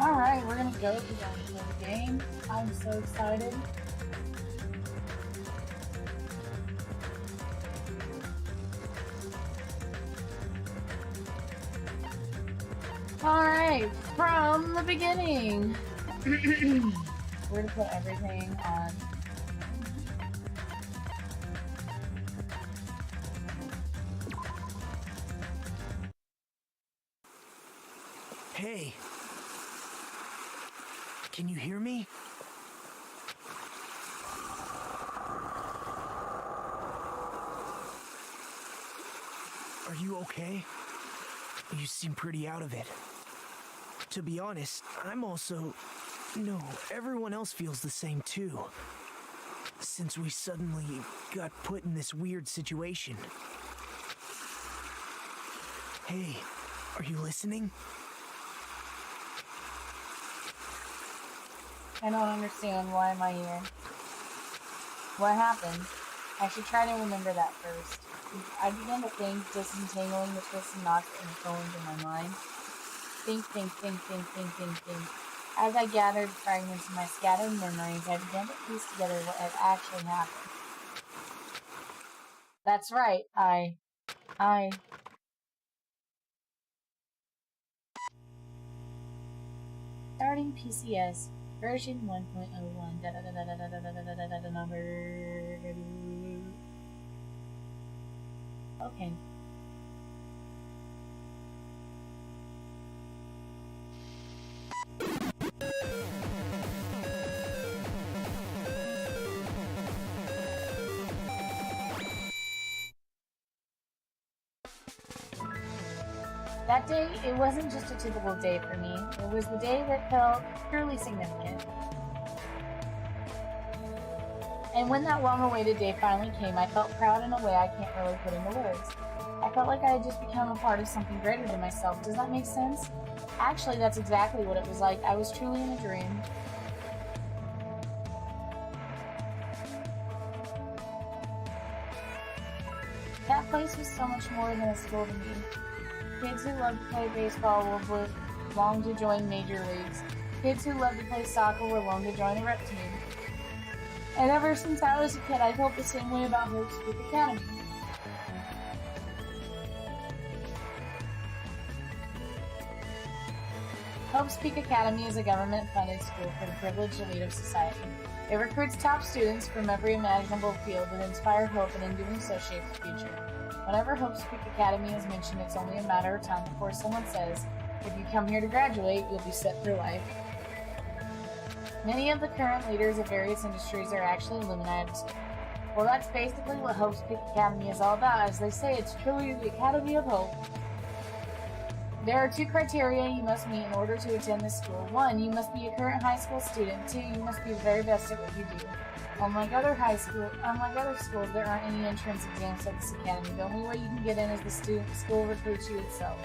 Alright, we're gonna go to the game. I'm so excited. Alright, from the beginning. We're gonna put everything on. Hey. Can you hear me? Are you okay? You seem pretty out of it. To be honest, I'm also... No, everyone else feels the same too. Since we suddenly got put in this weird situation. Hey, are you listening? I don't understand. Why am I here? What happened? I should try to remember that first. I began to think, disentangling the twists and knots and thorns in my mind. Think. As I gathered fragments of my scattered memories, I began to piece together what had actually happened. That's right, I... Starting PCS, version 1.01, number... Okay. That day, it wasn't just a typical day for me. It was the day that felt truly significant. And when that long-awaited day finally came, I felt proud in a way I can't really put into words. I felt like I had just become a part of something greater than myself. Does that make sense? Actually, that's exactly what it was like. I was truly in a dream. That place was so much more than a school to me. Kids who loved to play baseball would long to join major leagues. Kids who loved to play soccer were long to join a rep team. And ever since I was a kid, I felt the same way about Hope's Peak Academy. Hope's Peak Academy is a government-funded school for the privileged elite of society. It recruits top students from every imaginable field that inspire hope and in doing so shape the future. Whenever Hope's Peak Academy is mentioned, it's only a matter of time before someone says, if you come here to graduate, you'll be set for life. Many of the current leaders of various industries are actually alumni of the school. Well, that's basically what Hope's Peak Academy is all about. As they say, it's truly the Academy of Hope. There are 2 criteria you must meet in order to attend this school. 1, you must be a current high school student. 2, you must be the very best at what you do. Unlike other schools, there aren't any entrance exams at this academy. The only way you can get in is the school recruits you itself.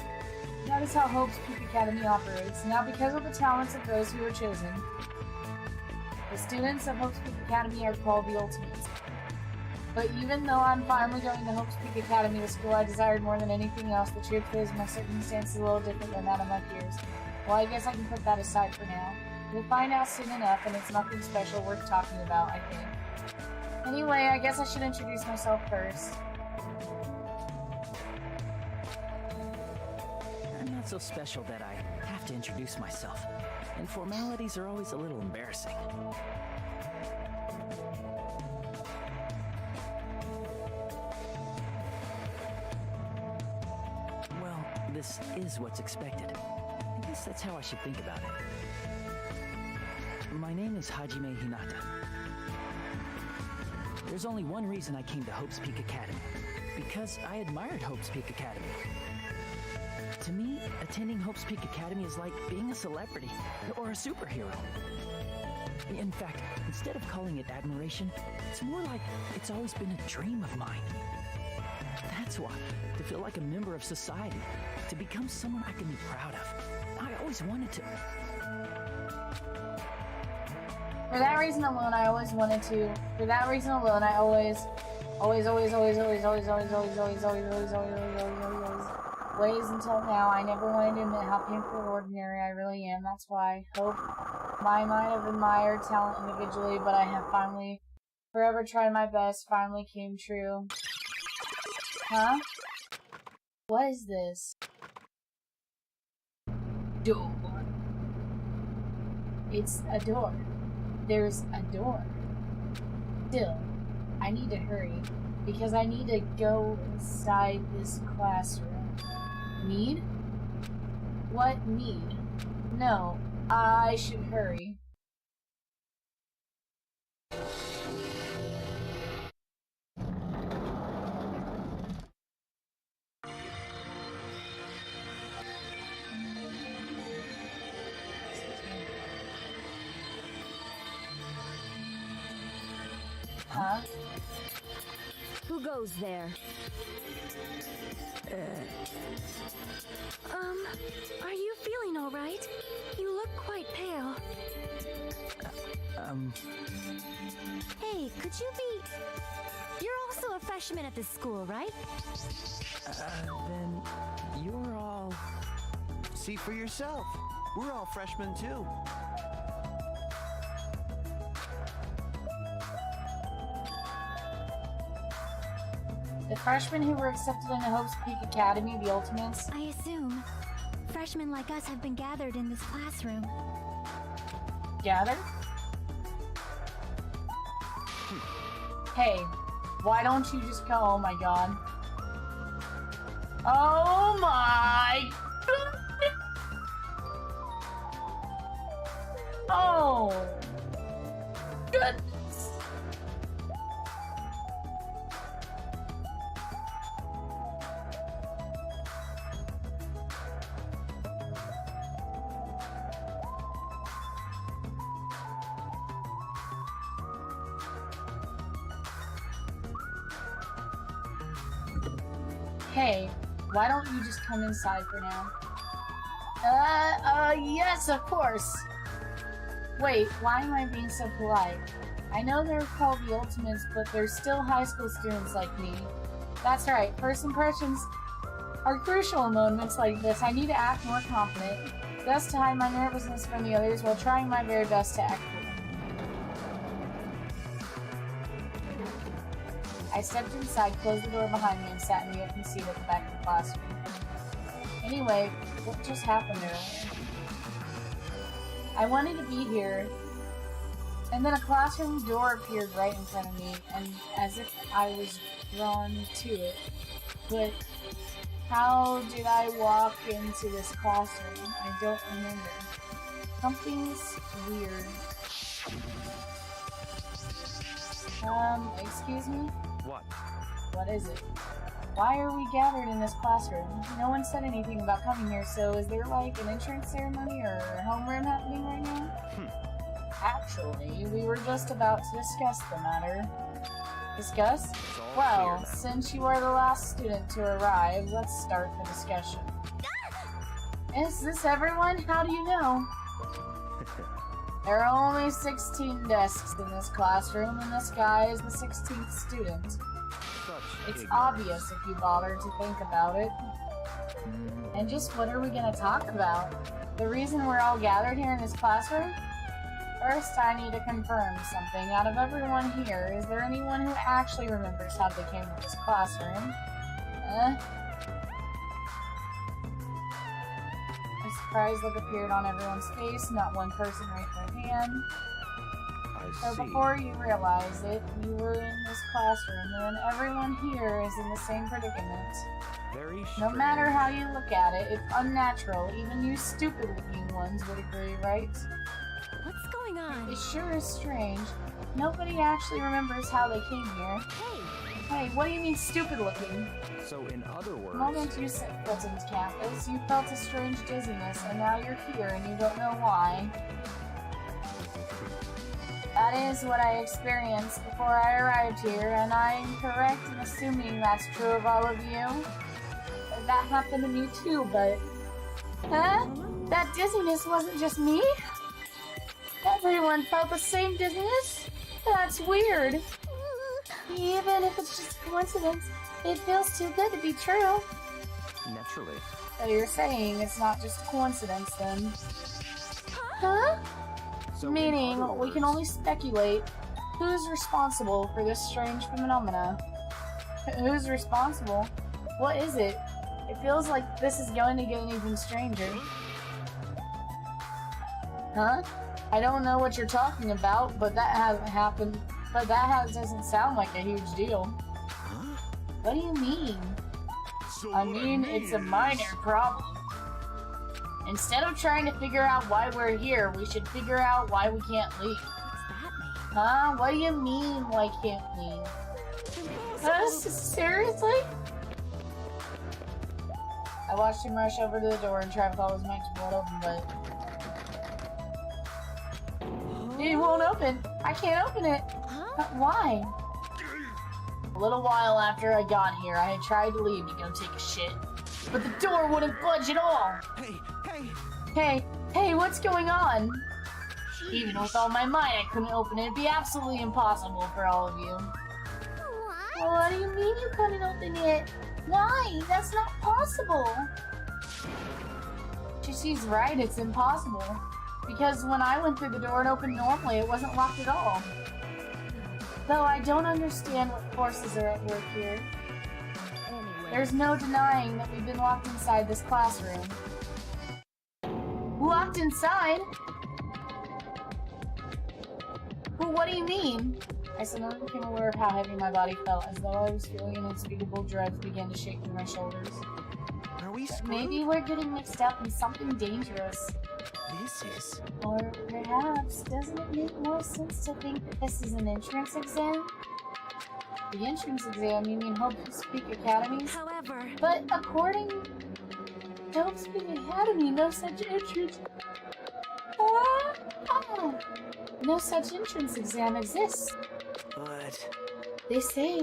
That is how Hope's Peak Academy operates. Now, because of the talents of those who are chosen, the students of Hope's Peak Academy are called the Ultimates. But even though I'm finally going to Hope's Peak Academy, the school I desired more than anything else, the truth is my circumstances are a little different than that of my peers. Well, I guess I can put that aside for now. You'll find out soon enough, and it's nothing special worth talking about, I think. Anyway, I guess I should introduce myself first. I'm not so special that I have to introduce myself, and formalities are always a little embarrassing. Well, this is what's expected. I guess that's how I should think about it. My name is Hajime Hinata. There's only one reason I came to Hope's Peak Academy. Because I admired Hope's Peak Academy. To me, attending Hope's Peak Academy is like being a celebrity or a superhero. In fact, instead of calling it admiration, it's more like it's always been a dream of mine. That's why, to feel like a member of society, to become someone I can be proud of. I always wanted to... For that reason alone, I always wanted to ways until now. I never wanted to admit how painful and ordinary I really am. That's why Hope I might have admired talent individually, but I have finally forever tried my best, finally came true. Huh? What is this? Door. It's a door. There's a door. Still, I need to hurry, because I need to go inside this classroom. Need? What need? No, I should hurry. Huh? Who goes there? Are you feeling all right? You look quite pale. Hey, could you be... You're also a freshman at this school, right? Then you're all... See for yourself. We're all freshmen too. The freshmen who were accepted into Hope's Peak Academy, the Ultimates. I assume freshmen like us have been gathered in this classroom. Gathered? Hey, why don't you just go? Oh my god. Oh my goodness! Oh goodness! Hey, why don't you just come inside for now? Yes, of course. Wait, why am I being so polite? I know they're called the Ultimates, but they're still high school students like me. That's right, first impressions are crucial in moments like this. I need to act more confident, thus to hide my nervousness from the others while trying my very best to act cool. I stepped inside, closed the door behind me, and sat in the open seat at the back of the classroom. Anyway, what just happened earlier? I wanted to be here, and then a classroom door appeared right in front of me, and as if I was drawn to it. But how did I walk into this classroom? I don't remember. Something's weird. Excuse me? What? What is it? Why are we gathered in this classroom? No one said anything about coming here, so is there like an entrance ceremony or homeroom happening right now? Actually, we were just about to discuss the matter. Discuss? Well, since you are the last student to arrive, let's start the discussion. Is this everyone? How do you know? There are only 16 desks in this classroom, and this guy is the 16th student. It's obvious if you bother to think about it. And just what are we gonna talk about? The reason we're all gathered here in this classroom? First, I need to confirm something. Out of everyone here, is there anyone who actually remembers how they came to this classroom? A surprised look appeared on everyone's face. Not one person raised their hand. So before you realize it, you were in this classroom, and everyone here is in the same predicament. Very strange. No matter how you look at it, it's unnatural. Even you stupid-looking ones would agree, right? What's going on? It sure is strange. Nobody actually remembers how they came here. Hey, what do you mean stupid-looking? So in other words... The moment you set foot into campus, you felt a strange dizziness, and now you're here and you don't know why. That is what I experienced before I arrived here, and I'm correct in assuming that's true of all of you. That happened to me too, but... Huh? That dizziness wasn't just me? Everyone felt the same dizziness? That's weird. Even if it's just a coincidence, it feels too good to be true. Naturally. So you're saying it's not just a coincidence then? Huh? So in Meaning, other we can words- only speculate who's responsible for this strange phenomena. Who's responsible? What is it? It feels like this is going to get even stranger. Huh? I don't know what you're talking about, but that hasn't happened. But doesn't sound like a huge deal. Huh? What do you mean? So I what mean, it's a minor problem. Instead of trying to figure out why we're here, we should figure out why we can't leave. What's that mean? Huh? What do you mean, why can't we? Seriously? I watched him rush over to the door and try with all his might to pull it open, but... It won't open! I can't open it! Huh? Why? A little while after I got here, I had tried to leave to go take a shit. But the door wouldn't budge at all! Hey, what's going on? Even with all my might, I couldn't open it. It'd be absolutely impossible for all of you. What? Well, what do you mean you couldn't open it? Why? That's not possible. She's right, it's impossible. Because when I went through the door and opened normally, it wasn't locked at all. Though I don't understand what forces are at work here. Anyway. There's no denying that we've been locked inside this classroom. Locked inside? Well, what do you mean? I suddenly became aware of how heavy my body felt, as though I was feeling an unspeakable dread begin to shake through my shoulders. Are we screwed? Maybe we're getting mixed up in something dangerous. This is... Or perhaps, doesn't it make more sense to think that this is an entrance exam? The entrance exam, you mean Hope Speak Academies? However, But according to Hope Speak Academy, no such entrance... No such entrance exam exists. But... They say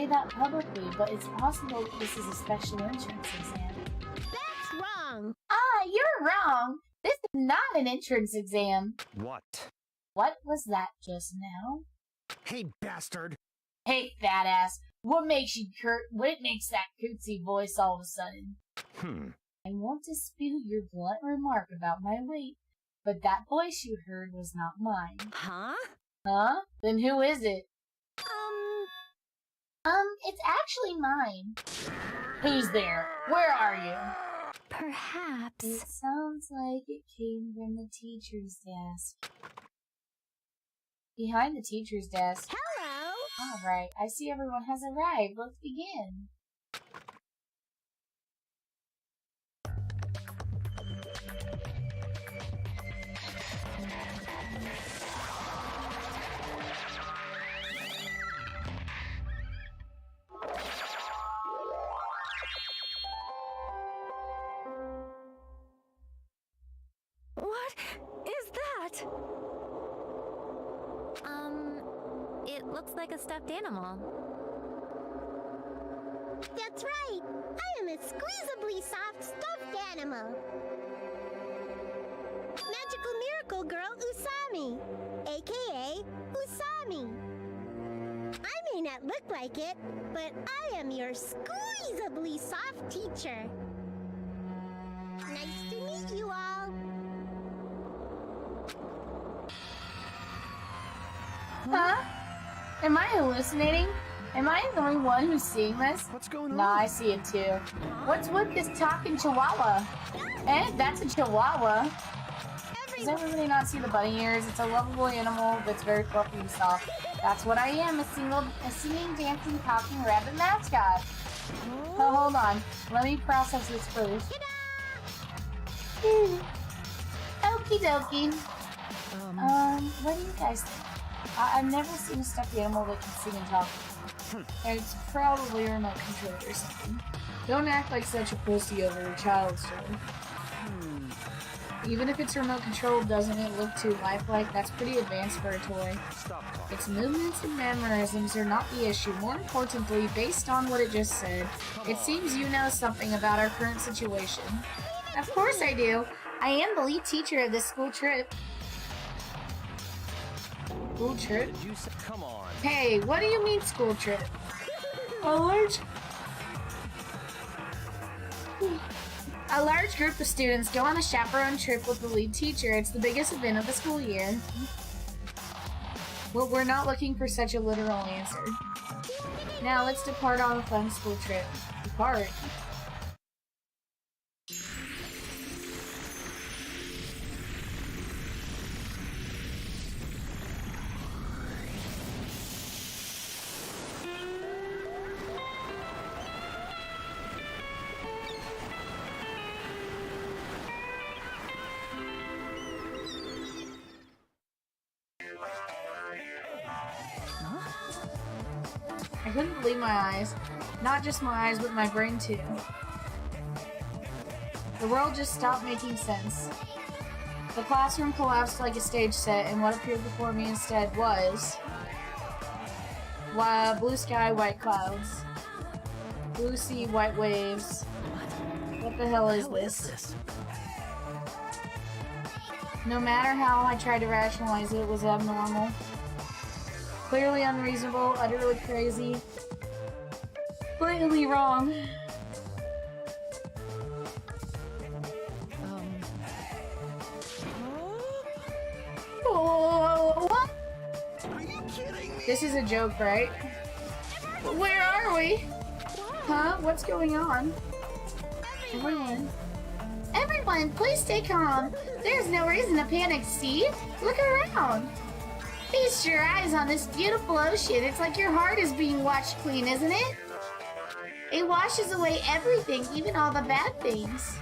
that publicly, but it's possible that this is a special entrance exam. that's wrong. You're wrong! This is not an entrance exam. What? What was that just now? Hey, bastard! Hey, fat ass, what makes that cootsy voice all of a sudden? I won't dispute your blunt remark about my weight, but that voice you heard was not mine. Huh? Huh? Then who is it? It's actually mine. Who's there? Where are you? Perhaps. It sounds like it came from the teacher's desk. Behind the teacher's desk. Hello. Alright, I see everyone has arrived. Let's begin. What is that? It looks like a stuffed animal. That's right. I am a squeezably soft stuffed animal. Magical Miracle Girl Usami, aka Usami. I may not look like it, but I am your squeezably soft teacher. Nice to meet you all. Huh? Am I hallucinating? Am I the only one who's seeing this? What's going on? Nah, I see it too. What's with this talking chihuahua? That's a chihuahua. Does everybody not see the bunny ears? It's a lovable animal that's very fluffy and soft. That's what I am, a singing, dancing, talking rabbit mascot. Oh, hold on. Let me process this first. Okie dokie. What do you guys think? I've never seen a stuffed animal that can sing and talk. It's probably a remote control or something. Don't act like such a pussy over a child's toy. Even if it's remote controlled, doesn't it look too lifelike? That's pretty advanced for a toy. Stop talking. Its movements and mannerisms are not the issue. More importantly, based on what it just said, it seems you know something about our current situation. Of course I do. I am the lead teacher of this school trip. School trip? Did you say... Come on. Hey, what do you mean school trip? Alert! A large group of students go on a chaperone trip with the lead teacher. It's the biggest event of the school year. Well, we're not looking for such a literal answer. Now let's depart on a fun school trip. Depart. I couldn't believe my eyes. Not just my eyes, but my brain too. The world just stopped making sense. The classroom collapsed like a stage set, and what appeared before me instead was... blue sky, white clouds. Blue sea, white waves. What the hell is this? No matter how I tried to rationalize it, it was abnormal. Clearly unreasonable, utterly crazy, blatantly wrong. Oh, what? Are you kidding me? This is a joke, right? Where are we? Huh? What's going on? Everyone, please stay calm. There's no reason to panic, see? Look around. Feast your eyes on this beautiful ocean. It's like your heart is being washed clean, isn't it? It washes away everything, even all the bad things.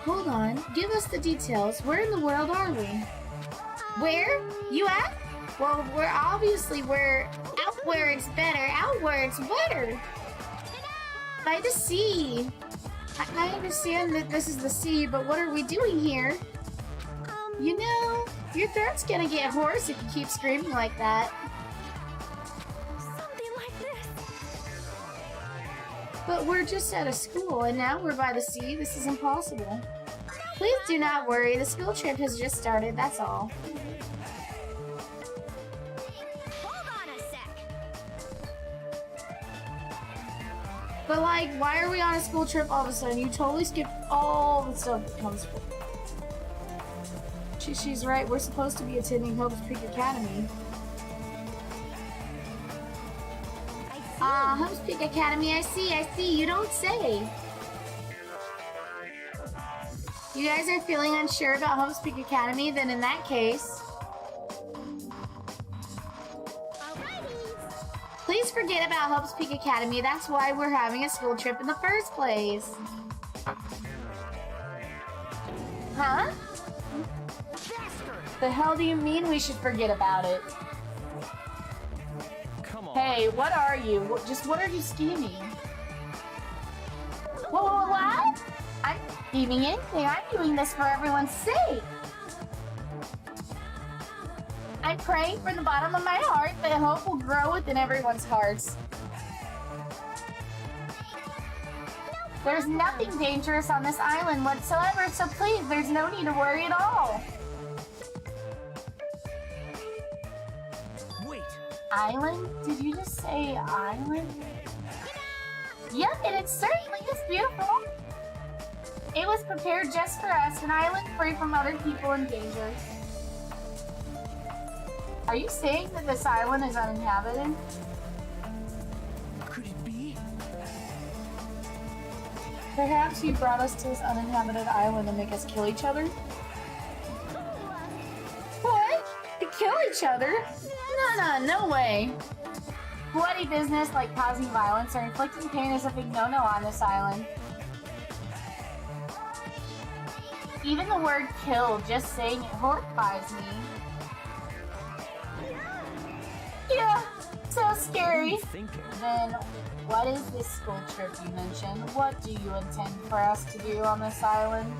Hold on. Give us the details. Where in the world are we? Where? You at? Well, we're obviously out where it's better. Out where it's wetter. By the sea. I understand that this is the sea, but what are we doing here? You know, your throat's gonna get hoarse if you keep screaming like that. Something like this. But we're just at a school, and now we're by the sea. This is impossible. Please do not worry. The school trip has just started, that's all. Hold on a sec. But like, why are we on a school trip all of a sudden? You totally skipped all the stuff that comes with it. She's right. We're supposed to be attending Hope's Peak Academy. Hope's Peak Academy, I see. You don't say. You guys are feeling unsure about Hope's Peak Academy? Then in that case... please forget about Hope's Peak Academy. That's why we're having a school trip in the first place. Huh? The hell do you mean we should forget about it? Come on. Hey, what are you? What are you scheming? Whoa, what? I'm scheming anything. I'm doing this for everyone's sake. I'm praying from the bottom of my heart that hope will grow within everyone's hearts. There's nothing dangerous on this island whatsoever, so please, there's no need to worry at all. Wait. Island? Did you just say island? Yep, and it certainly is beautiful. It was prepared just for us, an island free from other people and danger. Are you saying that this island is uninhabited? Could it be? Perhaps you brought us to this uninhabited island to make us kill each other? What? To kill each other? No way. Bloody business like causing violence or inflicting pain is a big no-no on this island. Even the word kill, just saying it horrifies me. Yeah, so scary. What are you thinking? Then, what is this school trip you mentioned? What do you intend for us to do on this island?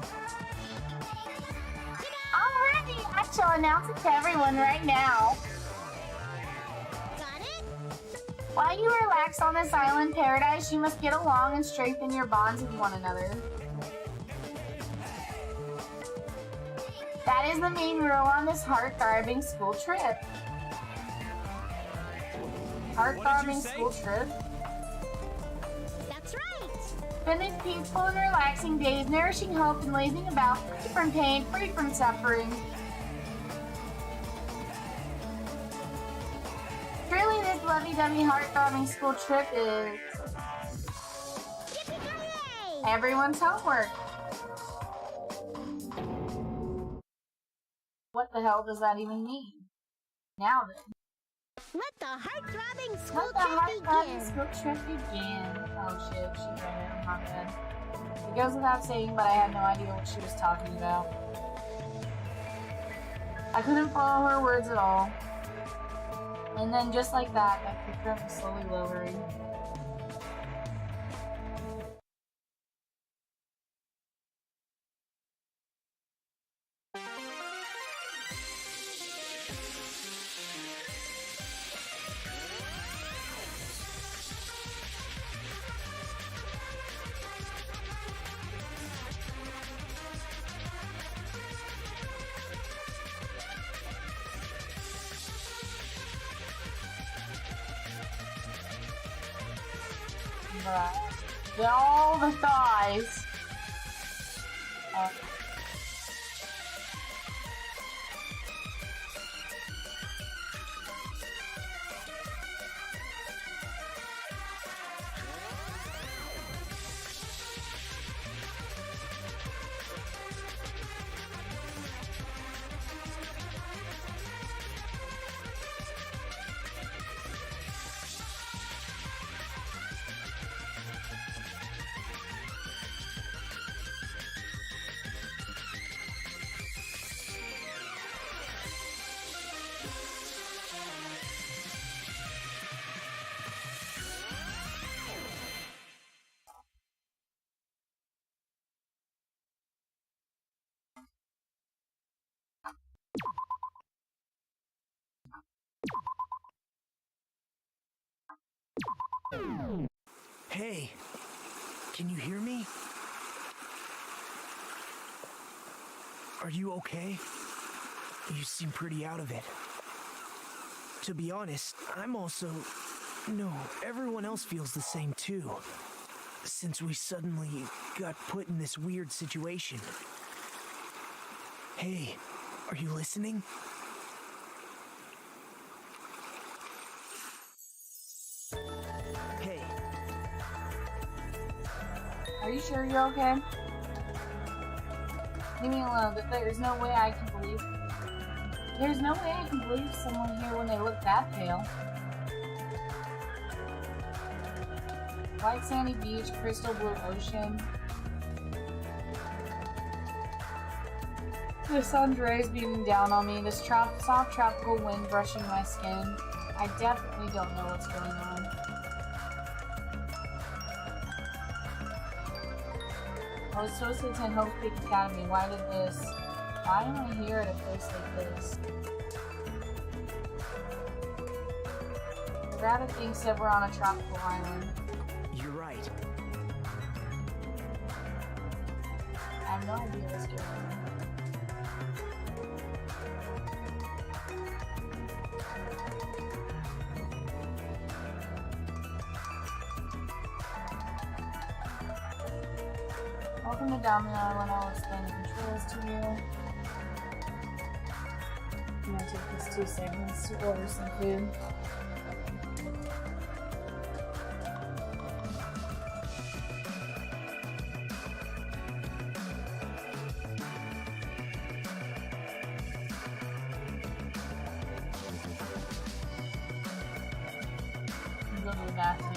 Alrighty, I shall announce it to everyone right now. Got it? While you relax on this island paradise, you must get along and strengthen your bonds with one another. That is the main rule on this heart-thriving school trip. Heart-throbbing school trip? That's right. Spending peaceful and relaxing days, nourishing hope and lazing about, free from pain, free from suffering. Truly, this lovey-dovey, heart-throbbing school trip is Yippee-ki-yay! everyone's homework. What the hell does that even mean? Now then. Let the heart-throbbing school Let the trip heart-throbbing begin. school trip begin. Oh shit, she read it. I'm not good. It goes without saying, but I had no idea what she was talking about. I couldn't follow her words at all. And then just like that, the current was slowly lowering. All the thighs. Hey, can you hear me? Are you okay? You seem pretty out of it. To be honest, I'm also... No, everyone else feels the same too. Since we suddenly got put in this weird situation. Hey, are you listening? Hey. Are you sure you're okay? Leave me alone. There's no way I can believe. There's no way I can believe someone here when they look that pale. White sandy beach, crystal blue ocean. The sun's rays beaming down on me. This soft tropical wind brushing my skin. I definitely don't know what's going on. I was supposed to attend Hope Peak Academy. Why am I here at a place like this? The rabbit thinks that we're on a tropical island. You're right. I have no idea what's going on. Welcome to Domino Island. I'll explain the controls to you. I'm gonna take these 2 seconds to order some food. Go to the bathroom.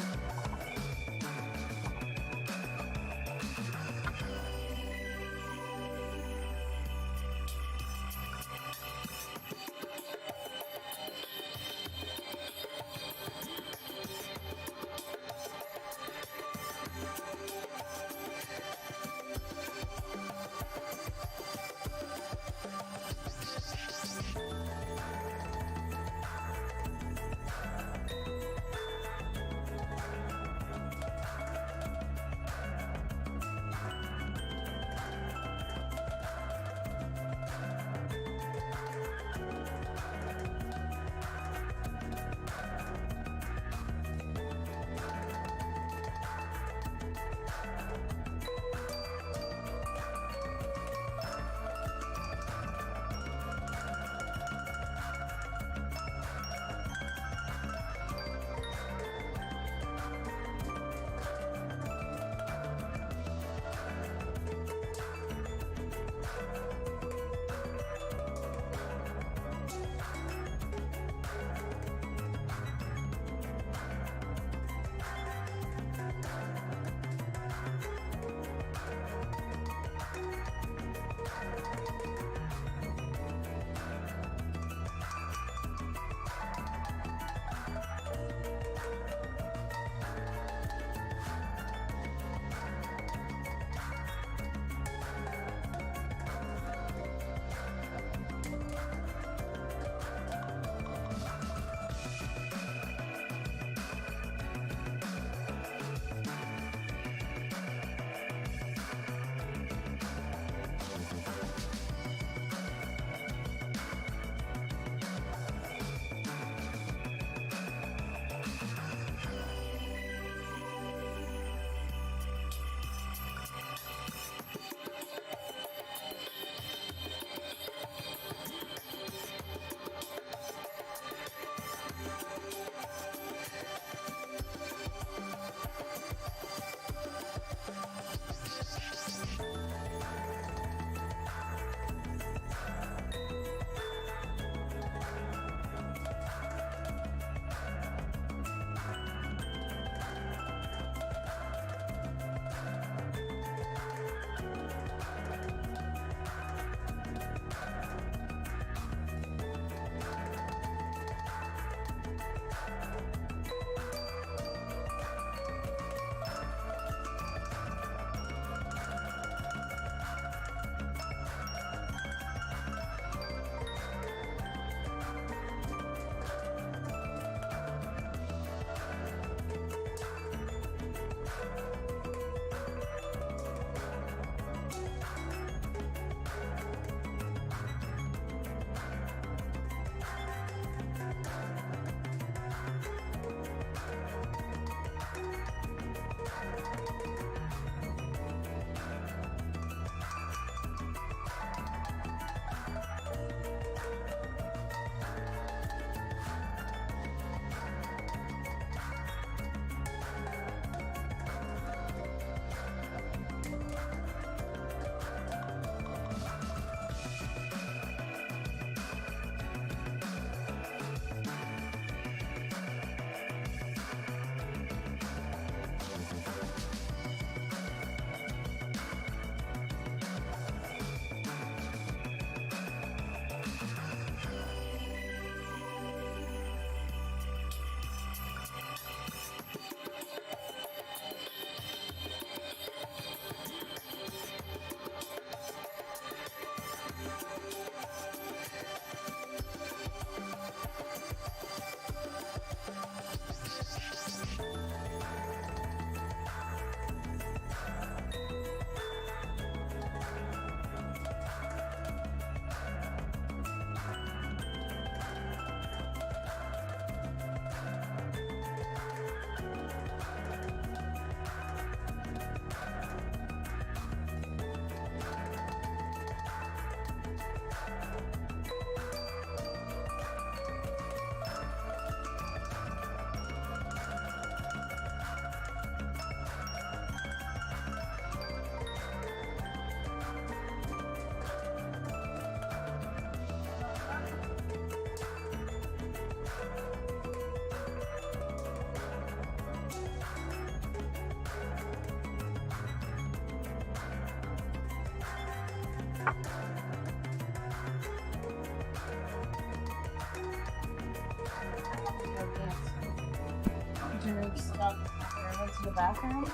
getting stuck or went to the bathroom.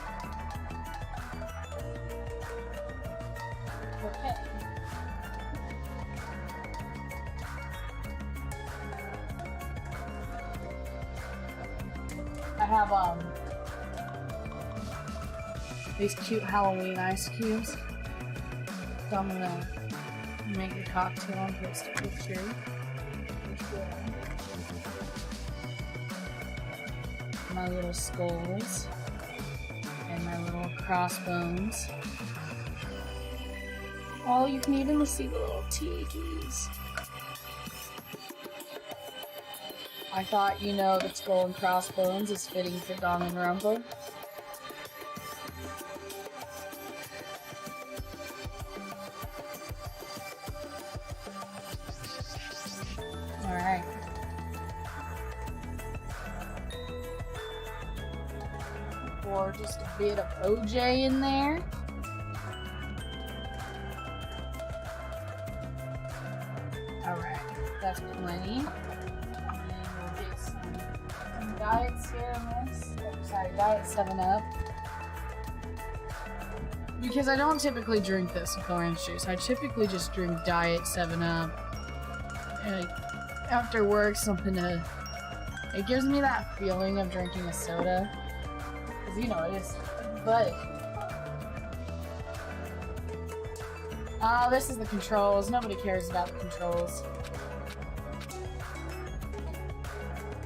Okay. I have these cute Halloween ice cubes. So I'm gonna make a cocktail and post a picture. My little skulls and my little crossbones. Oh, you can even see the little teepees. I thought, you know, the skull and crossbones is fitting for Danganronpa. Alright. Pour just a bit of OJ in there. Alright, that's plenty. Diet Diet 7-Up. Because I don't typically drink this with orange juice. I typically just drink Diet 7-Up. And after work, it gives me that feeling of drinking a soda. Because, you know, it is. But. Oh, this is the controls. Nobody cares about the controls.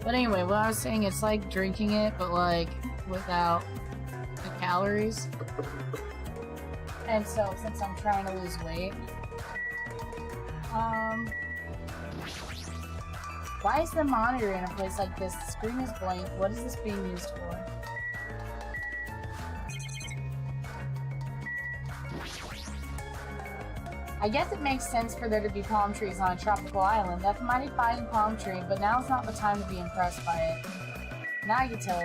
But anyway, what I was saying, it's like drinking it, but like without the calories. And so, since I'm trying to lose weight, why is the monitor in a place like this? The screen is blank. What is this being used for? I guess it makes sense for there to be palm trees on a tropical island. That's a mighty fine palm tree, but now's not the time to be impressed by it. Now you tell.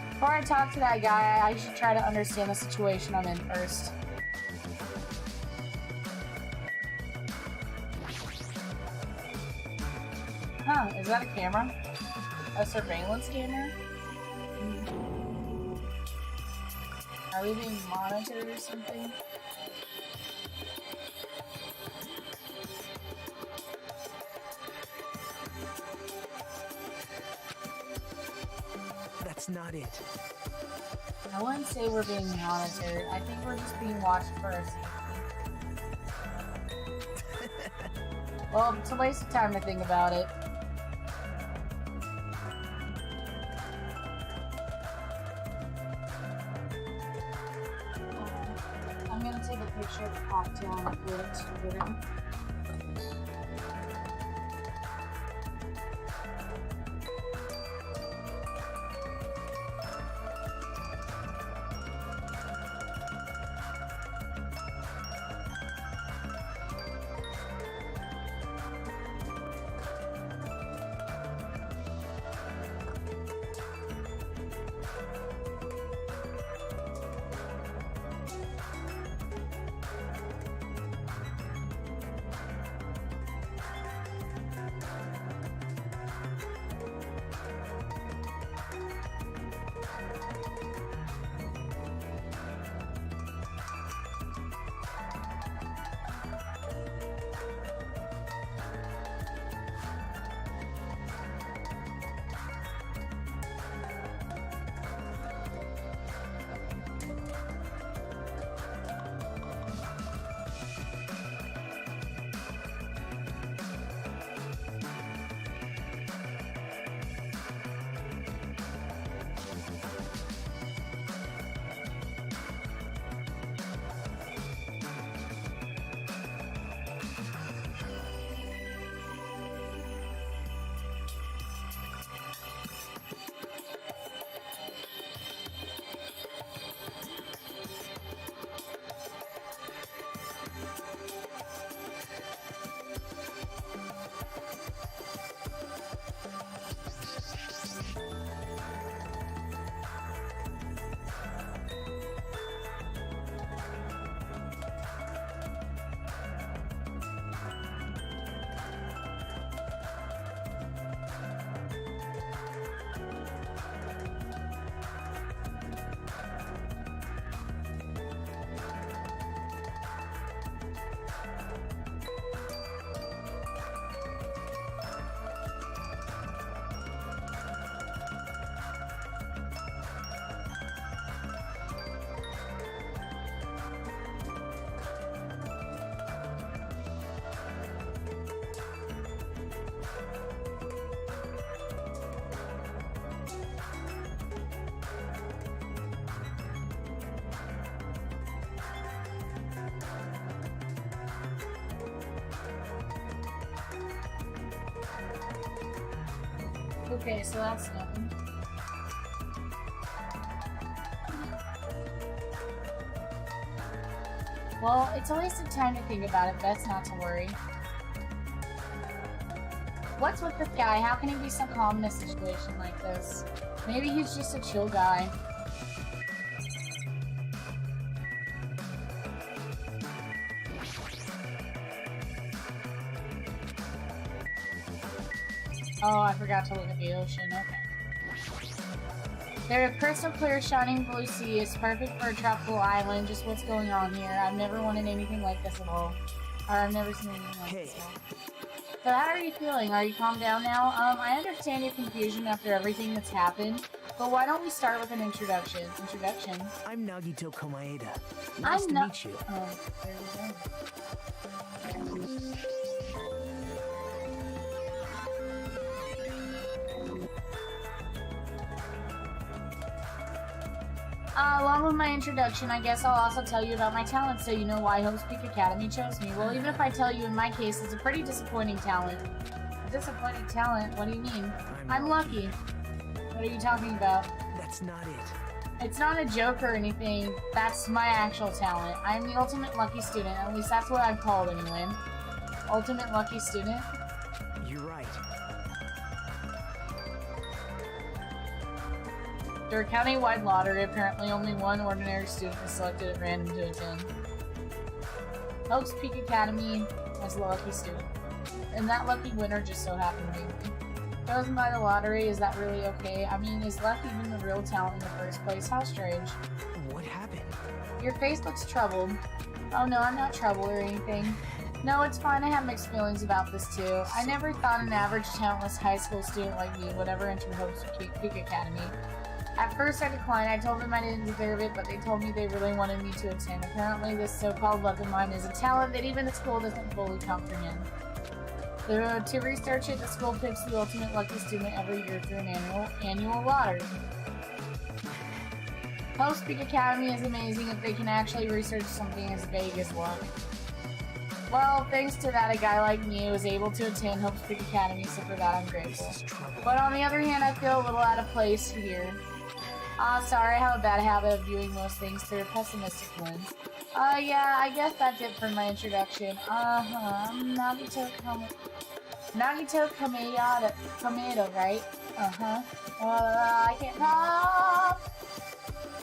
Before I talk to that guy, I should try to understand the situation I'm in first. Huh, is that a camera? A surveillance camera? Are we being monitored or something? That's not it. I wouldn't say we're being monitored. I think we're just being watched for our safety. Well, it's a waste of time to think about it. I'm gonna take a picture of the cocktail and upload it to Twitter. Okay, so that's nothing. Well, it's a waste of time to think about it, best not to worry. What's with this guy? How can he be so calm in a situation like this? Maybe he's just a chill guy. Oh, I forgot to look at the ocean. Okay. Their crystal clear, shining blue sea is perfect for a tropical island. Just what's going on here? I've never wanted anything like this at all. Or I've never seen anything like this at all. So how are you feeling? Are you calmed down now? I understand your confusion after everything that's happened, but why don't we start with an introduction? I'm Nagito Komaeda. Nice to meet you. Oh, there we go. Along with my introduction, I guess I'll also tell you about my talent so you know why Hope's Peak Academy chose me. Well, even if I tell you, in my case, it's a pretty disappointing talent. Disappointing talent? What do you mean? I'm lucky. What are you talking about? That's not it. It's not a joke or anything. That's my actual talent. I'm the ultimate lucky student. At least that's what I'm called anyway. Ultimate lucky student? You're right. During a county-wide lottery, apparently only one ordinary student is selected at random to attend. Hope's Peak Academy was a lucky student. And that lucky winner just so happened to be me. Chosen by the lottery, is that really okay? I mean, is luck even the real talent in the first place? How strange. What happened? Your face looks troubled. Oh no, I'm not troubled or anything. No, it's fine, I have mixed feelings about this too. I never thought an average talentless high school student like me would ever enter Hope's Peak Academy. At first I declined. I told them I didn't deserve it, but they told me they really wanted me to attend. Apparently this so-called luck of mine is a talent that even the school doesn't fully comprehend. To research it, the school picks the ultimate lucky student every year through an annual lottery. Hope's Peak Academy is amazing if they can actually research something as vague as luck. Well, thanks to that, a guy like me was able to attend Hope's Peak Academy, so for that I'm grateful. But on the other hand, I feel a little out of place here. Sorry, I have a bad habit of viewing most things through a pessimistic lens. Yeah, I guess that's it for my introduction. I'm Nagito Komaeda, right? I can't talk!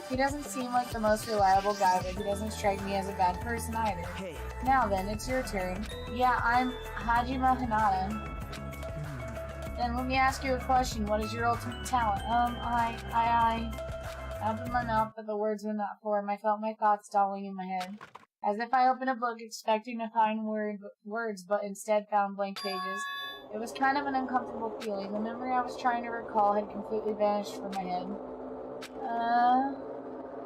He doesn't seem like the most reliable guy, but he doesn't strike me as a bad person either. Hey. Now then, it's your turn. Yeah, I'm Hajime Hinata. Then let me ask you a question. What is your ultimate talent? I opened my mouth, but the words would not form. I felt my thoughts stalling in my head. As if I opened a book expecting to find words, but instead found blank pages. It was kind of an uncomfortable feeling. The memory I was trying to recall had completely vanished from my head.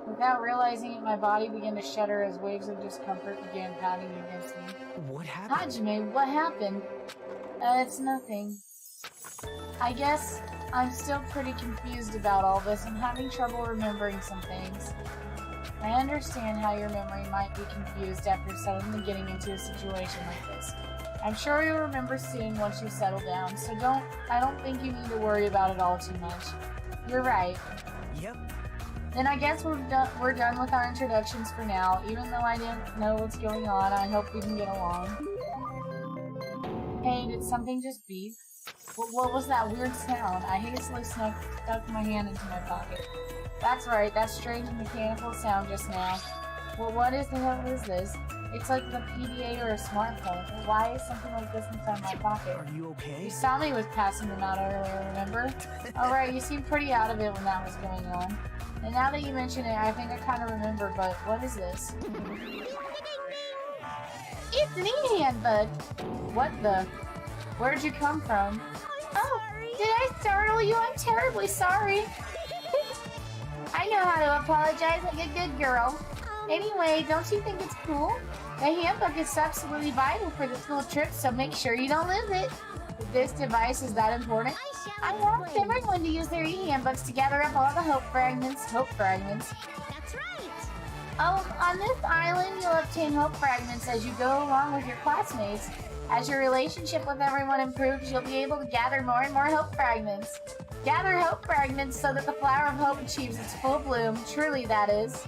Without realizing it, my body began to shudder as waves of discomfort began pounding against me. What happened? Hajime, what happened? It's nothing. I guess I'm still pretty confused about all this. I'm having trouble remembering some things. I understand how your memory might be confused after suddenly getting into a situation like this. I'm sure you'll remember soon once you settle down, so I don't think you need to worry about it all too much. You're right. Yep. Then I guess we're done with our introductions for now. Even though I didn't know what's going on, I hope we can get along. Hey, did something just beep? What was that weird sound? I hastily stuck my hand into my pocket. That's right, that strange mechanical sound just now. Well, what is the hell is this? It's like the PDA or a smartphone. Why is something like this inside my pocket? Are you okay? You saw me was passing them out earlier, remember? Alright, you seemed pretty out of it when that was going on. And now that you mention it, I think I kind of remember, but what is this? It's an e-hand, bud! What the? Where'd you come from? Oh, did I startle you? I'm terribly sorry. I know how to apologize like a good girl. Anyway, don't you think it's cool? The handbook is absolutely vital for the school trip, so make sure you don't lose it. If this device is that important, I want everyone to use their e-handbooks to gather up all the hope fragments. That's right. Oh, on this island, you'll obtain hope fragments as you go along with your classmates. As your relationship with everyone improves, you'll be able to gather more and more hope fragments. Gather hope fragments so that the flower of hope achieves its full bloom. Truly, that is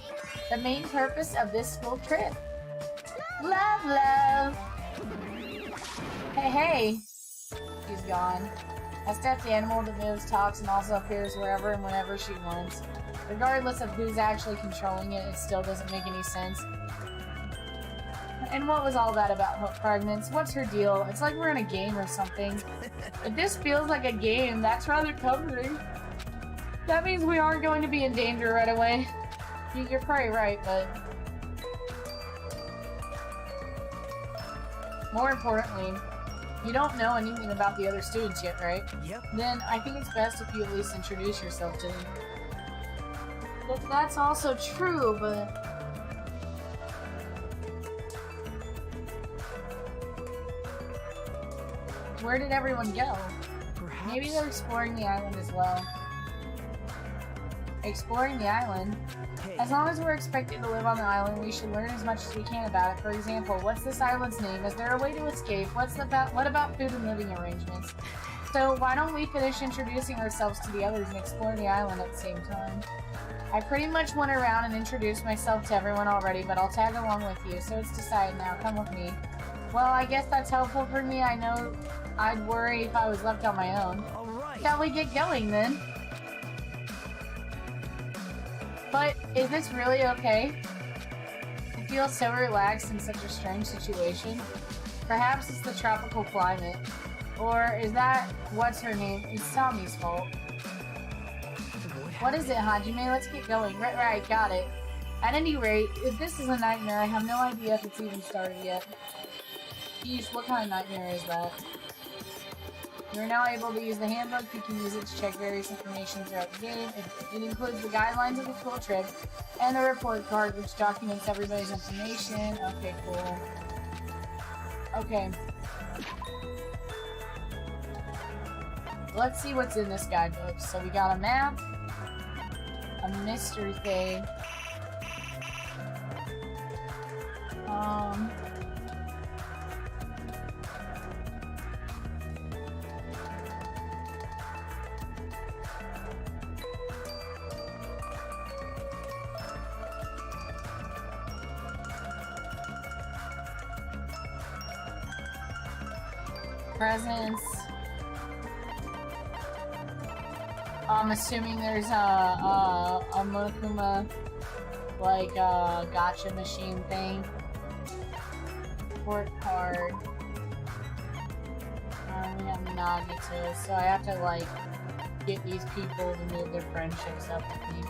the main purpose of this school trip. Love, love. Hey, hey. She's gone. A stuffed animal that moves, talks, and also appears wherever and whenever she wants. Regardless of who's actually controlling it, it still doesn't make any sense. And what was all that about hope fragments? What's her deal? It's like we're in a game or something. If this feels like a game, that's rather comforting. That means we aren't going to be in danger right away. You're probably right, but... more importantly, you don't know anything about the other students yet, right? Yep. Then I think it's best if you at least introduce yourself to them. That's also true, but... where did everyone go? Perhaps. Maybe they're exploring the island as well. Exploring the island? Hey, As long as we're expected to live on the island, we should learn as much as we can about it. For example, what's this island's name? Is there a way to escape? What about food and living arrangements? So why don't we finish introducing ourselves to the others and explore the island at the same time? I pretty much went around and introduced myself to everyone already, but I'll tag along with you, so it's decided now. Come with me. Well, I guess that's helpful for me. I know I'd worry if I was left on my own. all right. Shall we get going then? But is this really okay? I feel so relaxed in such a strange situation. Perhaps it's the tropical climate. Or is that, what's her name, Usami's fault? What is it, Hajime? Let's get going. Right, got it. At any rate, if this is a nightmare, I have no idea if it's even started yet. Yeesh, what kind of nightmare is that? You're now able to use the handbook. You can use it to check various information throughout the game. It includes the guidelines of the school trip and the report card, which documents everybody's information. Okay, cool. Okay. Let's see what's in this guidebook. So we got a map, a mystery thing. Presents. I'm assuming there's a Monokuma, like a gotcha machine thing. Report card. We have Nagito, so I have to like get these people to move their friendships up with me.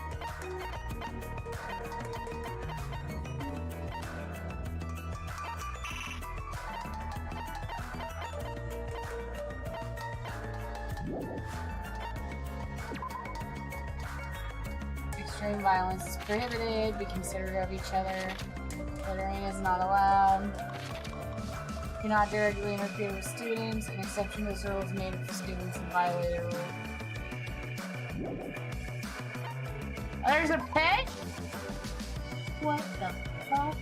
Extreme violence is prohibited. Be considerate of each other. Littering is not allowed. Do not directly interfere with students. An exception to this rule is made if the students violate a rule. Oh, there's a pet? What the fuck?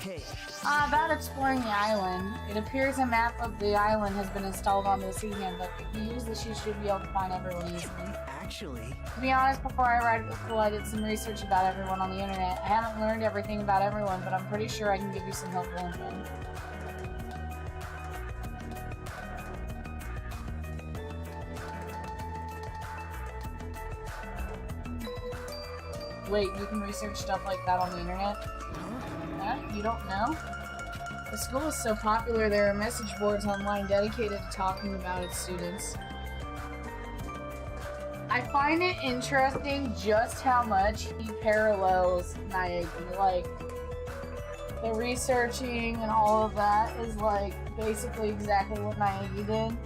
Hey, About exploring the island. It appears a map of the island has been installed onto the sea handbook. If you use this, you should be able to find everyone easily. actually, To be honest, before I arrived at school, I did some research about everyone on the internet. I haven't learned everything about everyone, but I'm pretty sure I can give you some helpful info. Wait, you can research stuff like that on the internet? Huh? You don't know? The school is so popular, there are message boards online dedicated to talking about its students. I find it interesting just how much he parallels Naegi. Like, the researching and all of that is like basically exactly what Naegi did.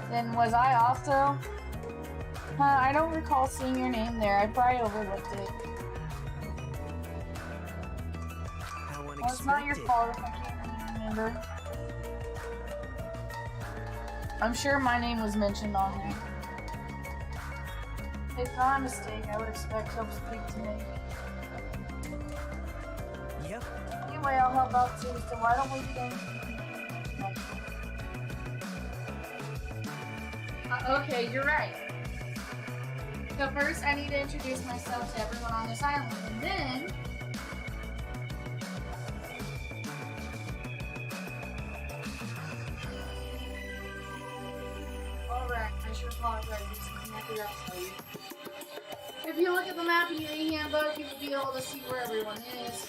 Then was I also? I don't recall seeing your name there. I probably overlooked it. How unexpected. Well, it's not your fault if I can't remember. I'm sure my name was mentioned on there. It's not a mistake. I would expect Hope Speak to me. Yep. Anyway, I'll help out too, so why don't we begin? Okay, you're right. So first I need to introduce myself to everyone on this island, and then... Alright, I should apologize for something I forgot to tell you. If you look at the map in your e-handbook, you will be able to see where everyone is.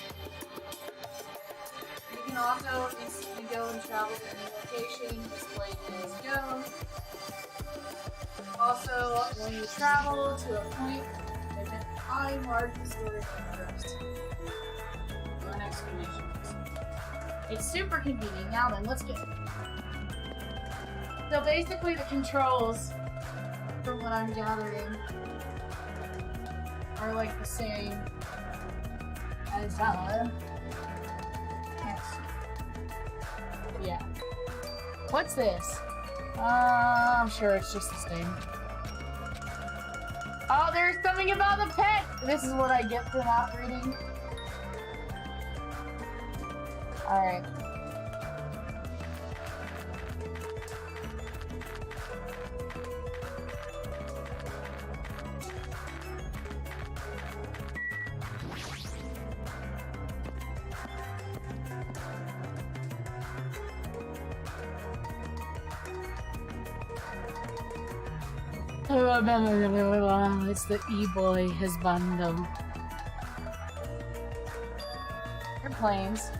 You can also instantly go and travel to any location displayed as go. Also, when you travel to a point, I mark the story first. Or an exclamation point. It's super convenient. Now then, let's get it. So basically the controls, from what I'm gathering, are like the same as yeah. What's this? I'm sure it's just the same. Oh, there's something about the pet! This is what I get for not reading. Alright. It's the E-boy, his bundle. Your planes.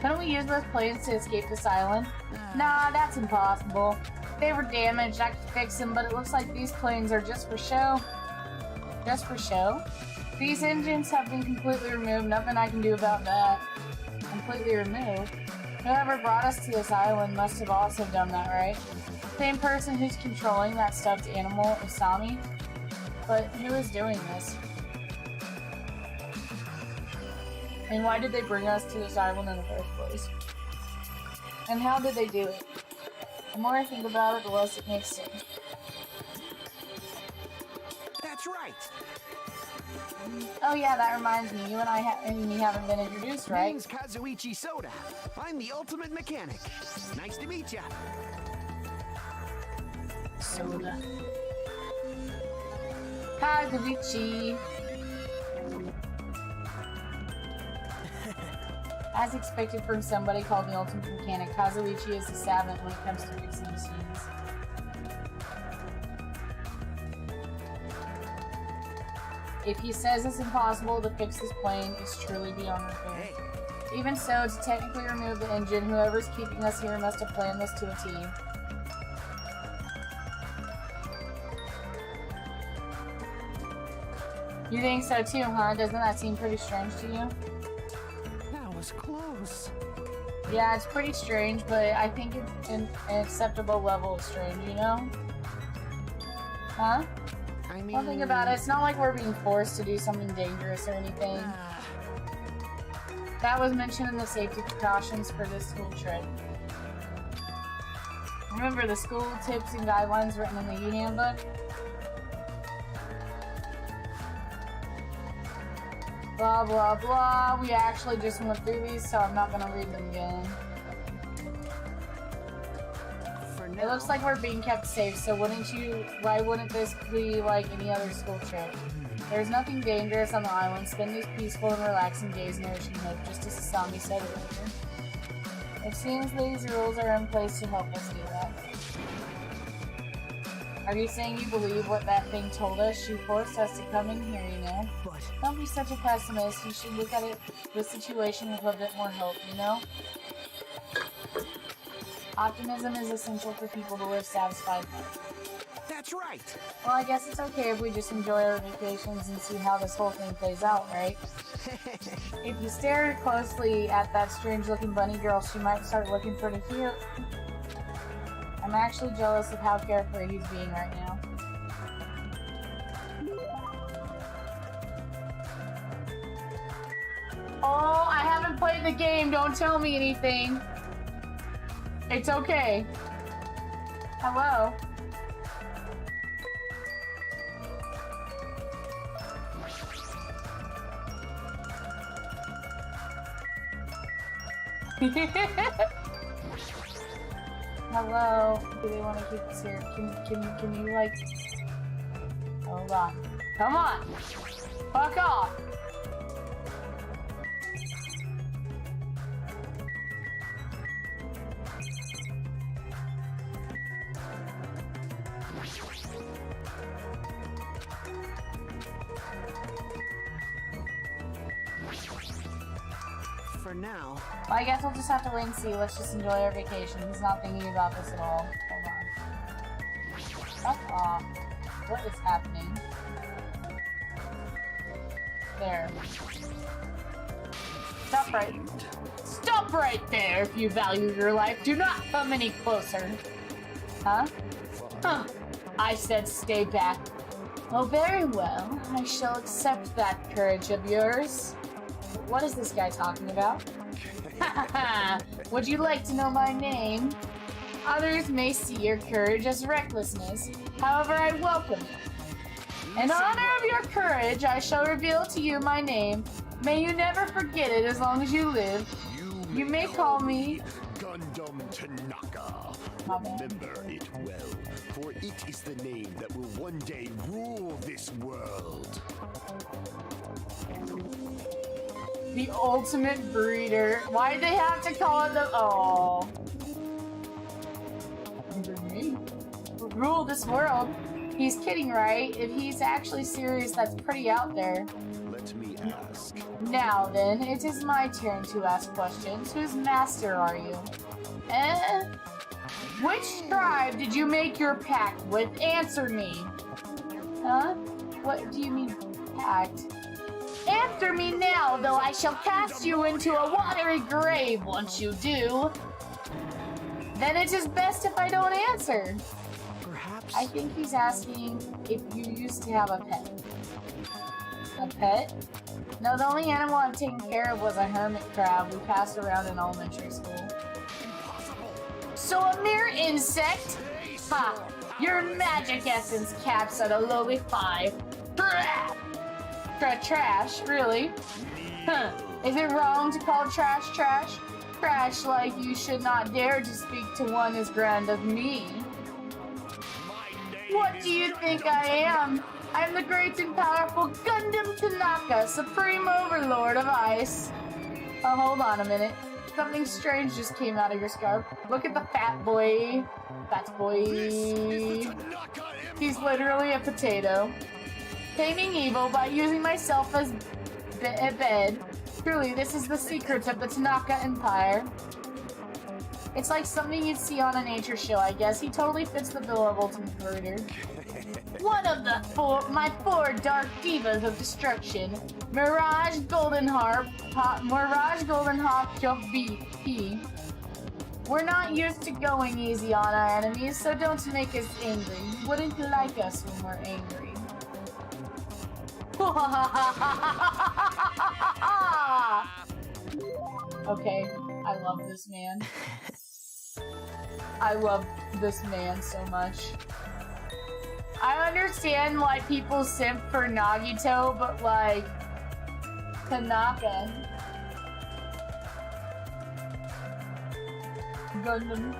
Couldn't we use those planes to escape this island? Nah, that's impossible. They were damaged, I could fix them, but it looks like these planes are just for show. Just for show? These engines have been completely removed, nothing I can do about that. Completely removed? Whoever brought us to this island must have also done that, right? Same person who's controlling that stuffed animal, Usami. But who is doing this? And why did they bring us to this island in the first place? And how did they do it? The more I think about it, the less it makes sense. That's right. Oh yeah, that reminds me. You and me haven't been introduced, right? Name's Kazuichi Soda. I'm the ultimate mechanic. Nice to meet ya. Soda. Kazuichi. As expected from somebody called the Ultimate Mechanic, Kazuichi is a savant when it comes to fixing machines. If he says it's impossible to fix this plane, it's truly beyond repair. Even so, to technically remove the engine, whoever's keeping us here must have planned this to a T. You think so too, huh? Doesn't that seem pretty strange to you? That was close. Yeah, it's pretty strange, but I think it's an acceptable level of strange, you know? Huh? I mean... Well, think about it. It's not like we're being forced to do something dangerous or anything. That was mentioned in the safety precautions for this school trip. Remember the school tips and guidelines written in the e-handbook? Blah, blah, blah. We actually just went through these, so I'm not gonna read them again. It looks like we're being kept safe, so why wouldn't this be like any other school trip? There's nothing dangerous on the island. Spend these peaceful and relaxing days nourishing hope, just as Asami said earlier. It seems these rules are in place to help us do that. Are you saying you believe what that thing told us? She forced us to come in here, you know? But Don't be such a pessimist. You should look at the situation with a bit more hope, you know? Optimism is essential for people to live satisfied lives. That's right. Well, I guess it's okay if we just enjoy our vacations and see how this whole thing plays out, right? If you stare closely at that strange-looking bunny girl, she might start looking pretty cute. I'm actually jealous of how carefree he's being right now. Oh, I haven't played the game. Don't tell me anything. It's okay. Hello. Hello. Do they want to keep this here? Can you like? Hold on. Come on. Fuck off. For now. Well, I guess we'll just have to wait and see. Let's just enjoy our vacation. He's not thinking about this at all. Hold on. Fuck off. What is happening? There. Stop right. Stop right there if you value your life. Do not come any closer. Huh? Huh. I said stay back. Oh, very well. I shall accept that courage of yours. What is this guy talking about? Would you like to know my name? Others may see your courage as recklessness. However, I welcome it. In honor of your courage, I shall reveal to you my name. May you never forget it as long as you live. You may call me Gundam Tanaka. Remember it well, for it is the name that will one day rule this world. the ultimate breeder. Why'd they have to call it the... Oh. Rule this world. He's kidding, right? If he's actually serious, that's pretty out there. Let me ask. Now then, it is my turn to ask questions. Whose master are you? Which tribe did you make your pact with? Answer me. Huh? What do you mean, pact? Answer me now, though I shall cast you into a watery grave once you do. Then it is best if I don't answer. Perhaps. I think he's asking if you used to have a pet. A pet? No, the only animal I've taken care of was a hermit crab we passed around in elementary school. So a mere insect? Ha! Your magic essence caps at a lowly 5. Trash, really? Huh. Is it wrong to call trash trash? Trash like you should not dare to speak to one as grand as me. What do you think I am? I'm the great and powerful Gundam Tanaka, Supreme Overlord of Ice. Oh, hold on a minute. Something strange just came out of your scarf. Look at the fat boy. Fat boy. He's literally a potato. Taming evil by using myself as a bed. Truly, this is the secret of the Tanaka Empire. It's like something you'd see on a nature show, I guess. He totally fits the bill of Ultimate Breeder. One of the my four dark divas of destruction. Mirage Golden Harp, Jump BP. We're not used to going easy on our enemies, so don't make us angry. You wouldn't like us when we're angry. Okay, I love this man. I love this man so much. I understand why people simp for Nagito, but like Tanaka. Gundam.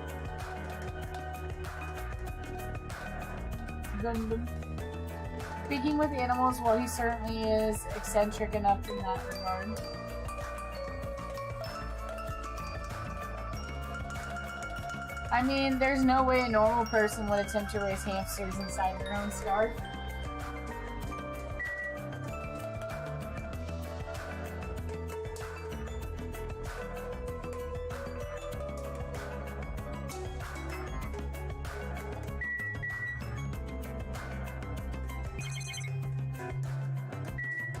Speaking with animals, well, he certainly is eccentric enough in that regard. I mean, there's no way a normal person would attempt to raise hamsters inside their own scarf.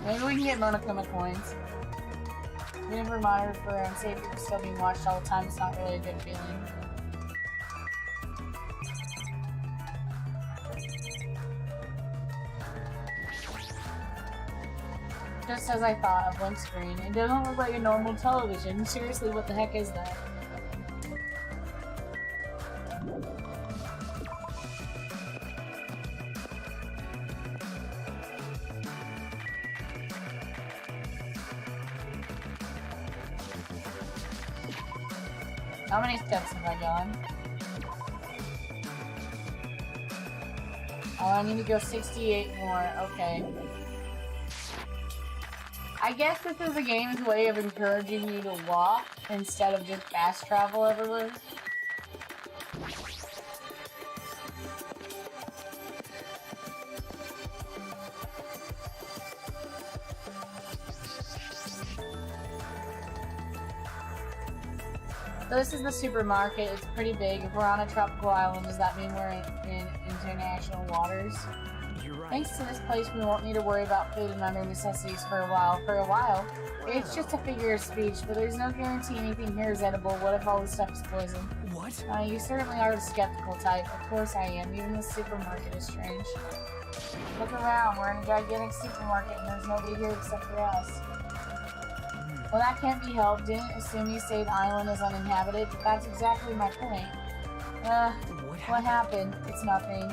Maybe we can get Monokuma coins. We never monitored for our own safety, we're still being watched all the time. It's not really a good feeling. Just as I thought, a blank screen. It doesn't look like a normal television. Seriously, what the heck is that? How many steps have I gone? Oh, I need to go 68 more. Okay. I guess this is the game's way of encouraging you to walk instead of just fast travel everywhere. So this is the supermarket. It's pretty big. If we're on a tropical island, does that mean we're in international waters? You're right. Thanks to this place, we won't need to worry about food and other necessities for a while. It's just a figure of speech, but there's no guarantee anything here is edible. What if all this stuff is poison? What? You certainly are the skeptical type. Of course I am. Even the supermarket is strange. Look around. We're in a gigantic supermarket, and there's nobody here except for us. Well, that can't be helped. Didn't assume you say the island is uninhabited. That's exactly my point. What happened? It's nothing.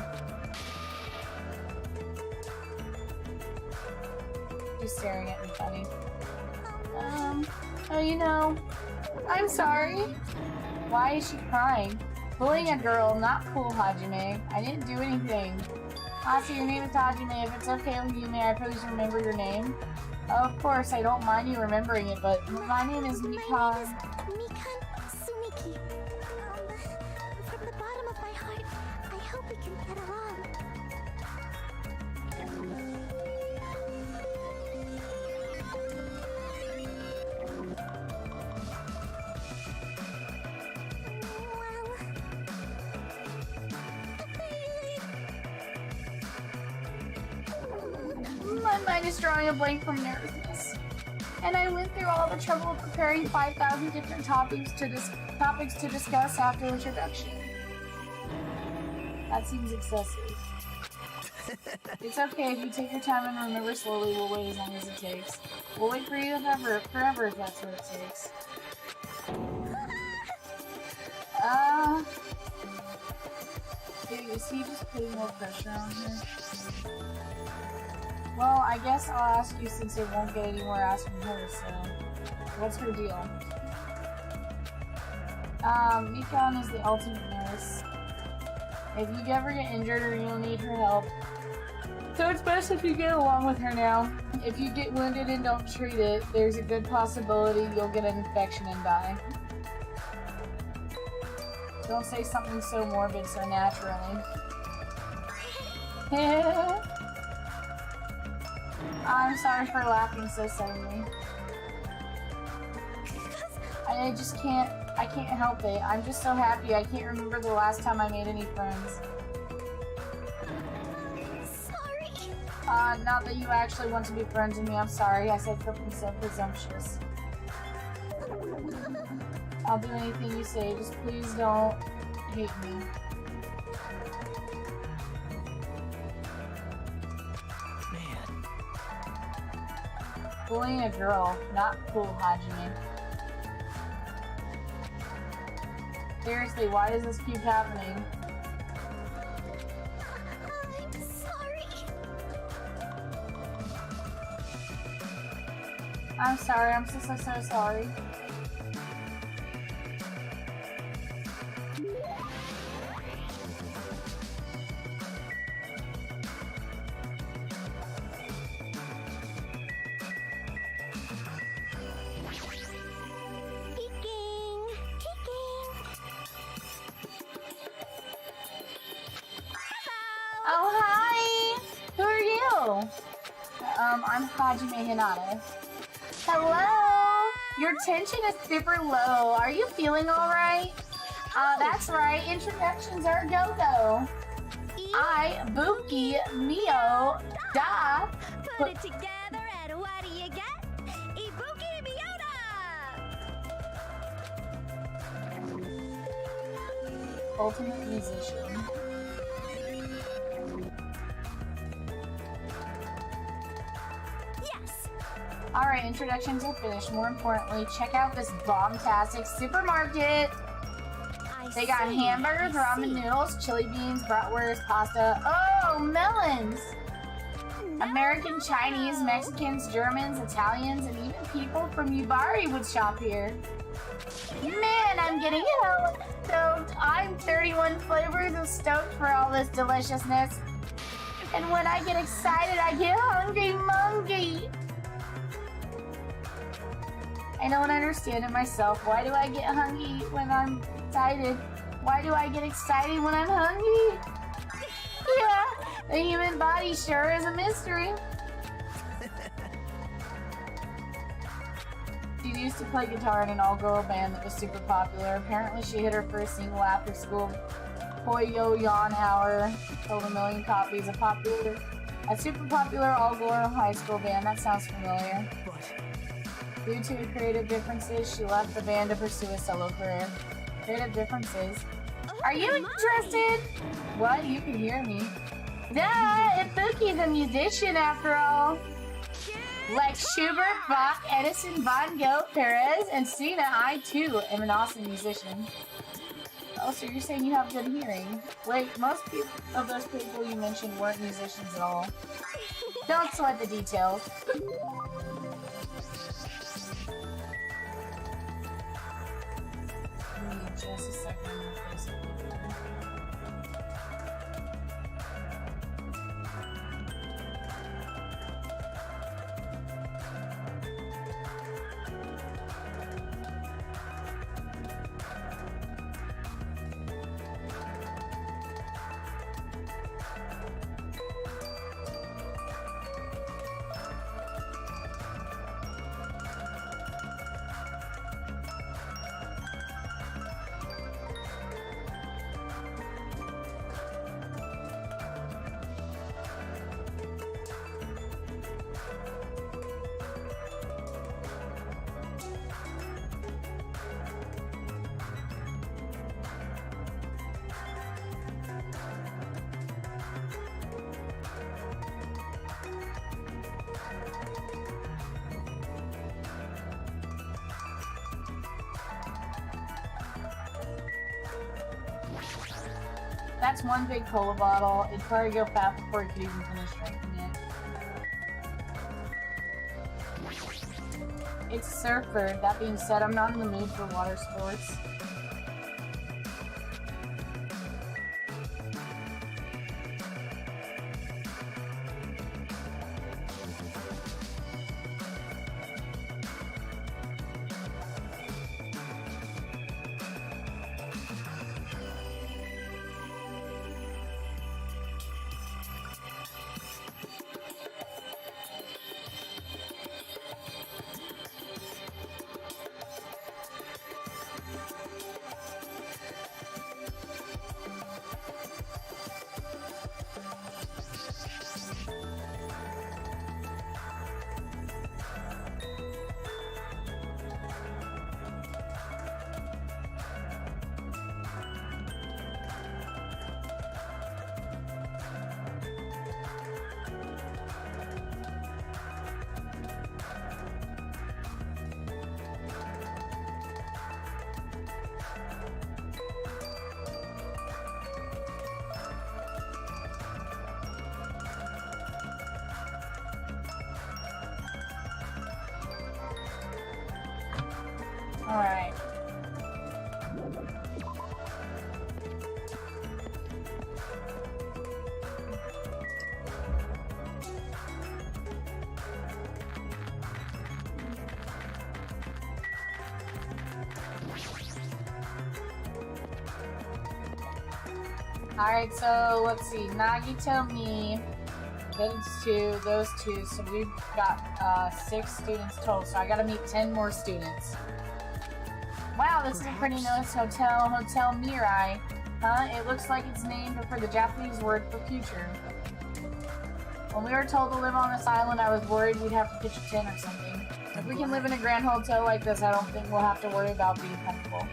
She's staring at me funny. You know, I'm sorry. Why is she crying? Bullying a girl, not cool, Hajime. I didn't do anything. So your name is Hajime. If it's okay with you, may I please remember your name? Of course, I don't mind you remembering it, but my name is Mikan. Mikan Sumiki. From the bottom of my heart, I hope we can get along. My mind is drawing a blank from nervousness. And I went through all the trouble of preparing 5,000 different topics to discuss after introduction. That seems excessive. It's okay if you take your time and remember slowly. We'll wait as long as it takes. We'll wait for you forever if that's what it takes. Dude, is he just putting more pressure on her? Well, I guess I'll ask you since it won't get any more asked from her, so... What's her deal? Mikan is the ultimate nurse. If you ever get injured or you'll need her help, so it's best if you get along with her now. If you get wounded and don't treat it, there's a good possibility you'll get an infection and die. Don't say something so morbid so naturally. I'm sorry for laughing so suddenly. I can't help it. I'm just so happy. I can't remember the last time I made any friends. Sorry. Not that you actually want to be friends with me. I'm sorry. I said something so presumptuous. I'll do anything you say. Just please don't hate me. Man. Bullying a girl. Not cool, Hajime. Seriously, why does this keep happening? I'm sorry. I'm sorry. I'm so sorry. Oh, hi! Who are you? I'm Hajime Hinata. Hello! Your tension is super low. Are you feeling alright? That's right. Introductions are a go-go. I, Buki, Mio, Da. Put it together and what do you get? Ibuki Miota! Ultimate musician. Alright, introductions are finished. More importantly, check out this bomb-tastic supermarket. They got hamburgers, ramen noodles, chili beans, bratwurst, pasta. Oh, melons! American, Chinese, Mexicans, Germans, Italians, and even people from Yubari would shop here. Man, I'm getting hella stoked. I'm 31 flavors of stoked for all this deliciousness. And when I get excited, I get hungry monkey. I don't understand it myself. Why do I get hungry when I'm excited? Why do I get excited when I'm hungry? Yeah, the human body sure is a mystery. She used to play guitar in an all-girl band that was super popular. Apparently she hit her first single after school. Poyo Yon Hour sold 1 million copies. A super popular all-girl high school band. That sounds familiar. Due to creative differences, she left the band to pursue a solo career. Creative differences? Are you interested? What? You can hear me. Duh! Ibuki's a musician after all. Like Schubert, Bach, Edison, Van Gogh, Perez, and Cena, I too am an awesome musician. Oh, so you're saying you have good hearing? Wait, most of those people you mentioned weren't musicians at all. Don't sweat the details. Just a second. That's one big cola bottle. It'd probably go fast before you could even finish drinking it. It's Surfer. That being said, I'm not in the mood for water sports. Alright. Alright, so let's see. Nagito, me, those two. So we've got 6 students total. So I gotta meet 10 more students. Wow, this is a pretty nice hotel. Hotel Mirai. Huh? It looks like it's named for the Japanese word for future. When we were told to live on this island, I was worried we'd have to pitch a tent or something. If we can live in a grand hotel like this, I don't think we'll have to worry about being comfortable.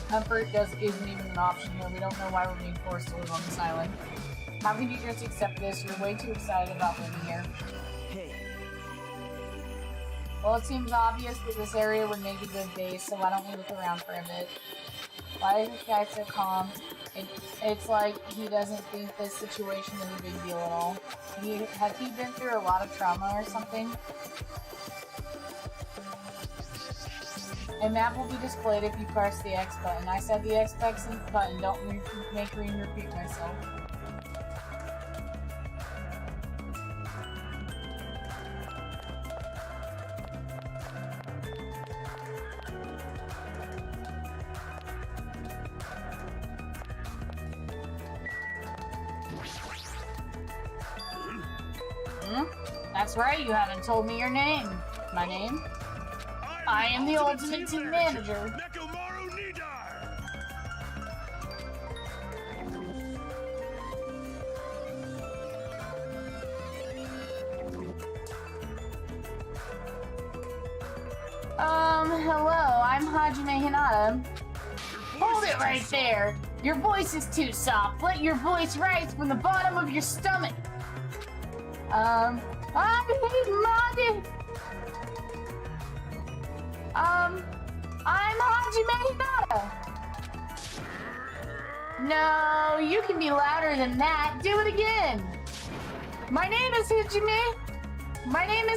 Comfort isn't even an option here. We don't know why we're being forced to live on this island. How can you just accept this? You're way too excited about living here. Hey, Well, it seems obvious that this area would make a good base, so why don't we look around for a bit? Why is this guy so calm? It's like he doesn't think this situation is a big deal at all. Has he been through a lot of trauma or something? A map will be displayed if you press the X button. I said the X button, don't make me repeat myself. That's right, you haven't told me your name. My name? I am the Ultimate Team Manager. Hello, I'm Hajime Hinata. Hold it right there! Your voice is too soft. Let your voice rise from the bottom of your stomach. I'm Hajime Hinata. No, you can be louder than that. Do it again. My name is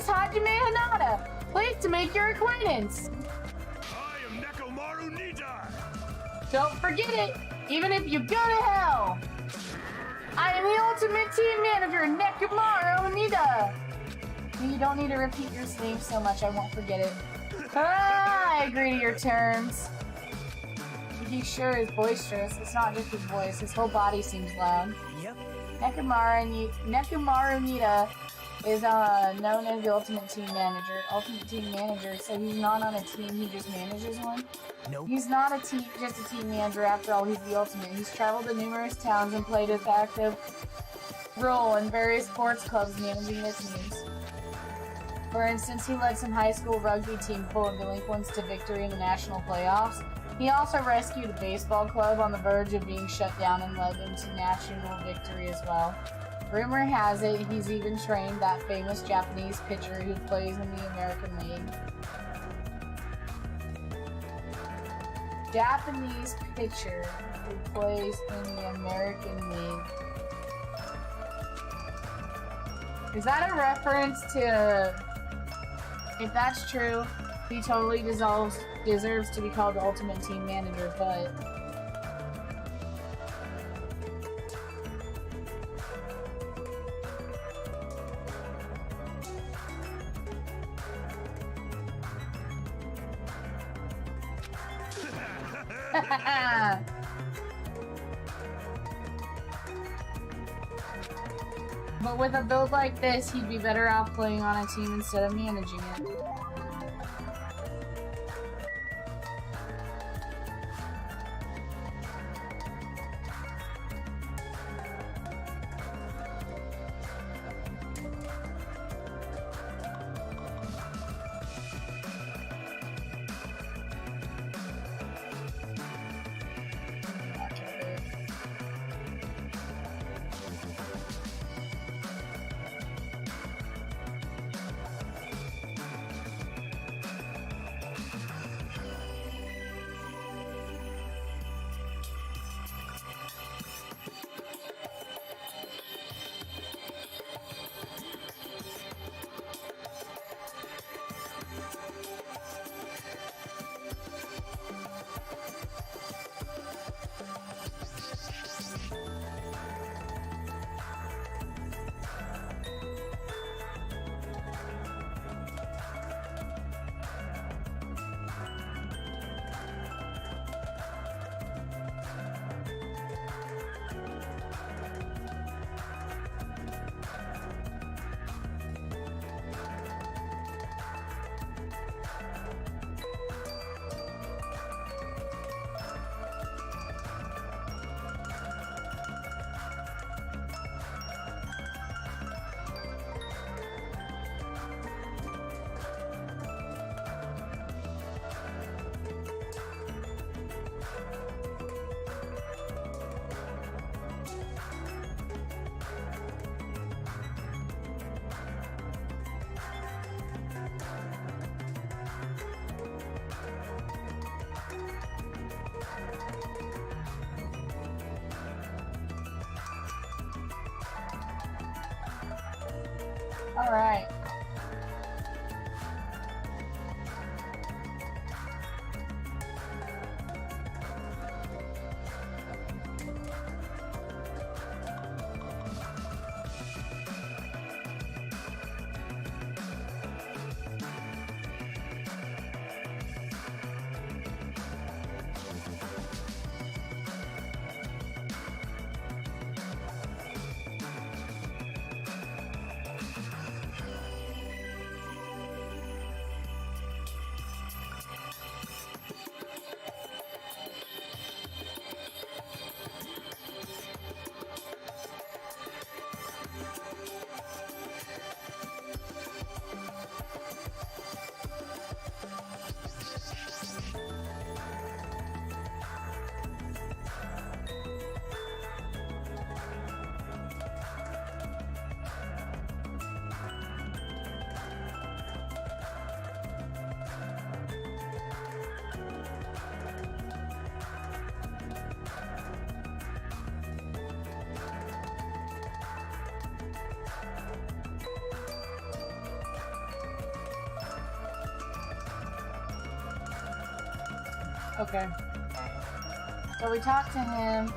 Hajime Hinata. Pleased to make your acquaintance. I am Nekomaru Nidar. Don't forget it, even if you go to hell. I am the Ultimate Team Manager, Nekomaru Nida. You don't need to repeat your name so much, I won't forget it. I agree to your terms. He sure is boisterous. It's not just his voice, his whole body seems loud. yep. Nekomaru Nida is known as the Ultimate Team Manager. Ultimate Team Manager, so he's not on a team, he just manages one? Nope. He's not just a team manager after all, he's the Ultimate. He's traveled to numerous towns and played an active role in various sports clubs managing their teams. For instance, he led some high school rugby team full of delinquents to victory in the national playoffs. He also rescued a baseball club on the verge of being shut down and led them to national victory as well. Rumor has it he's even trained that famous Japanese pitcher who plays in the American League. Japanese pitcher who plays in the American League. Is that a reference to... If that's true, he totally deserves to be called the Ultimate Team Manager, but... But with a build like this, he'd be better off playing on a team instead of managing it. Alright. Okay. So we talked to him.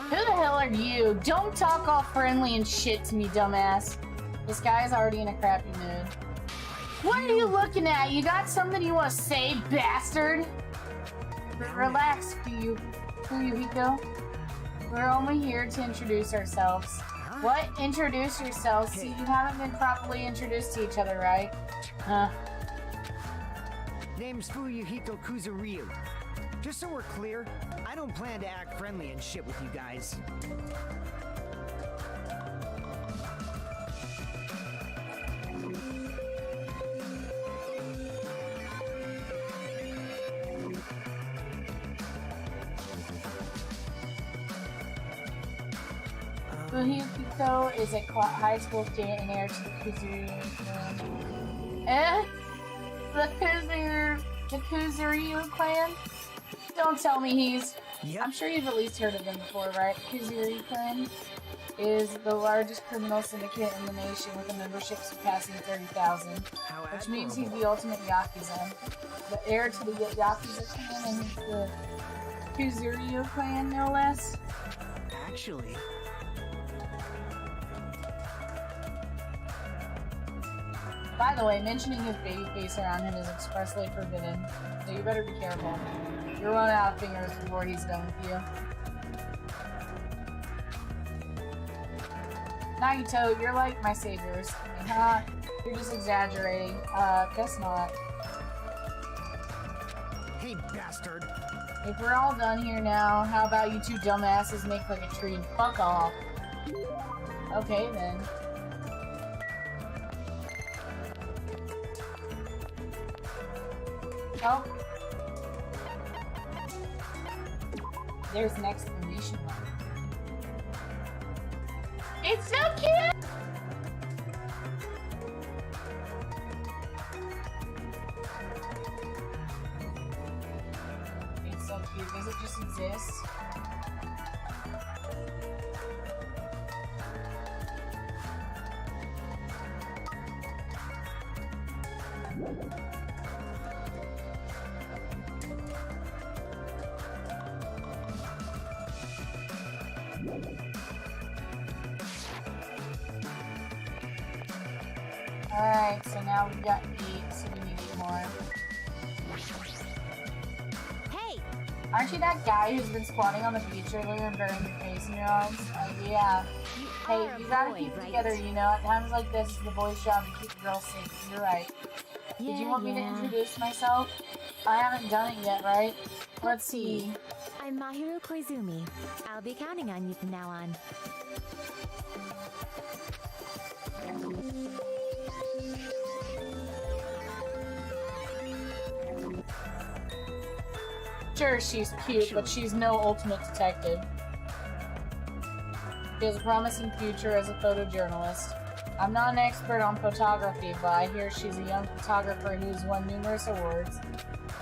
Who the hell are you? Don't talk all friendly and shit to me, dumbass. This guy's already in a crappy mood. What are you looking at? You got something you want to say, bastard? Relax, Fuyuhiko. We're only here to introduce ourselves. What? Introduce yourselves? See, you haven't been properly introduced to each other, right? Huh. Name's Fuyuhiko Kuzuryu. Just so we're clear, I don't plan to act friendly and shit with you guys. Fuyuhiko is a high school student and heir to the Kuzuryu clan. The Kuzuryu clan? Don't tell me he's... Yep. I'm sure you've at least heard of them before, right? Kuzuryu clan is the largest criminal syndicate in the nation with a membership surpassing 30,000. Which means he's the ultimate Yakuza. The heir to the Yakuza clan and the Kuzuryu clan, no less. Actually, by the way, mentioning his baby face around him is expressly forbidden, so you better be careful. You'll run out of fingers before he's done with you. Nagito, you're like my saviors. Huh? You're just exaggerating. Guess not. Hey, bastard. If we're all done here now, how about you two dumbasses make like a tree and fuck off? Okay, then. Oh. There's an exclamation mark. It's so cute! It's so cute. Does it just exist? Alright, so now we've got 8, so we need 8 more. Hey, Aren't you that guy who's been squatting on the beach earlier and burying your face in your arms? Yeah. Hey, you gotta keep it together, you know? At times like this, it's the boys' job to keep the girls safe. You're right. Did you want me to introduce myself? I haven't done it yet, right? Let's see. I'm Mahiru Koizumi. I'll be counting on you from now on. Sure, she's cute, but she's no ultimate detective. She has a promising future as a photojournalist. I'm not an expert on photography, but I hear she's a young photographer who's won numerous awards.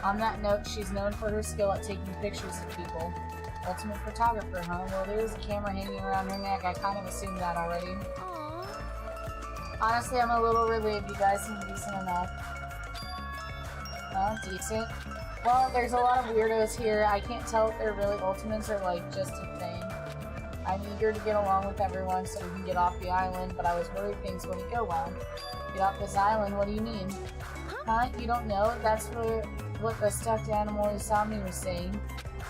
On that note, she's known for her skill at taking pictures of people. Ultimate photographer, huh? Well, there's a camera hanging around her neck. I kind of assumed that already. Aww. Honestly, I'm a little relieved. You guys seem decent enough. Decent? Well, there's a lot of weirdos here. I can't tell if they're really ultimates or, like, just a thing. I'm eager to get along with everyone so we can get off the island, but I was worried things wouldn't go well. Get off this island? What do you mean? Huh? You don't know? That's what the stuffed animal Usami was saying.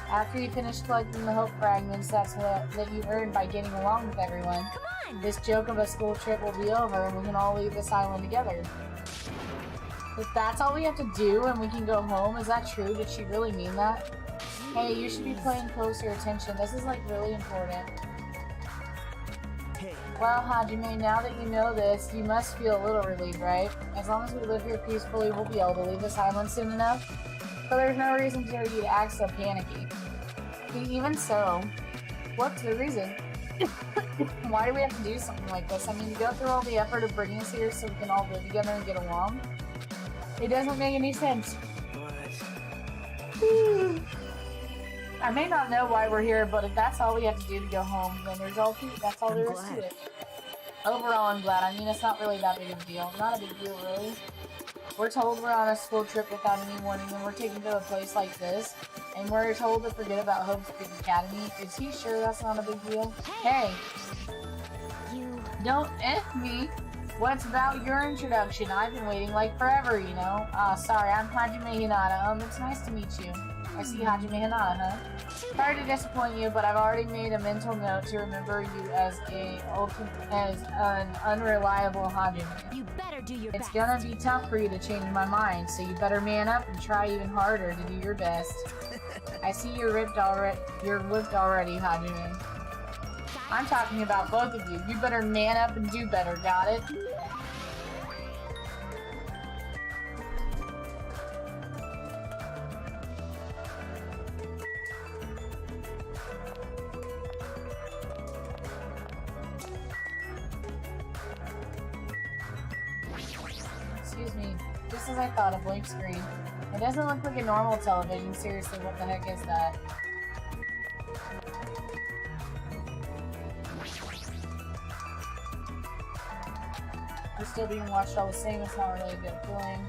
After you finish collecting the hope fragments, that's what you earned by getting along with everyone. Come on! This joke of a school trip will be over and we can all leave this island together. If that's all we have to do and we can go home, is that true? Did she really mean that? Hey, you should be paying closer attention. This is like really important. Hey, Well, Hajime, now that you know this, you must feel a little relieved, right? As long as we live here peacefully, we'll be able to leave this island soon enough. So there's no reason for you to act so panicky. Even so, what's the reason? Why do we have to do something like this? I mean, you go through all the effort of bringing us here so we can all live together and get along? It doesn't make any sense. but I may not know why we're here, but if that's all we have to do to go home, then that's all I'm there is glad. to it. Overall, I'm glad. I mean, it's not really that big of a deal. Not a big deal, really. We're told we're on a school trip without any warning, and we're taken to a place like this, and we're told to forget about Hope's Big Academy. Is he sure that's not a big deal? Hey, You... don't F me. What's about your introduction? I've been waiting like forever, you know. Sorry, I'm Hajime Hinata. It's nice to meet you. I see Hajime Hinata, huh? Sorry to disappoint you, but I've already made a mental note to remember you as an unreliable Hajime. You better do your It's best. gonna be tough for you to change my mind, so you better man up and try even harder to do your best. I see you're whipped already, Hajime. I'm talking about both of you. You better man up and do better, got it? Excuse me. Just as I thought, a blank screen. It doesn't look like a normal television. Seriously, what the heck is that? We're still being watched all the same. It's not really a good feeling.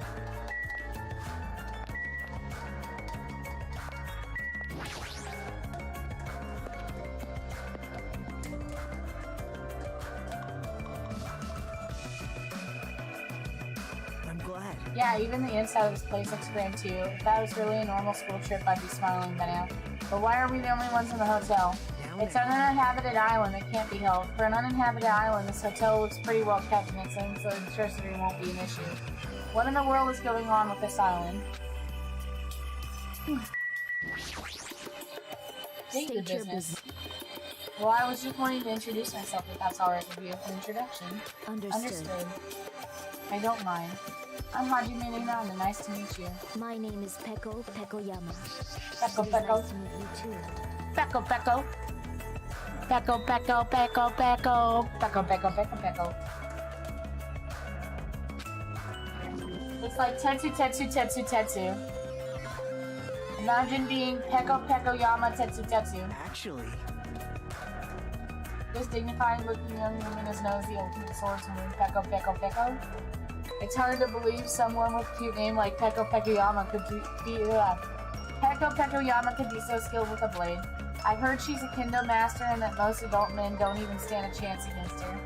I'm glad. Yeah, even the inside of this place looks grand too. If that was really a normal school trip, I'd be smiling by now. But why are we the only ones in the hotel? It's an uninhabited island. It can't be helped. For an uninhabited island, this hotel looks pretty well kept and it seems the electricity won't be an issue. What in the world is going on with this island? State your business. Well, I was just wanting to introduce myself if that's alright with you. An introduction. Understood. I don't mind. I'm Hajime Nina and nice to meet you. My name is Peko Pekoyama. Peko It is Peko. nice to meet you too. Peko Peko. Peko Peko Peko Peko. Peko Peko Peko Peko. It's like Tetsu Tetsu Tetsu Tetsu. Imagine being Peko Peko Yama Tetsu Tetsu. Actually, This dignified looking young woman is known as the ultimate swordsman, Peko Peko Peko. It's hard to believe someone with a cute name like Peko Pekoyama could Peko Pekoyama could be so skilled with a blade. I've heard she's a kendo master and that most adult men don't even stand a chance against her.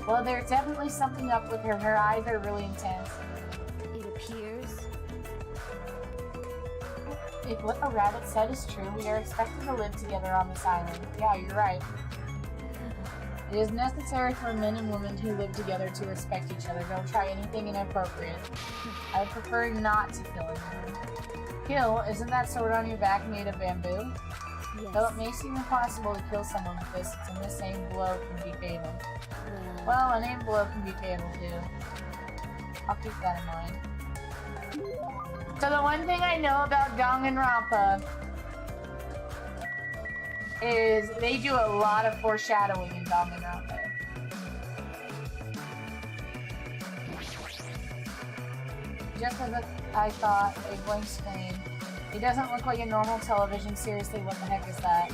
Well, there's definitely something up with her. Her eyes are really intense. It appears. If what the rabbit said is true, we are expected to live together on this island. Yeah, you're right. It is necessary for men and women who live together to respect each other. Don't try anything inappropriate. I would prefer not to kill anyone. Kill? Isn't that sword on your back made of bamboo? Yes. Though it may seem impossible to kill someone with this, it's in the same blow can be fatal. Well, Well, an aim blow can be fatal too. I'll keep that in mind. So the one thing I know about Danganronpa is they do a lot of foreshadowing in Danganronpa. Just as I thought, a blank screen. It doesn't look like a normal television. Seriously, what the heck is that?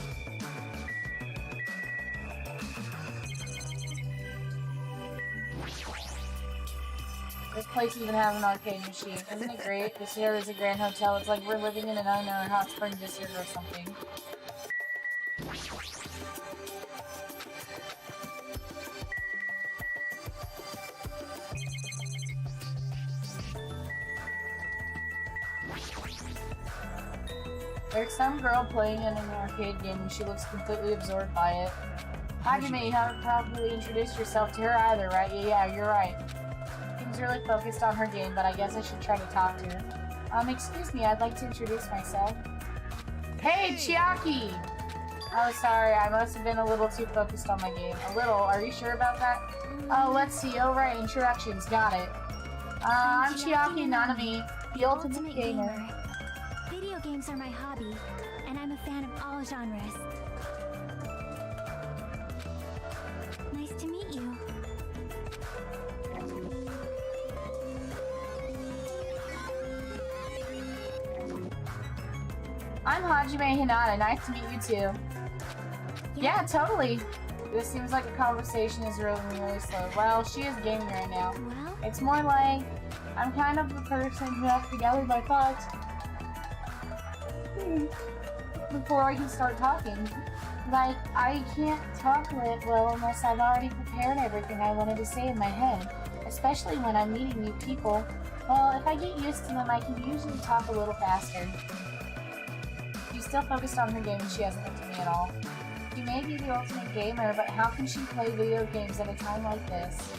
This place even has an arcade machine. Isn't it great? This here is a grand hotel. It's like we're living in an unknown hot spring district or something. There's some girl playing in an arcade game and she looks completely absorbed by it. Hajime, you haven't probably introduced yourself to her either, right? Yeah, you're right. Seems really focused on her game, but I guess I should try to talk to her. Excuse me, I'd like to introduce myself. Hey, Chiaki! Oh, sorry, I must have been a little too focused on my game. A little, are you sure about that? Oh, let's see, oh right, introductions, got it. I'm Chiaki Nanami, the ultimate gamer. Video games are my hobby, and I'm a fan of all genres. Nice to meet you. I'm Hajime Hinata, nice to meet you too. Yeah, totally. This seems like a conversation is really slow. Well, she is gaming right now. Well, It's more like, I'm kind of the person who has to gather my thoughts before I can start talking. Like, I can't talk well unless I've already prepared everything I wanted to say in my head, especially when I'm meeting new people. Well, if I get used to them, I can usually talk a little faster. She's still focused on her game and she hasn't looked at me at all. She may be the ultimate gamer, but how can she play video games at a time like this?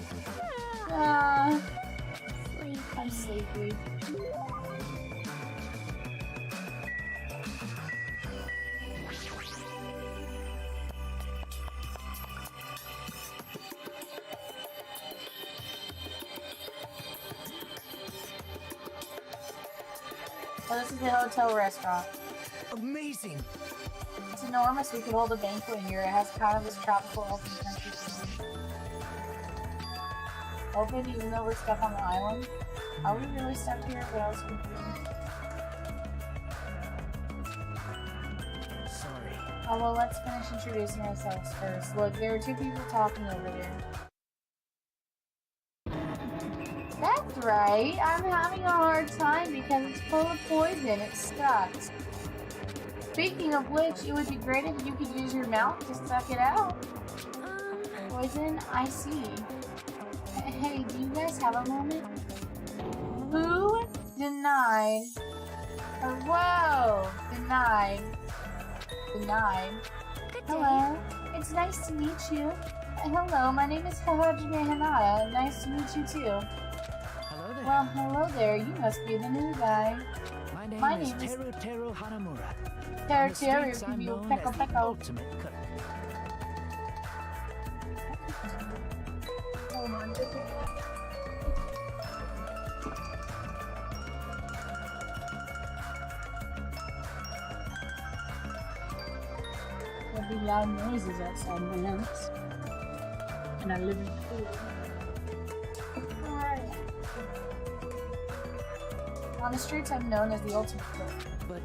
I'm sleepy. Well, this is the hotel restaurant. Amazing! It's enormous. We could hold a banquet here. It has kind of this tropical open country feeling. Open even though we're stuck on the island? Are we really stuck here? But I was confused. Sorry. Oh, well, let's finish introducing ourselves first. Look, there are two people talking over there. That's right. I'm having a hard time because it's full of poison. It sucks. Speaking of which, it would be great if you could use your mouth to suck it out. Poison? I see. Hey, do you guys have a moment? Who? Denied. Or, whoa! Denied. Denied. good day. Hello. It's nice to meet you. Hello, my name is Hajime Hinata. Nice to meet you too. Hello there. Well, hello there. You must be the new guy. My name is Teru Hanamura. Teru On the streets, I'm Teru, known Peko as the Peko. ultimate cook. Hold on. There'll be loud noises outside my house. And I live in food. Alright. On the streets, I'm known as the ultimate cook. But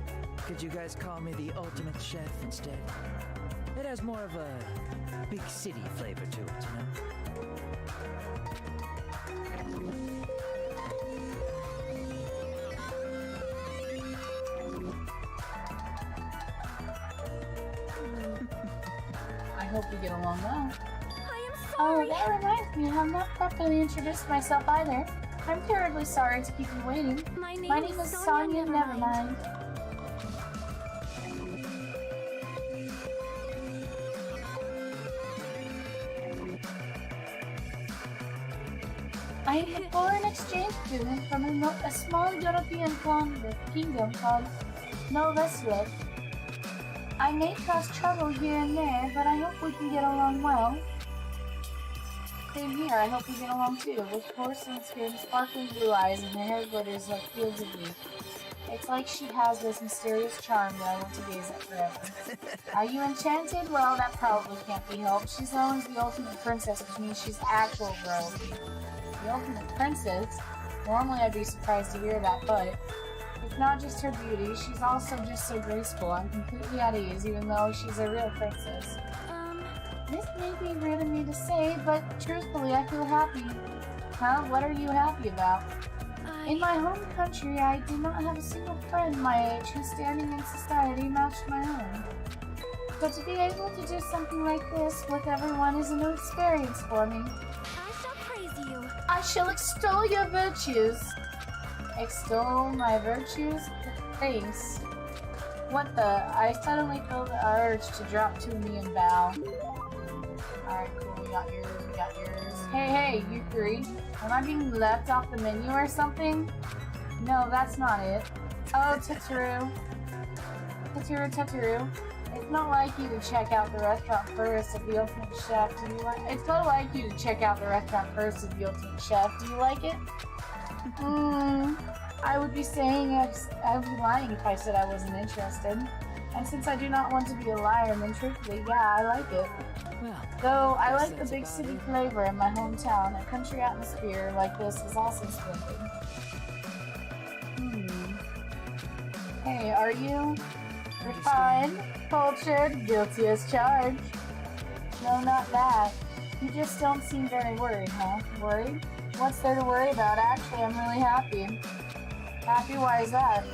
could you guys call me the ultimate chef instead? It has more of a big city flavor to it, you know? I hope we get along well. I am Oh, sorry. that reminds me, I have not properly introduced myself either. I'm terribly sorry to keep you waiting. My My name is Sonia Nevermind. I am a foreign exchange student from a small European kingdom called Noveslet. I may cause trouble here and there, but I hope we can get along well. Same here, I hope we get along too. With porcelain skin, sparkling blue eyes, and her hair glitters like fields of wheat. It's like she has this mysterious charm that I want to gaze at forever. Are you enchanted? Well, that probably can't be helped. She's known as the ultimate princess, which means she's actual royalty. The ultimate princess? Normally I'd be surprised to hear that, but It's not just her beauty, she's also just so graceful. I'm completely at ease, even though she's a real princess. This may be rude of me to say, but truthfully, I feel happy. Huh? What are you happy about? In my home country, I did not have a single friend my age whose standing in society matched my own. But to be able to do something like this with everyone is a new experience for me. I shall praise you. I shall extol your virtues. Extol my virtues? Thanks. What the? I suddenly feel the urge to drop to a knee and bow. Alright, cool. We got yours. We got yours. Hey, you three. Am I being left off the menu or something? No, that's not it. Oh, Tataru. Tataru. It's not like you to check out the restaurant first of the Ultimate Chef. Do you like? It's not like you to check out the restaurant first of the Ultimate Chef. Do you like it? I would be lying if I said I wasn't interested. And since I do not want to be a liar, then truthfully, yeah, I like it. Well, Though I like the big city flavor in my hometown, a country atmosphere like this is also splendid. Hey, are you refined, cultured, guilty as charged? No, not that. You just don't seem very worried, huh? Worried? What's there to worry about? Actually, I'm really happy. Happy? Why is that?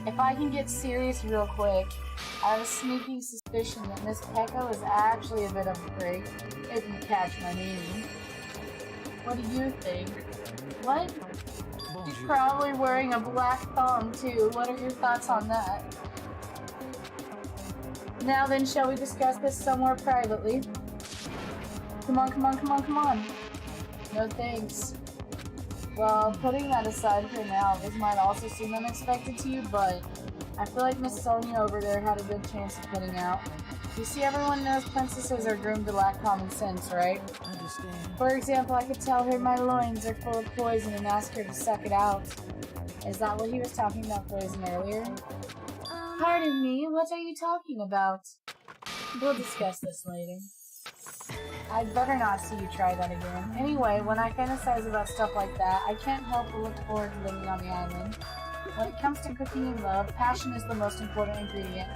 If I can get serious real quick, I have a sneaking suspicion that Miss Pecco is actually a bit of a freak, if you catch my meaning. What do you think? What? She's probably wearing a black thong too. What are your thoughts on that? Now then, shall we discuss this somewhere privately? Come on. No thanks. Well, putting that aside for now, this might also seem unexpected to you, but I feel like Miss Sonia over there had a good chance of getting out. You see, everyone knows princesses are groomed to lack common sense, right? Understand. For example, I could tell her my loins are full of poison and ask her to suck it out. Is that what he was talking about poison earlier? Pardon me, what are you talking about? We'll discuss this later. I'd better not see you try that again. Anyway, when I fantasize about stuff like that, I can't help but look forward to living on the island. When it comes to cooking and love, passion is the most important ingredient.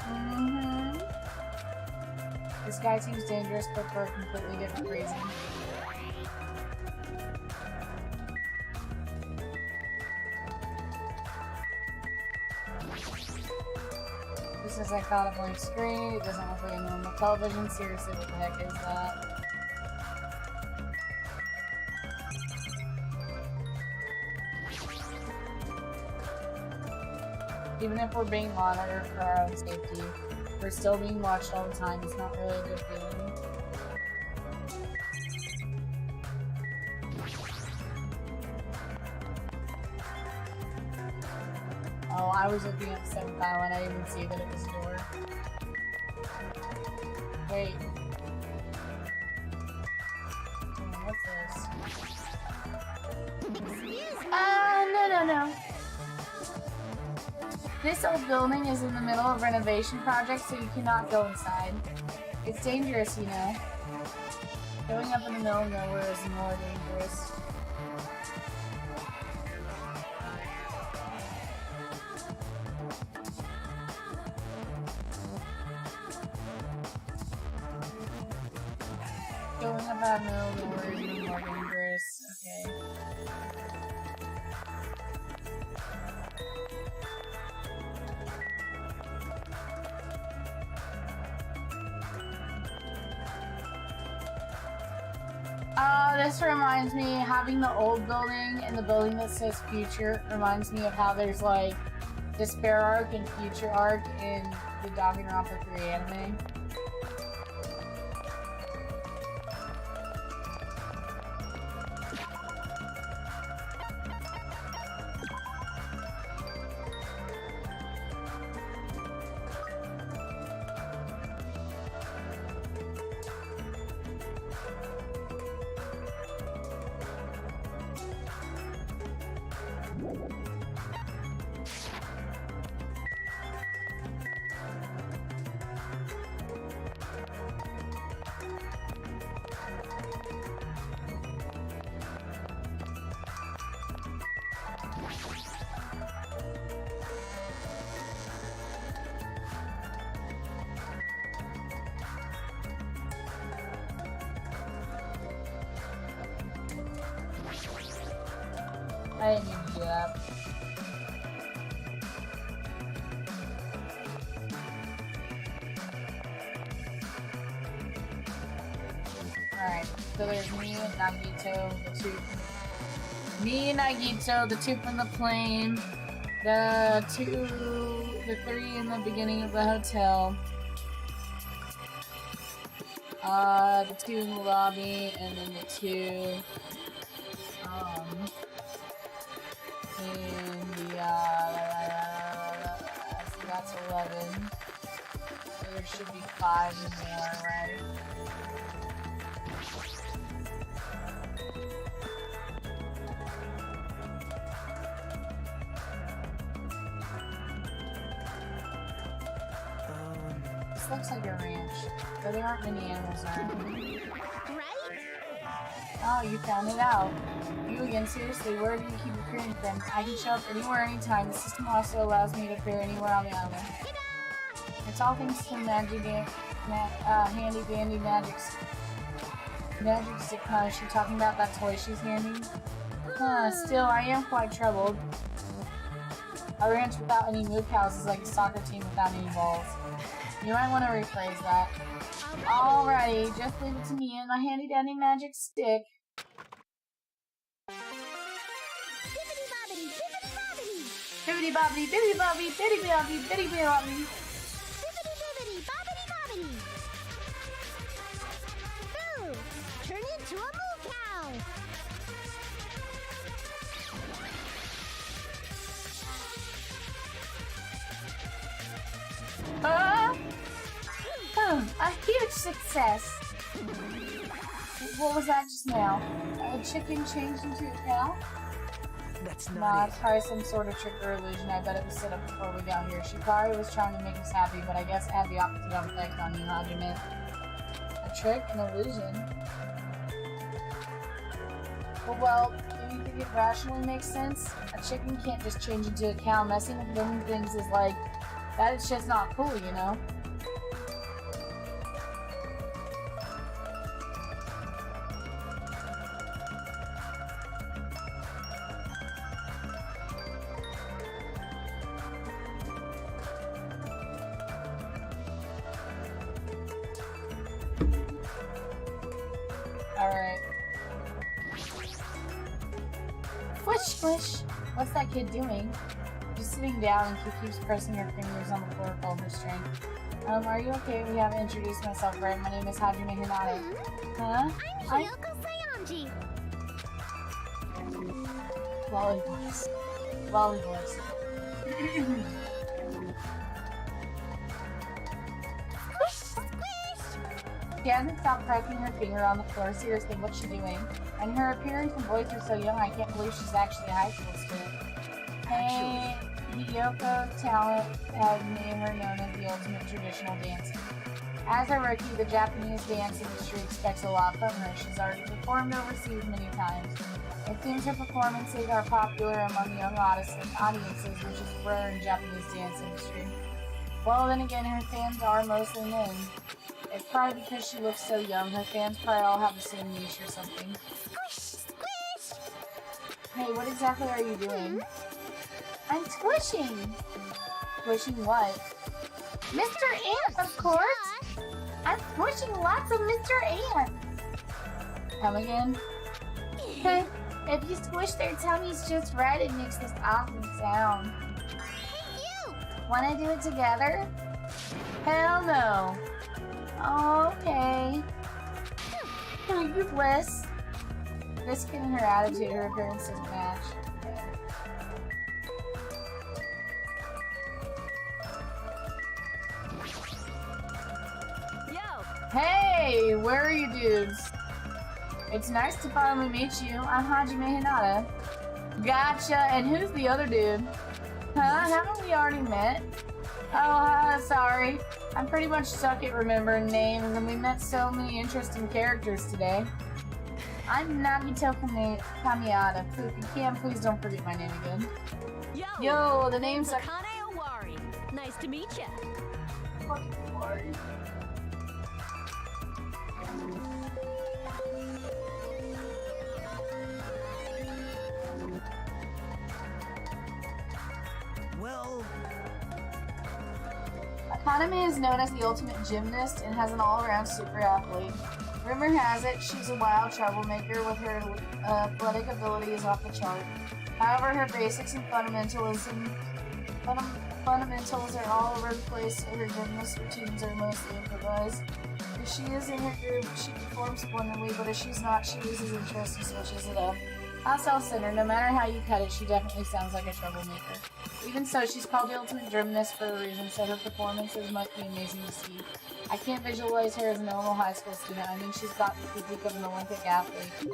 This guy seems dangerous, but for a completely different reason. Just as I caught a blank screen, it doesn't look like a normal television. Seriously, what the heck is that? Even if we're being monitored for our own safety, we're still being watched all the time. It's not really a good feeling. Oh, I was looking at the 7th island. I didn't even see that it was a door. Wait. What's this? No. This old building is in the middle of a renovation project, so you cannot go inside. It's dangerous, you know. Going up in the middle of nowhere is more dangerous. Going up out of the middle of nowhere is even more dangerous. Okay. This reminds me, having the old building and the building that says future reminds me of how there's like Despair arc and future arc in the Danganronpa 3 anime. I didn't mean to do that. Alright, so there's me and Nagito, the two. Me and Nagito, the two from the plane. The three in the beginning of the hotel. The two in the lobby, and then the two, in the, so that's 11. So there should be 5 more, right? This looks like a ranch, but there aren't many animals around. Right? Oh, you found it out. You again, seriously, where do you keep appearing from? I can show up anywhere, anytime. The system also allows me to appear anywhere on the island. It's all thanks to handy dandy magic stick. Is she talking about that toy she's handing? Still, I am quite troubled. A ranch without any moo cows is like a soccer team without any balls. You might want to rephrase that. Alrighty, just leave it to me and my handy dandy magic stick. Bibbidi bobbidi, Bibbidi bobbidi, bibbidi bobbidi, bibbidi bobbidi, bibbidi bobbidi. bibbidi bibbidi, bobbidi bobbidi. Boo! Turn into a moo cow. A huge success. What was that just now? A chicken changed into a cow? That's Nah, not it's probably some sort of trick or illusion. I bet it was set up before we got here. She probably was trying to make us happy, but I guess it had the opposite effect on you, Hajime. A trick? An illusion? Well, do you think it rationally makes sense? A chicken can't just change into a cow. Messing with living things is like... that is just not cool, you know? Alright. Squish, squish! What's that kid doing? She's sitting down and she keeps pressing her fingers on the floor with all her strength. Are you okay? We haven't introduced myself, right? My name is Hajime Hinata. Huh? I'm Hiyoko Sayonji. Lolly voice. Lolly voice. She hasn't stopped pressing her finger on the floor. Seriously, what's she doing? And her appearance and voice are so young, I can't believe she's actually a high school student. Hey, Hiyoko talent has made her known as the ultimate traditional dancer. As a rookie, the Japanese dance industry expects a lot from her. She's already performed overseas many times. It seems her performances are popular among young audiences, which is rare in Japanese dance industry. Well, then again, her fans are mostly men. It's probably because she looks so young. Her fans probably all have the same niche or something. Squish, squish. Hey, what exactly are you doing? I'm squishing! Squishing what? Mr. Ant, of course! I'm squishing lots of Mr. Ant! Come again? If you squish their tummies just right, it makes this awesome sound. Hey, you! Wanna do it together? Hell no. Okay. You bliss. This skin and her attitude, her appearance doesn't match. Yo! Hey, where are you dudes? It's nice to finally meet you. I'm Hajime Hinata. Gotcha, and who's the other dude? Huh? Haven't we already met? Oh, sorry. I'm pretty much stuck at remembering names, and we met so many interesting characters today. I'm Nagito Kamiyata. If you can, please don't forget my name again. Yo, the name's like... Akane Owari. Nice to meet ya. Fucking Lord. Haname is known as the ultimate gymnast and has an all-around super athlete. Rumor has it she's a wild troublemaker with her athletic abilities off the chart. However, her basics and fundamentals are all over the place, so her gymnast routines are mostly improvised. If she is in her group, she performs splendidly, but if she's not, she loses interest and switches it up. Not self-centered, no matter how you cut it, she definitely sounds like a troublemaker. Even so, she's called the ultimate gymnast for a reason, so her performances must be amazing to see. I can't visualize her as a normal high school student. I mean, she's got the physique of an Olympic athlete.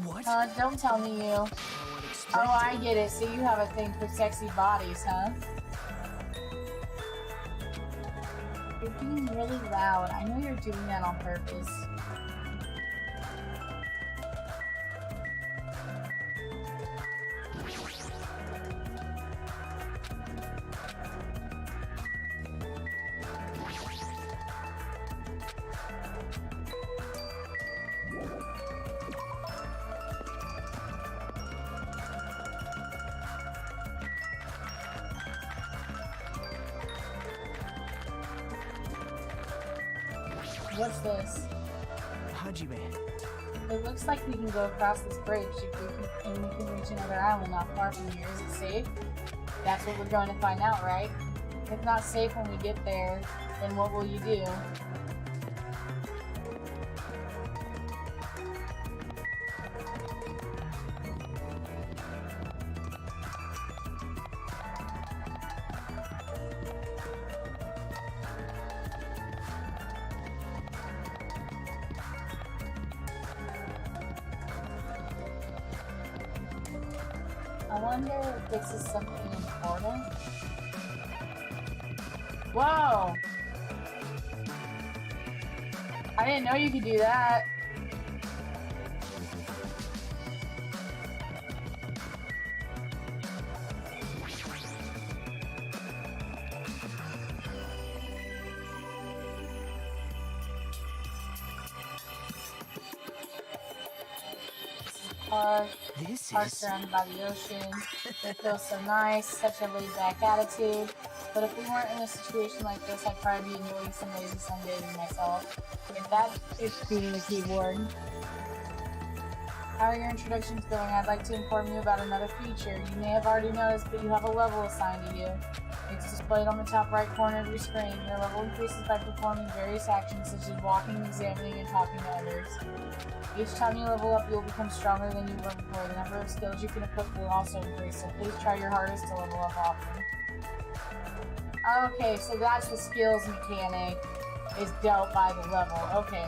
What? Don't tell me you. Oh, I get it. So you have a thing for sexy bodies, huh? You're being really loud. I know you're doing that on purpose. What's this? Hajime. It looks like we can go across this bridge and we can reach another island not far from here. Is it safe? That's what we're going to find out, right? If it's not safe when we get there, then what will you do? I wonder if this is something important. Whoa! I didn't know you could do that. Park surrounded by the ocean. It feels so nice, such a laid-back attitude. But if we weren't in a situation like this, I'd probably be enjoying some lazy sunbathing myself. If that is being the keyboard. How are your introductions going? I'd like to inform you about another feature. You may have already noticed, but you have a level assigned to you. It's displayed on the top right corner of your screen. Your level increases by performing various actions such as walking, examining, and talking to others. Each time you level up, you will become stronger than you were before. The number of skills you can equip will also increase, so please try your hardest to level up often. Okay, so that's the skills mechanic is dealt by the level. Okay.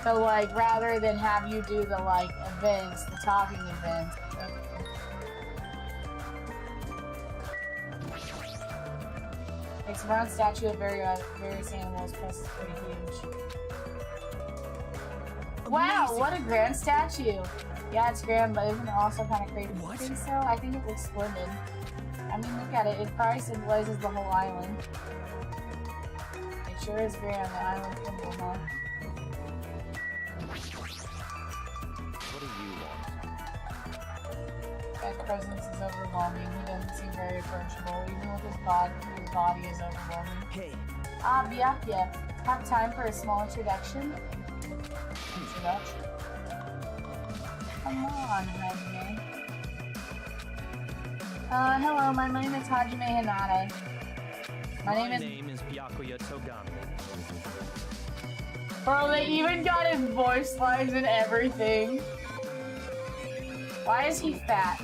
So, like, rather than have you do the, like, events, the talking events. Okay. It's a bronze statue of various animals, plus it's pretty huge. Wow, what a grand statue! Yeah, it's grand, but isn't it also kind of crazy? What? I think so. I think it looks splendid. I mean, look at it. It probably symbolizes the whole island. It sure is grand, the island symbol, huh? What do you want? That presence is overwhelming. He doesn't seem very approachable, even with his body is overwhelming. Hey. Ah, Byakuya. Have time for a small introduction? Come on, Hajime. Hello, my name is Hajime Hinata. My name is Byakuya Togami. Bro, they even got his voice lines and everything. Why is he fat?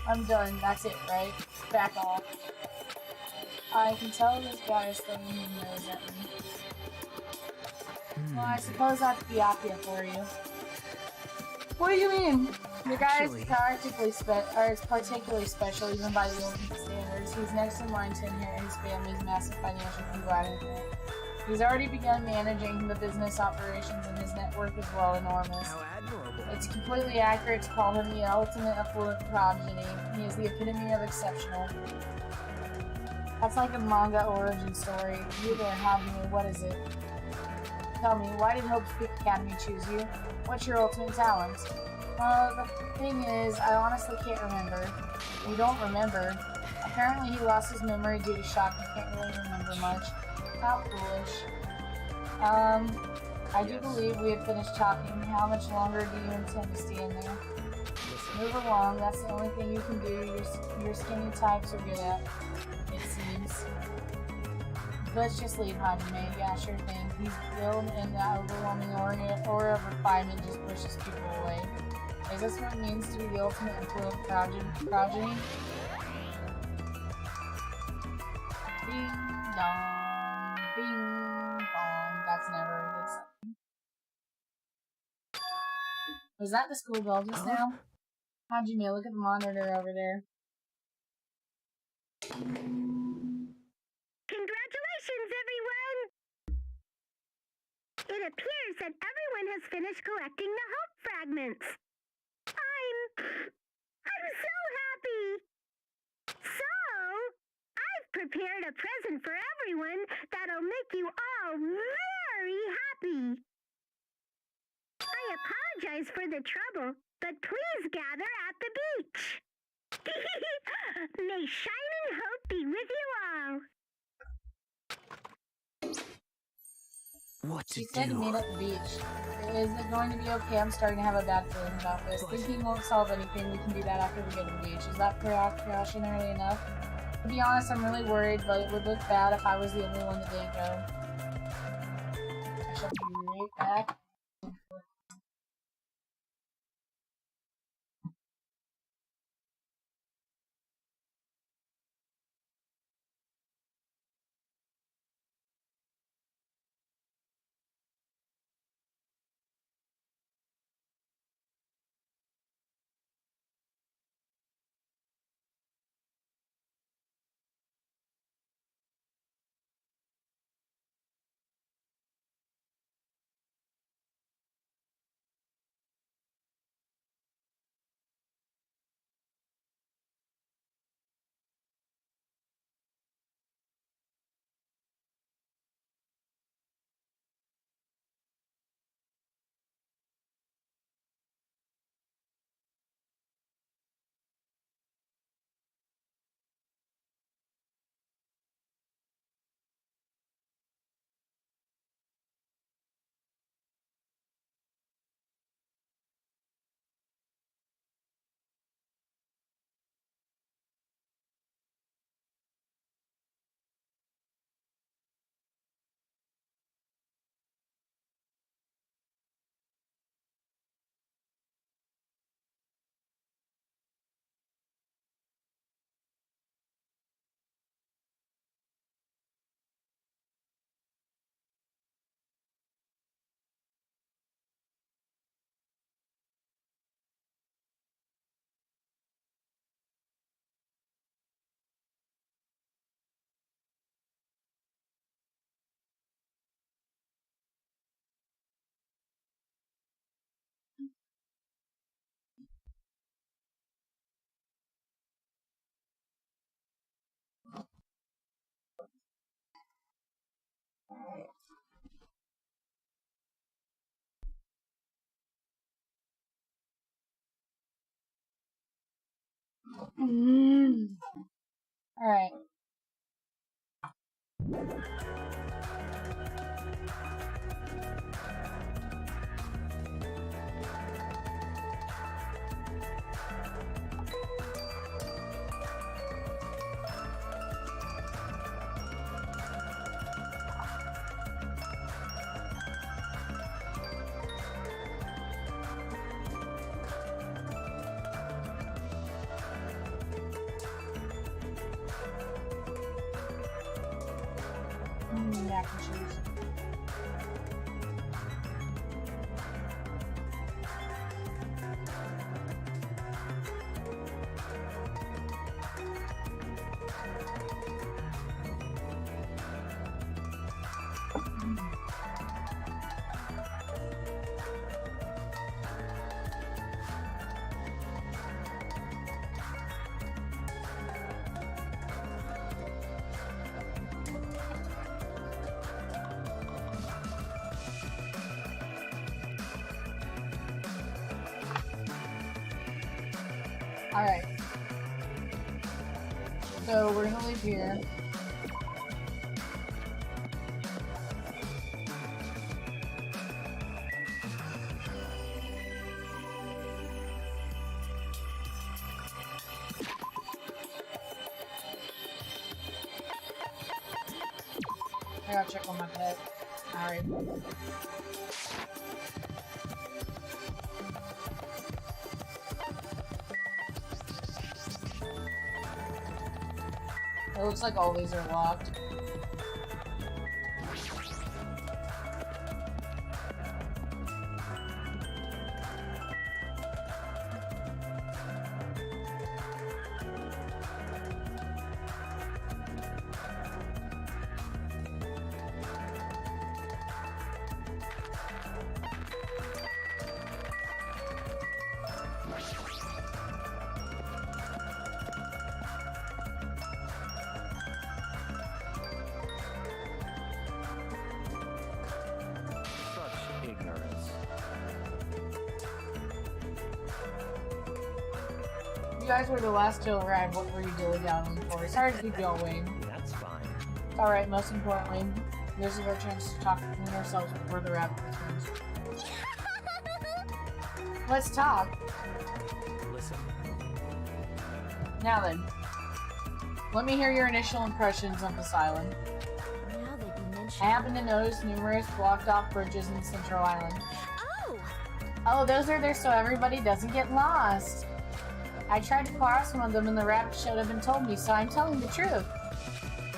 I'm done. That's it, right? Back off. I can tell this guy is throwing his nose at me. Well, I suppose that's Byakuya for you. What do you mean? The guy is particularly special even by the Olympic standards. He's next in line to inherit his family's massive financial conglomerate. He's already begun managing the business operations and his net worth is well enormous. How admirable. It's completely accurate to call him the ultimate affluent progeny. He is the epitome of exceptional. That's like a manga origin story. You there, Hajime, what is it? Tell me, why did Hope's Peak Academy choose you? What's your ultimate talent? The thing is, I honestly can't remember. You don't remember? Apparently he lost his memory due to shock and can't really remember much. How foolish. I do believe we had finished talking. How much longer do you intend to stay in there? Move along, that's the only thing you can do. Your skinny types are good at, it seems. Let's just leave, Hajime. Yeah, sure thing. He's ill and that overwhelming aura of refinement just pushes people away. Is this what it means to be the ultimate influence progeny? Bing dong, bing bong. That's never a good sign. Was that the school bell just now? Hajime, look at the monitor over there. Congratulations, everyone! It appears that everyone has finished collecting the hope fragments. I'm so happy! So, I've prepared a present for everyone that'll make you all very happy. I apologize for the trouble, but please gather at the beach. May shining hope be with you all. What to She said do? meet at the beach. Is it going to be okay? I'm starting to have a bad feeling about this. Thinking won't solve anything. We can do that after we go to the beach. Is that precautionary enough? To be honest, I'm really worried, but it would look bad if I was the only one that didn't go. I shall be right back. Alright. Mac and cheese. Alright. So we're gonna leave here. I gotta check on my pet. Alright. It looks like all these are locked. Such ignorance. You guys were the last to arrive. What were you doing down for? Sorry to keep you all waiting. That's fine. It's alright, most importantly, this is our chance to talk between ourselves before the rabbit returns. Let's talk. Listen, Now then, let me hear your initial impressions of this island. Now that you mention I happen to notice numerous blocked-off bridges in Central Island. Oh! Oh, those are there so everybody doesn't get lost. I tried to cross one of them and the rabbit showed up and told me, so I'm telling the truth.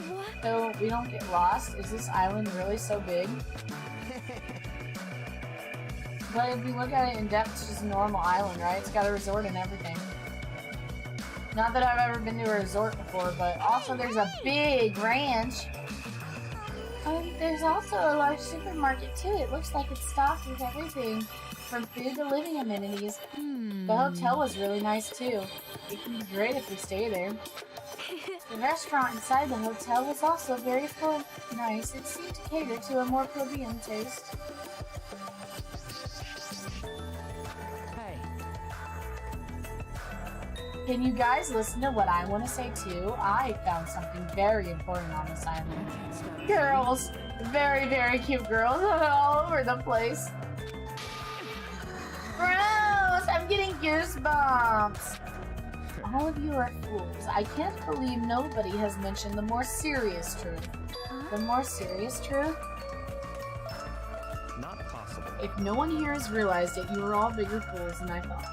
What? So we don't get lost? Is this island really so big? But if you look at it in depth, it's just a normal island, right? It's got a resort and everything. Not that I've ever been to a resort before, but also there's a big ranch. There's also a large supermarket too. It looks like it's stocked with everything, from food to living amenities. The hotel was really nice too. It can be great if we stay there. The restaurant inside the hotel was also very nice. It seemed to cater to a more plebeian taste. Hey, Can you guys listen to what I want to say too? I found something very important on this island. Girls! Very, very cute girls all over the place. Gross! I'm getting goosebumps! All of you are fools. I can't believe nobody has mentioned the more serious truth. The more serious truth? not possible. If no one here has realized it, you are all bigger fools than I thought.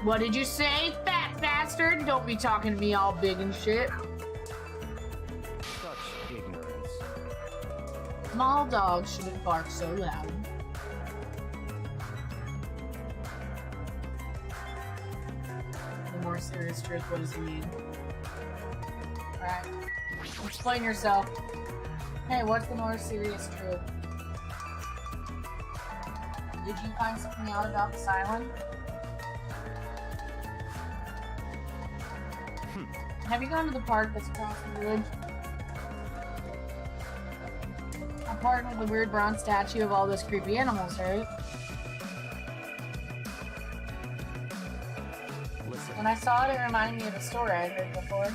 What did you say, fat bastard? Don't be talking to me all big and shit. Such ignorance. Small dogs shouldn't bark so loud. The more serious truth, what does he mean? Alright. Explain yourself. Hey, what's the more serious truth? Did you find something out about this island? Have you gone to the park that's across the village? A park with a weird bronze statue of all those creepy animals, right? Listen, When I saw it, it reminded me of a story I'd heard before.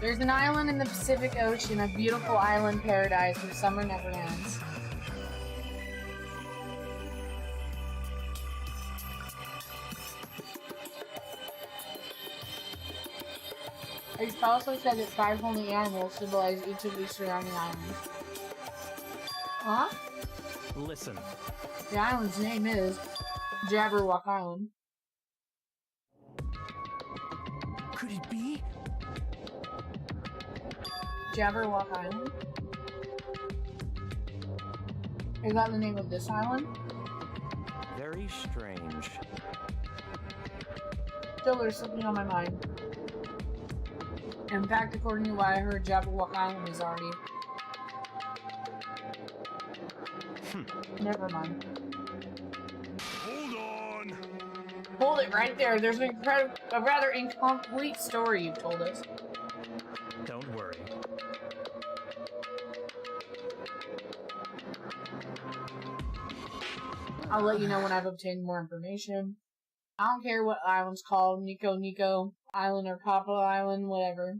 There's an island in the Pacific Ocean, a beautiful island paradise where summer never ends. It also said that 5 holy animals symbolize each of these surrounding islands. Huh? listen. The island's name is Jabberwock Island. Could it be? Jabberwock Island? Is that the name of this island? Very strange. Still, there's something on my mind. In fact, according to what I heard, Jabberwock Island is already... Never mind. Hold on! Hold it right there. There's a rather incomplete story you've told us. Don't worry. I'll let you know when I've obtained more information. I don't care what island's called, Nico Island or Papa Island, whatever.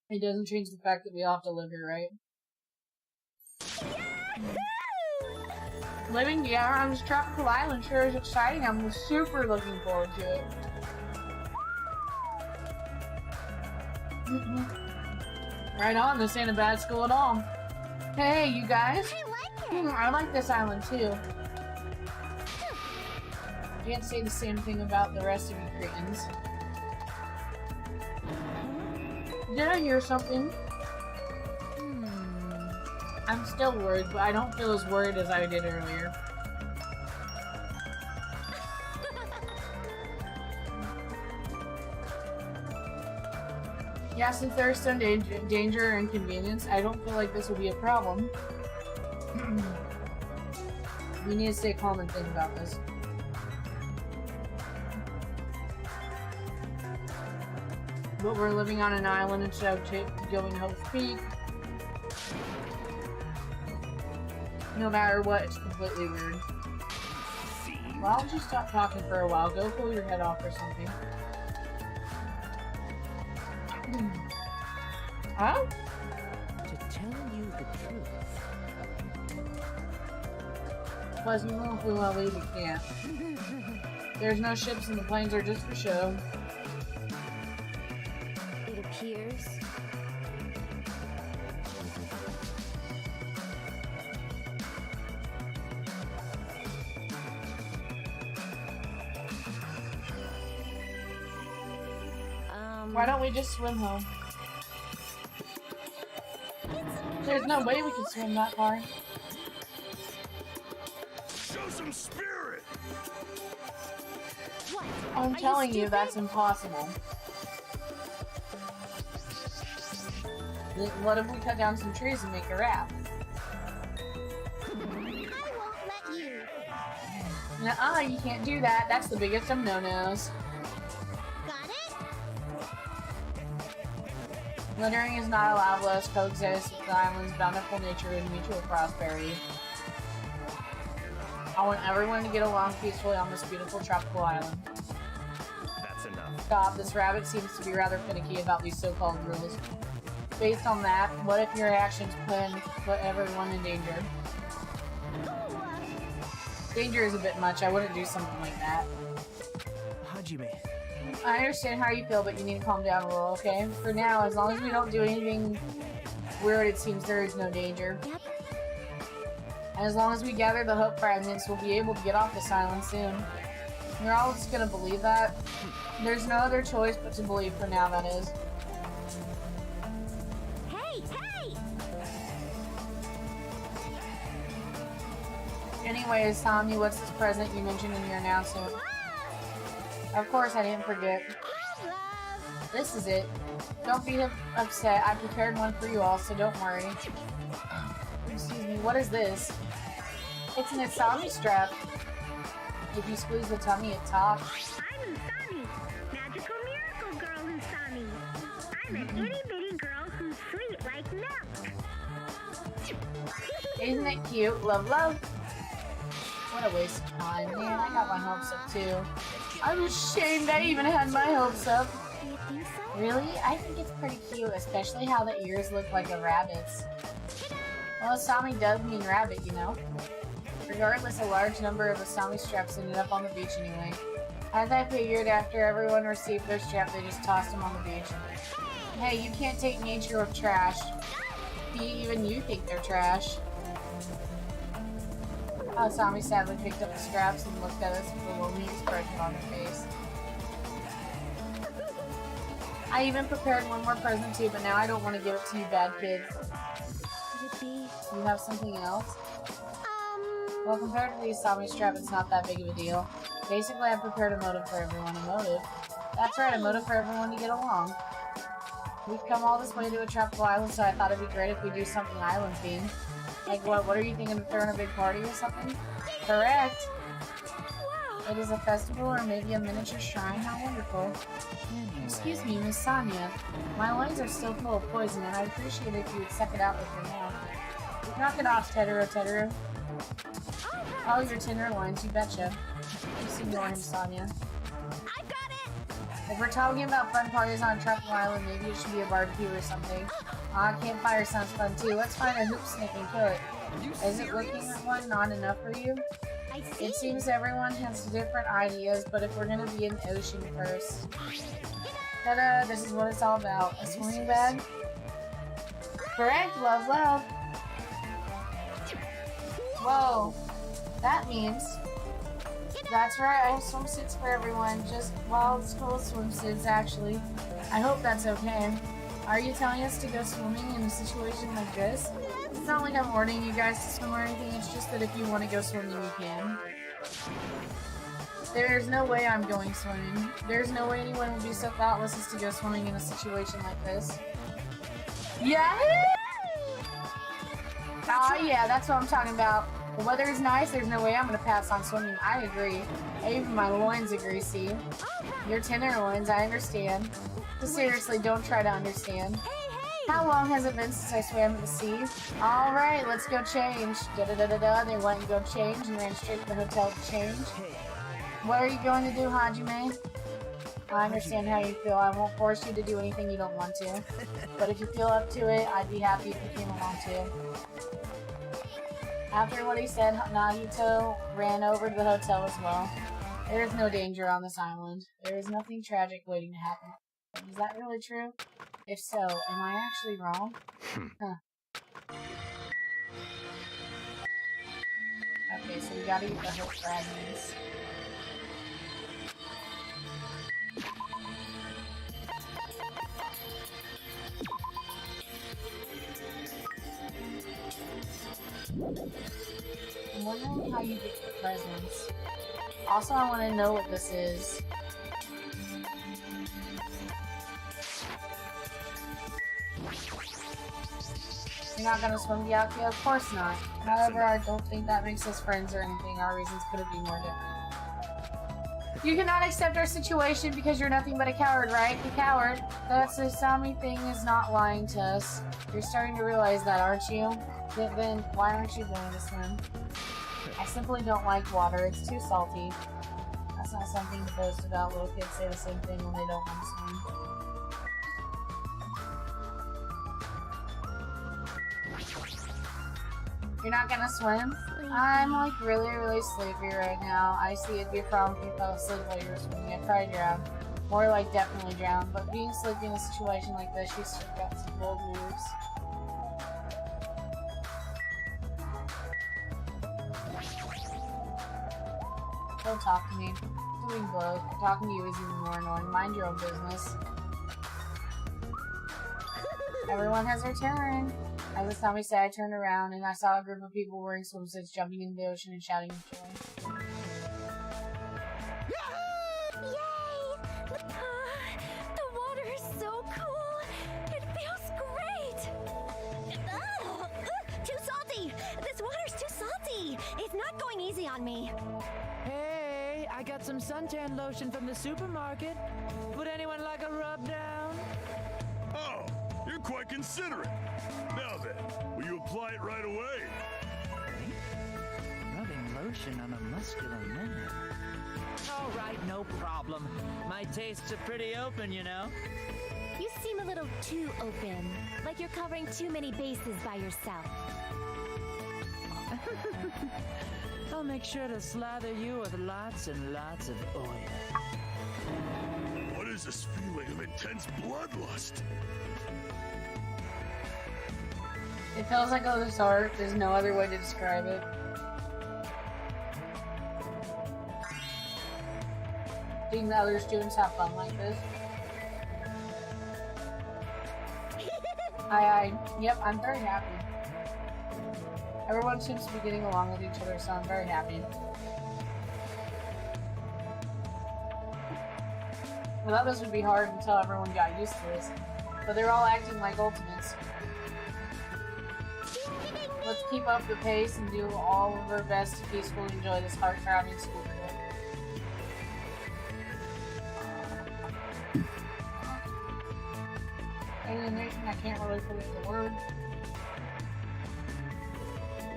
It doesn't change the fact that we all have to live here, right? Living on this tropical island sure is exciting. I'm super looking forward to it. Right on, this ain't a bad school at all. Hey, you guys. I like it. I like this island too. Can't say the same thing about the rest of you Cretans. Did I hear something? I'm still worried, but I don't feel as worried as I did earlier. Yeah, since there's some danger or inconvenience, I don't feel like this will be a problem. We need to stay calm and think about this. But we're living on an island instead of going to Hope's Peak. No matter what, it's completely weird. Why don't you stop talking for a while? Go pull your head off or something. Huh? To tell you the truth. Plus, even if we want to leave, we can't. There's no ships and the planes are just for show. It appears. Why don't we just swim home? There's no way we can swim that far. Show some spirit! What? I'm Are telling you, stupid? that's impossible. What if we cut down some trees and make a raft? I won't let you. Nuh-uh, you can't do that. That's the biggest of no-nos. Got it? Littering is not allowed. Let us coexist with the island's bountiful nature and mutual prosperity. I want everyone to get along peacefully on this beautiful tropical island. That's enough. Stop. This rabbit seems to be rather finicky about these so-called rules. Based on that, what if your actions put everyone in danger? Danger is a bit much. I wouldn't do something like that. Hajime. I understand how you feel, but you need to calm down a little, okay? For now, as long as we don't do anything weird, it seems there is no danger. Yep. And as long as we gather the hope fragments, we'll be able to get off this island soon. You're all just gonna believe that? There's no other choice but to believe for now, that is. Hey! Anyways, Tommy, what's this present you mentioned in your announcement? Of course, I didn't forget. Love. This is it. Don't be upset. I prepared one for you all, so don't worry. Excuse me, what is this? It's an Usami strap. If you squeeze the tummy, it talks. I'm Usami, magical miracle girl Usami. I'm an itty bitty girl who's sweet like milk. Isn't it cute? Love, love. What a waste of time. Man, I got my hopes up too. I'm ashamed I even had my hopes up. Do you think so? Really? I think it's pretty cute, especially how the ears look like a rabbit's. Well, Asami does mean rabbit, you know. Regardless, a large number of Asami straps ended up on the beach anyway. As I figured, after everyone received their strap, they just tossed them on the beach. Hey, you can't take nature with trash. Even you think they're trash. Asami sadly picked up the scraps and looked at us with a lonely expression on her face. I even prepared one more present too, but now I don't want to give it to you bad kids. Could it be? You have something else? Well, compared to the Asami strap, it's not that big of a deal. Basically, I prepared a motive for everyone. A motive? That's right, a motive for everyone to get along. We've come all this way to a tropical island, so I thought it'd be great if we do something island themed. Like what? What are you thinking of throwing a big party or something? Correct! It is a festival or maybe a miniature shrine. How wonderful. Excuse me, Miss Sonia. My lungs are still full of poison, and I'd appreciate it if you would suck it out with your mouth. Knock it off, Tedero. Oh, your tenderloins, you betcha. Just ignore him, Sonya. I've got it! If we're talking about fun parties on a tropical island, maybe it should be a barbecue or something. Campfire sounds fun too. Let's find a hoop snake and kill it. Is it looking at one not enough for you? I see. It seems everyone has different ideas, but if we're gonna be in the ocean first. Ta-da! This is what it's all about. A swimming bag? Correct, love loud. Whoa. That means... That's right, I have swimsuits for everyone. Just wild school swimsuits, actually. I hope that's okay. Are you telling us to go swimming in a situation like this? It's not like I'm ordering you guys to swim or anything, it's just that if you want to go swimming, you can. There's no way I'm going swimming. There's no way anyone would be so thoughtless as to go swimming in a situation like this. Yeah! Yeah, that's what I'm talking about. The weather is nice, there's no way I'm gonna pass on swimming. I agree. Even my loins are greasy. Your tenderloins, I understand. But seriously, don't try to understand. How long has it been since I swam in the sea? Alright, let's go change. Da-da-da-da-da, they went and go change and ran straight to the hotel to change. What are you going to do, Hajime? I understand how you feel. I won't force you to do anything you don't want to. But if you feel up to it, I'd be happy if you came along too. After what he said, Nagito ran over to the hotel as well. There is no danger on this island. There is nothing tragic waiting to happen. Is that really true? If so, am I actually wrong? Huh. Okay, so we gotta get the hook fragments. I'm wondering how you get the presents. Also, I want to know what this is. You're not gonna swim, Gyakyo? Of course not. However, I don't think that makes us friends or anything. Our reasons could have been more different. You cannot accept our situation because you're nothing but a coward, right? The coward. That Susami thing is not lying to us. You're starting to realize that, aren't you? Then why aren't you going to swim? I simply don't like water. It's too salty. That's not something to boast about. Little kids say the same thing when they don't want to swim. You're not gonna swim? I'm like really sleepy right now. I see it'd be a problem if you fell asleep while you were swimming. I'd probably drown. More like definitely drown. But being sleepy in a situation like this, she's got some bold moves. Don't talk to me. Doing both. Talking to you is even more annoying. Mind your own business. Everyone has their turn. As the Tommy said, I turned around and I saw a group of people wearing swimsuits jumping into the ocean and shouting with joy. Yay! The water is so cool. It feels great. Too salty. This water's too salty. It's not going easy on me. Hey, I got some suntan lotion from the supermarket. Would anyone like a rub down? Oh, you're quite considerate. Now then, will you apply it right away? Rubbing lotion on a muscular man. All right, no problem. My tastes are pretty open, you know. You seem a little too open, like you're covering too many bases by yourself. I'll make sure to slather you with lots and lots of oil. What is this feeling of intense bloodlust? It feels like a loose heart. There's no other way to describe it. Seeing the other students have fun like this. Yep, I'm very happy. Everyone seems to be getting along with each other, so I'm very happy. I thought this would be hard until everyone got used to this. But they're all acting like ultimates. Let's keep up the pace and do all of our best to peacefully enjoy this heart-throbbing school trip. Alienation, I can't really put it into words.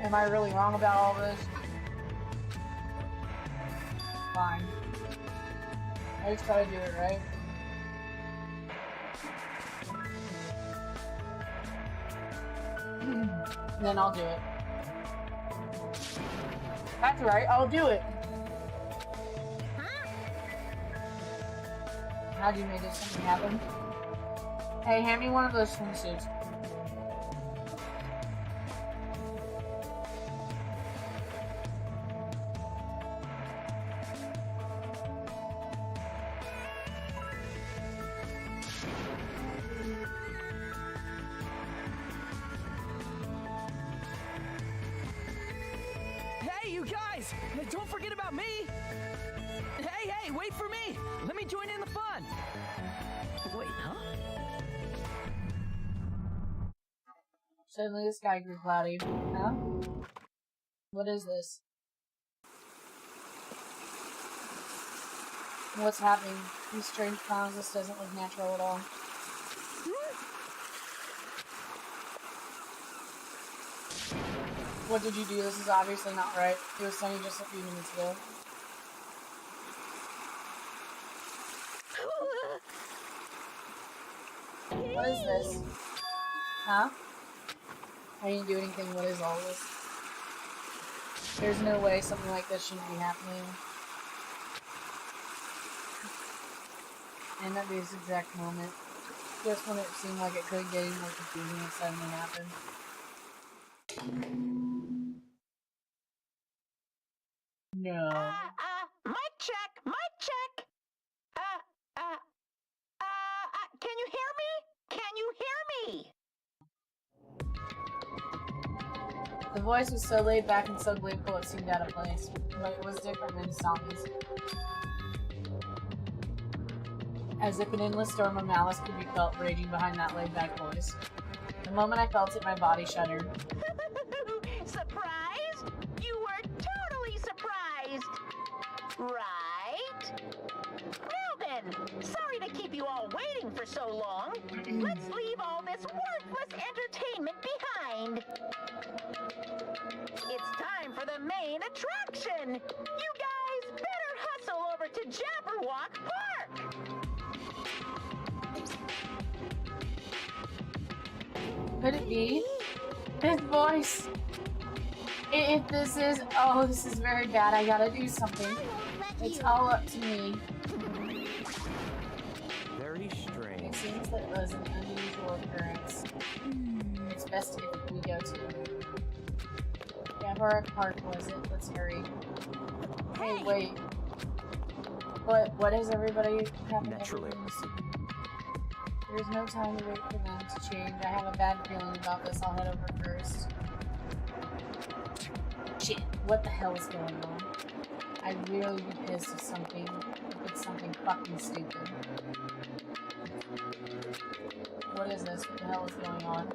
Am I really wrong about all this? Fine. I just try to do it right. Then I'll do it. That's right, I'll do it. How'd you make this something happen? Hey, hand me one of those swimsuits. Hey, you guys! Don't forget about me! Hey, wait for me! Let me join in the fun! Wait, huh? Suddenly the sky grew cloudy. Huh? What is this? What's happening? These strange clowns, this doesn't look natural at all. What did you do? This is obviously not right. It was sunny just a few minutes ago. What is this? Huh? I didn't do anything. What is all this? There's no way something like this shouldn't be happening. And at this exact moment, just when it seemed like it could get even more confusing, it suddenly happened. No. Mic check, mic check. Can you hear me? Can you hear me? The voice was so laid back and so gleeful it seemed out of place, but it was different than Sami's. As if an endless storm of malice could be felt raging behind that laid back voice. The moment I felt it, my body shuddered. Surprised? You were totally surprised. Right? Well then, sorry to keep you all waiting for so long. Let's leave all this worthless entertainment behind. It's time for the main attraction. You guys better hustle over to Jabberwock Park. Could it be? His voice! If this is... Oh, this is very bad. I gotta do something. It's all up to me. Very strange. It seems that it was an unusual occurrence. It's best if we go to... Jabberwock Park, was it? Let's hurry. Hey, wait. What is everybody having? Naturally. There's no time to wait for them to change. I have a bad feeling about this. I'll head over first. Shit, what the hell is going on? I'd really be pissed if it's something fucking stupid. What is this? What the hell is going on?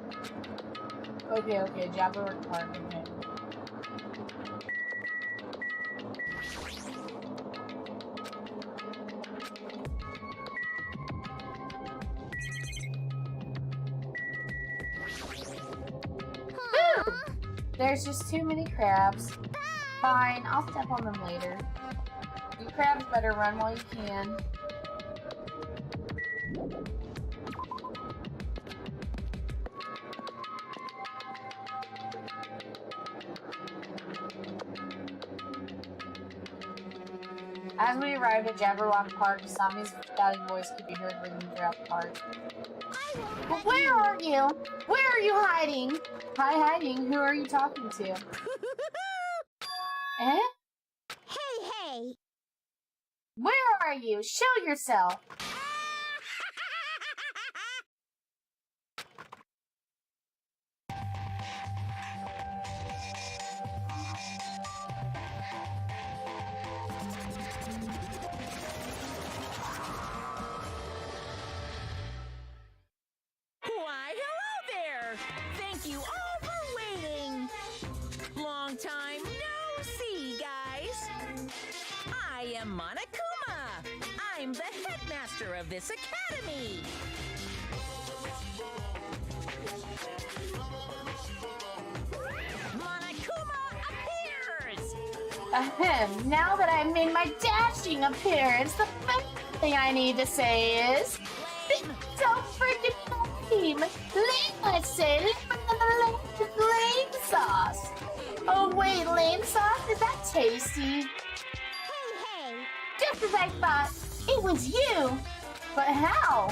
Okay, Jabberwock Park, okay. There's just too many crabs. Fine, I'll step on them later. You crabs better run while you can. As we arrived at Jabberwock Park, Sami's shouting voice could be heard ringing throughout the park. Where are you? Where are you hiding? Hi, hiding. Who are you talking to? Eh? Hey! Where are you? Show yourself. Why, hello there! Thank you all for waiting! Long time no see, guys! I am Monokuma! I'm the headmaster of this academy! Monokuma Ahem, now that I've made my dashing appearance, the first thing I need to say is... It's so freaking lame! Let's say lame sauce! Oh wait, lame sauce? Is that tasty? Hey! Just as I thought, it was you! But how?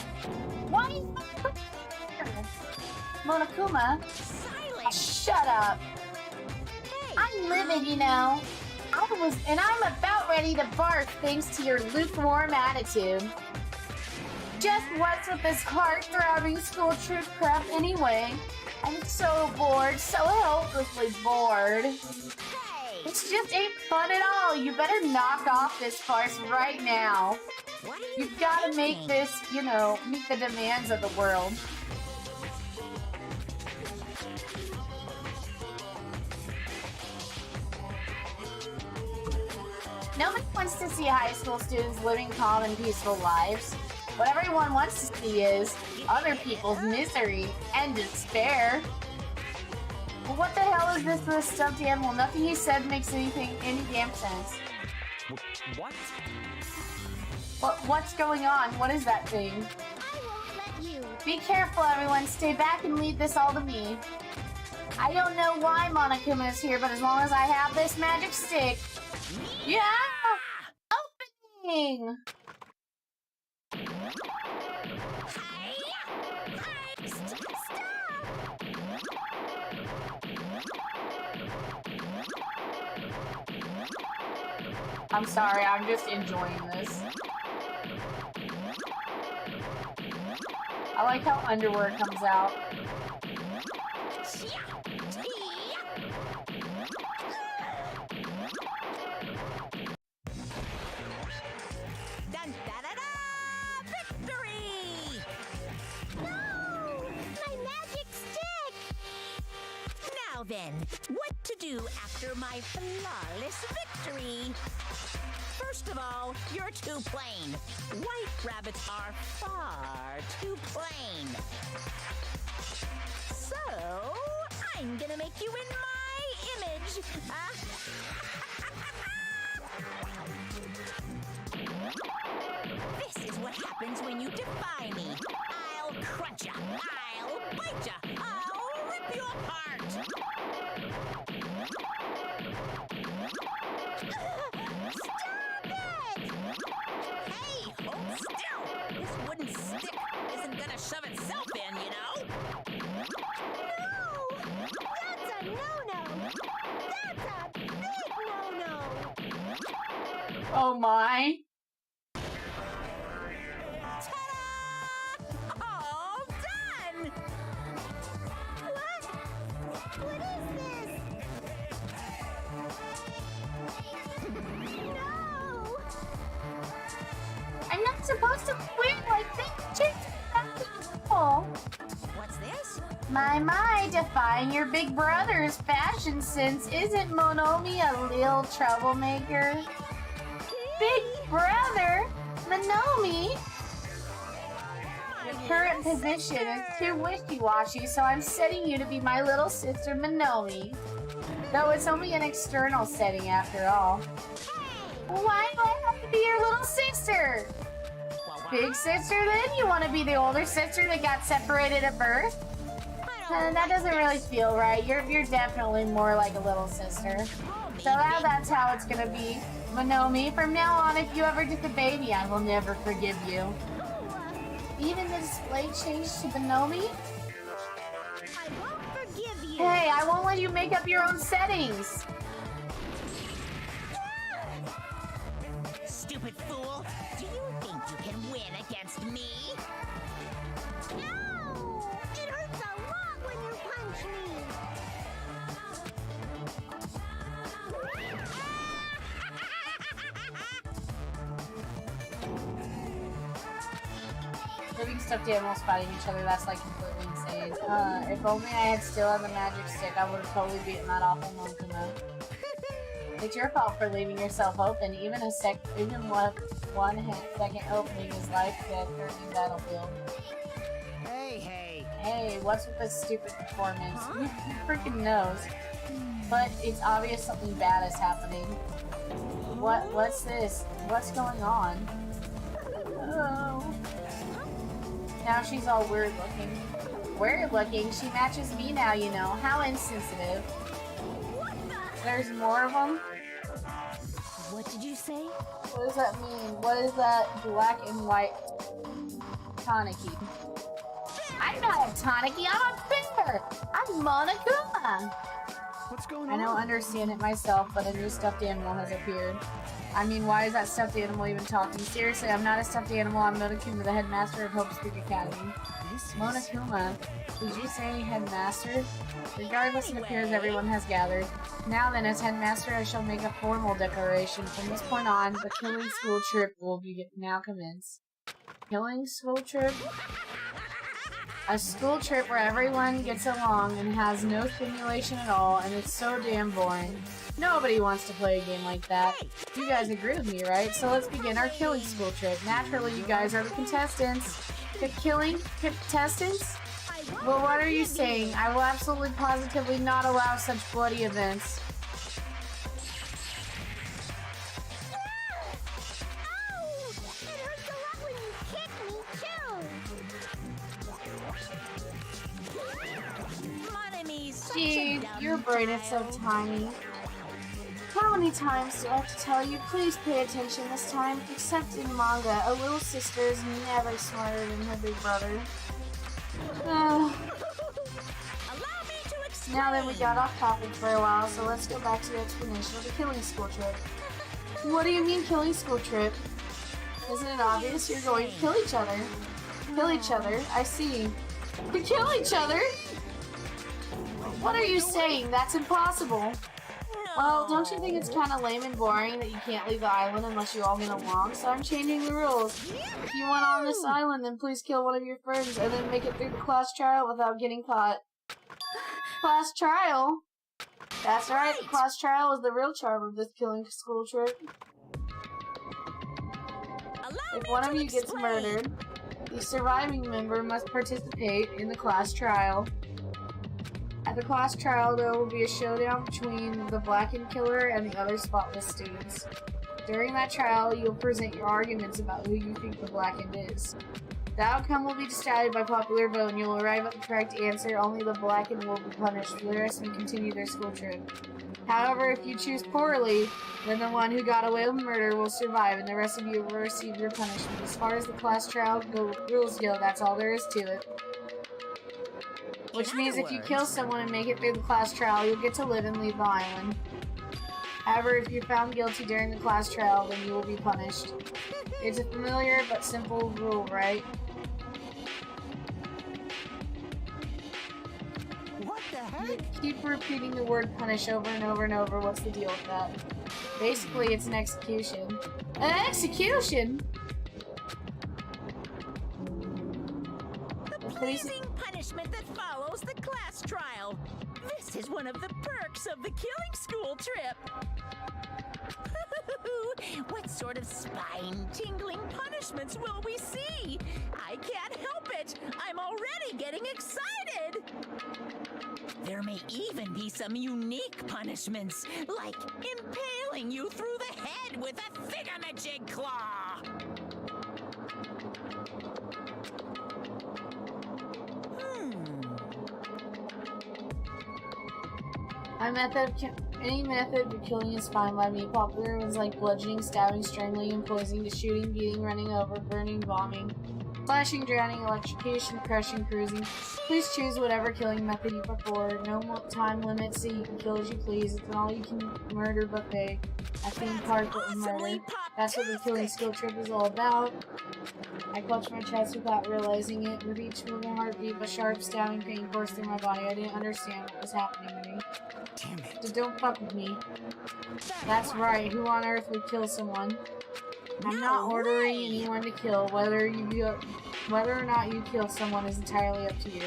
Why is Monokuma? Silence! Shut up! I'm livid, you know. I'm about ready to barf thanks to your lukewarm attitude. Just what's with this heart-throbbing school trip crap anyway? I'm so bored, so hopelessly bored. Hey! It just ain't fun at all. You better knock off this farce right now. What are you You've gotta make thinking? this, you know, meet the demands of the world. Nobody wants to see high school students living calm and peaceful lives. What everyone wants to see is other people's misery and despair. Well, what the hell is this with a stuffed animal? Nothing he said makes any damn sense. What? What's going on? What is that thing? I won't let you. Be careful, everyone. Stay back and leave this all to me. I don't know why Monokuma is here, but as long as I have this magic stick... Yeah! Opening! I'm sorry, I'm just enjoying this. I like how underwear comes out. Dun, da, da, da! Victory! No! My magic stick! Now then, what to do after my flawless victory? First of all, you're too plain. White rabbits are far too plain. So, I'm gonna make you in my image. This is what happens when you defy me. I'll crunch ya. I'll bite ya. I'll rip you apart. Stop it! Hey, hold still. This wooden stick isn't gonna shove itself in, you know. No! That's a no-no! That's a big no-no! Oh my. Ta-da! All done! What? What is this? No! I'm not supposed to quit like this. That's awful. What's this? My, defying your big brother's fashion sense. Isn't Monomi a little troublemaker? Big brother? Monomi? Your current position is too wishy-washy, so I'm setting you to be my little sister Monomi. Though it's only an external setting after all. Why do I have to be your little sister? Big sister then? You want to be the older sister that got separated at birth? That doesn't really feel right. You're definitely more like a little sister. So now that's how it's gonna be. Monomi, from now on, if you ever get the baby, I will never forgive you. Even the display changed to Monomi? I won't forgive you! Hey, I won't let you make up your own settings. Stupid fool! Do you think you can win against me? No! It hurts a lot when you punch me! Living stuffed animals fighting each other, that's like completely insane. If only I had still had the magic stick, I would have totally beaten that awful Monokuma. It's your fault for leaving yourself open, even 1-second opening his life dead during the battlefield. Hey, what's with this stupid performance? Who freaking knows? But it's obvious something bad is happening. What's this? What's going on? Oh. Now she's all weird looking. Weird looking? She matches me now, you know. How insensitive. There's more of them? What did you say? What does that mean? What is that black and white Taniki? I'm not a Taniki, I'm a finger! I'm Monokuma! What's going on? I don't understand it myself, but a new stuffed animal has appeared. I mean, why is that stuffed animal even talking? Seriously, I'm not a stuffed animal, I'm Monokuma, the headmaster of Hope's Peak Academy. Monokuma, did you say headmaster? Regardless, it appears everyone has gathered. Now then, as headmaster, I shall make a formal declaration. From this point on, the killing school trip will be now commence. Killing school trip? A school trip where everyone gets along and has no stimulation at all, and it's so damn boring. Nobody wants to play a game like that. You guys agree with me, right? So let's begin our killing school trip. Naturally, you guys are the contestants. The killing contestants? Well, what are you saying? I will absolutely positively not allow such bloody events. Gee, your brain is so tiny. How many times do I have to tell you? Please pay attention this time. Except in manga, a little sister is never smarter than her big brother. Now then, we got off topic for a while, so let's go back to the explanation of the killing school trip. What do you mean, killing school trip? Isn't it obvious you're going to kill each other? Kill each other? I see. To kill each other? What are you saying? That's impossible. Well, don't you think it's kind of lame and boring that you can't leave the island unless you all get along? So I'm changing the rules. If you want on this island, then please kill one of your friends and then make it through the class trial without getting caught. Class trial? That's right, the class trial is the real charm of this killing school trip. If one of you gets murdered, the surviving member must participate in the class trial. At the class trial, there will be a showdown between the blackened killer and the other spotless students. During that trial, you'll present your arguments about who you think the blackened is. The outcome will be decided by popular vote, and you'll arrive at the correct answer. Only the blackened will be punished. The rest may continue their school trip. However, if you choose poorly, then the one who got away with murder will survive, and the rest of you will receive your punishment. As far as the class trial rules go, that's all there is to it. Which means if you kill someone and make it through the class trial, you'll get to live and leave the island. However, if you're found guilty during the class trial, then you will be punished. It's a familiar but simple rule, right? What the heck? You keep repeating the word punish over and over and over. What's the deal with that? Basically, it's an execution. An execution?! Pleasing punishment that follows the class trial. This is one of the perks of the killing school trip. What sort of spine-tingling punishments will we see? I can't help it. I'm already getting excited. There may even be some unique punishments, like impaling you through the head with a thingamajig claw. Any method of killing is fine by me. Popular ones like bludgeoning, stabbing, strangling, and poisoning, to shooting, beating, running over, burning, bombing, slashing, drowning, electrocution, crushing, cruising. Please choose whatever killing method you prefer. No time limit, so you can kill as you please. It's an all-you-can murder buffet. A theme park with murder. That's what the killing school trip is all about. I clutched my chest without realizing it. With each moving heartbeat, a sharp, stabbing pain coursed through my body. I didn't understand what was happening to me. Damn it. Just don't fuck with me. That's right. Who on earth would kill someone? I'm not ordering anyone to kill. Whether or not you kill someone is entirely up to you.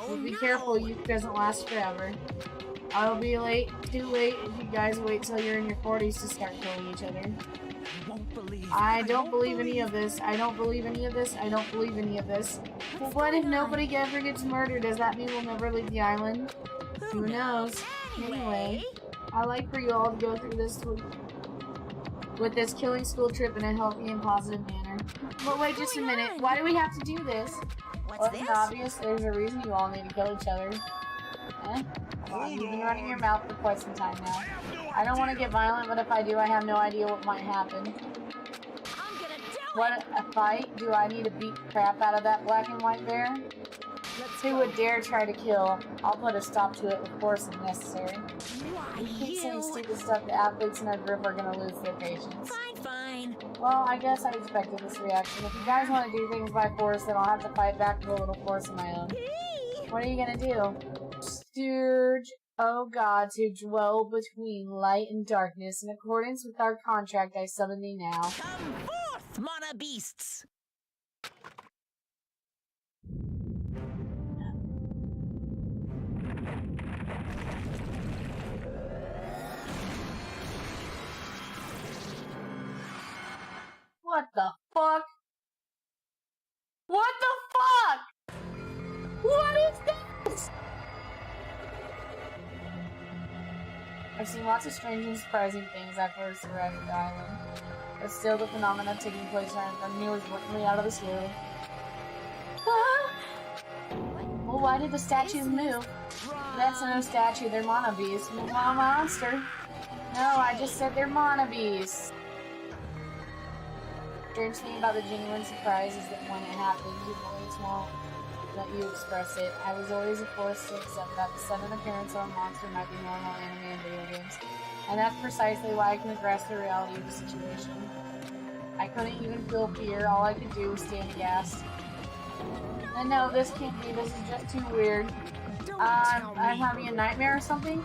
But be careful, youth doesn't last forever. I'll be too late if you guys wait till you're in your 40s to start killing each other. Won't believe. I don't believe any of this. I don't believe any of this. I don't believe any of this. Well, what if nobody ever gets murdered? Does that mean we'll never leave the island? Who knows? Anyway, I like for you all to go through this with this killing school trip in a healthy and positive manner. But wait just a minute. Why do we have to do this? Well, it's obvious. There's a reason you all need to kill each other. Eh? Well, you've been running your mouth for quite some time now. I don't want to get violent, but if I do, I have no idea what might happen. What, a fight? Do I need to beat the crap out of that black and white bear? Who would dare try to kill? I'll put a stop to it with force if necessary. You keep saying stupid stuff, the athletes in our group are gonna lose their patience. Fine. Well, I guess I expected this reaction. If you guys want to do things by force, then I'll have to fight back with a little force of my own. What are you gonna do? Sturge, oh God, to dwell between light and darkness. In accordance with our contract, I summon thee now. Come forth, Mana Beasts! What the fuck? What the fuck? What is this? I've seen lots of strange and surprising things after I arrived at the island. But still, the phenomena taking place right in front of me was working me out of this world. Ah! Well, why did the statues move? That's no statue, they're mana beasts. Monster. No, I just said they're mana beasts. Strange thing about the genuine surprise is that when it happens, you always won't let you express it. I was always forced to accept that the sudden appearance of a monster might be normal anime and video games. And that's precisely why I couldn't grasp the reality of the situation. I couldn't even feel fear, all I could do was stand aghast. And no, this can't be, this is just too weird. I'm having a nightmare or something?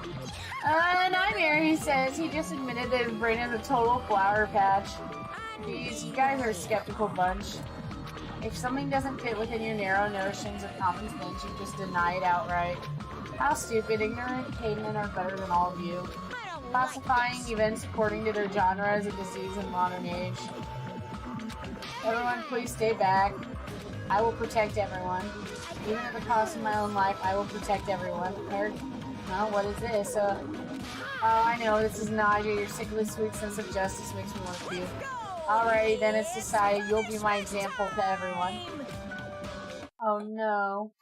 A nightmare, he says. He just admitted that his brain is a total flower patch. Jeez, you guys are a skeptical bunch. If something doesn't fit within your narrow notions of common sense, you just deny it outright. How stupid, ignorant cavemen are better than all of you. Classifying events according to their genre is a disease in modern age. Everyone, please stay back. I will protect everyone. Even at the cost of my own life, I will protect everyone. No, what is this? Oh, I know, this is nausea. Your sickly sweet sense of justice makes me want to puke. Alrighty, then it's decided. You'll be my example to everyone. Oh no.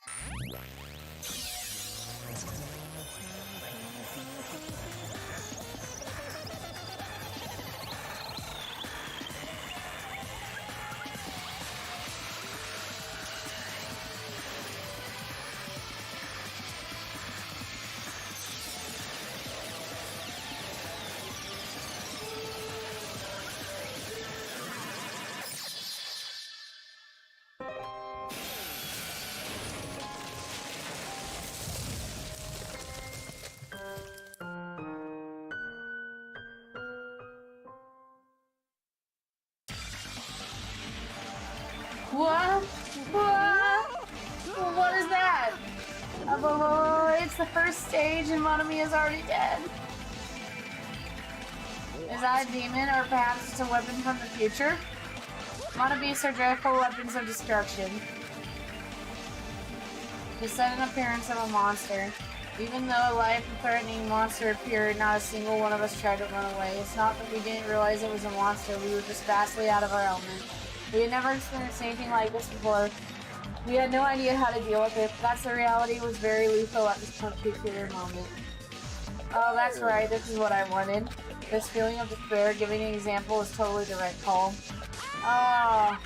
What? What? What is that? It's the first stage and Monami is already dead. Is that a demon or perhaps it's a weapon from the future? Mana beasts are dreadful weapons of destruction. The sudden appearance of a monster. Even though a life-threatening monster appeared, not a single one of us tried to run away. It's not that we didn't realize it was a monster, we were just vastly out of our element. We had never experienced anything like this before. We had no idea how to deal with it. That's the reality. It was very lethal at this particular moment. Oh, that's right. This is what I wanted. This feeling of despair, giving an example, is totally the right call. Oh.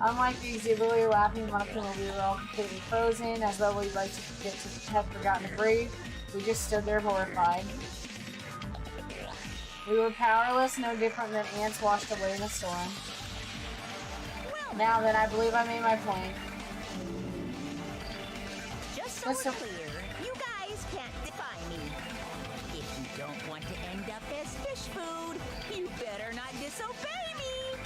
Unlike the exhilarity laughing Monokuma, we were all completely frozen, as though we'd like to have forgotten to breathe. We just stood there horrified. We were powerless, no different than ants washed away in a storm. Now then, I believe I made my point. Just so we're clear, you guys can't defy me. If you don't want to end up as fish food, you better not disobey me.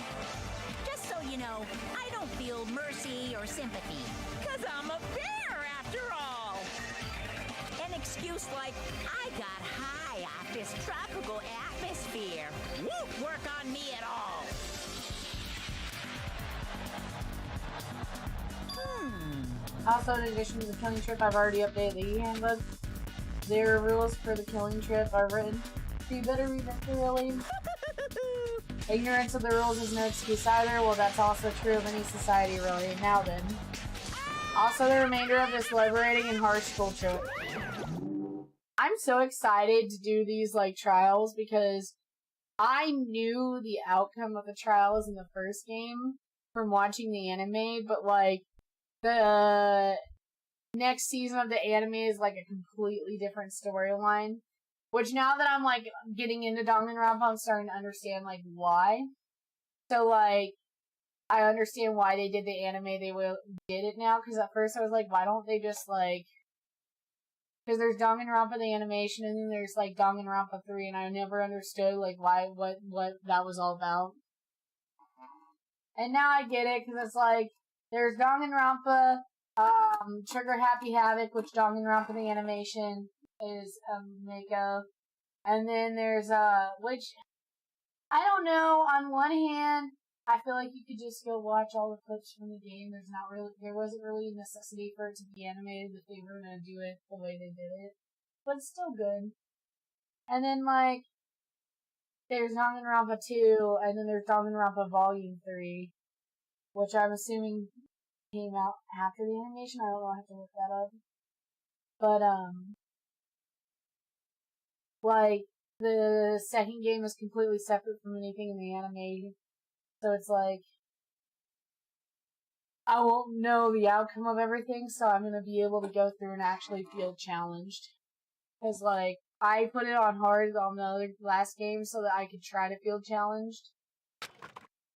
Just so you know, I don't feel mercy or sympathy, 'cause I'm a bear after all. And excuse like, I got high off this tropical atmosphere. Won't work on me at all. Also, in addition to the killing trip, I've already updated the e-handbook. There are rules for the killing trip are written, so you better read them thoroughly. Ignorance of the rules is no excuse either. Well, that's also true of any society, really. Now then. Also, the remainder of this liberating and harsh culture. I'm so excited to do these, like, trials because I knew the outcome of the trials in the first game from watching the anime, but, like, the next season of the anime is, like, a completely different storyline. Which, now that I'm, like, getting into Danganronpa, I'm starting to understand, like, why. So, like, I understand why they did the anime did it now, because at first I was like, why don't they just, like... Because there's Danganronpa the animation, and then there's, like, Danganronpa 3, and I never understood, like, what that was all about. And now I get it, because it's like, there's Danganronpa, Trigger Happy Havoc, which Danganronpa the animation is Mako. And then there's, which, I don't know, on one hand, I feel like you could just go watch all the clips from the game. There wasn't really a necessity for it to be animated if they were gonna do it the way they did it. But it's still good. And then, like, there's Danganronpa 2, and then there's Danganronpa Volume 3, which I'm assuming came out after the animation. I don't know, I have to look that up. But, like, the second game is completely separate from anything in the anime. So it's like, I won't know the outcome of everything, so I'm gonna be able to go through and actually feel challenged. Because, like, I put it on hard on the last game so that I could try to feel challenged.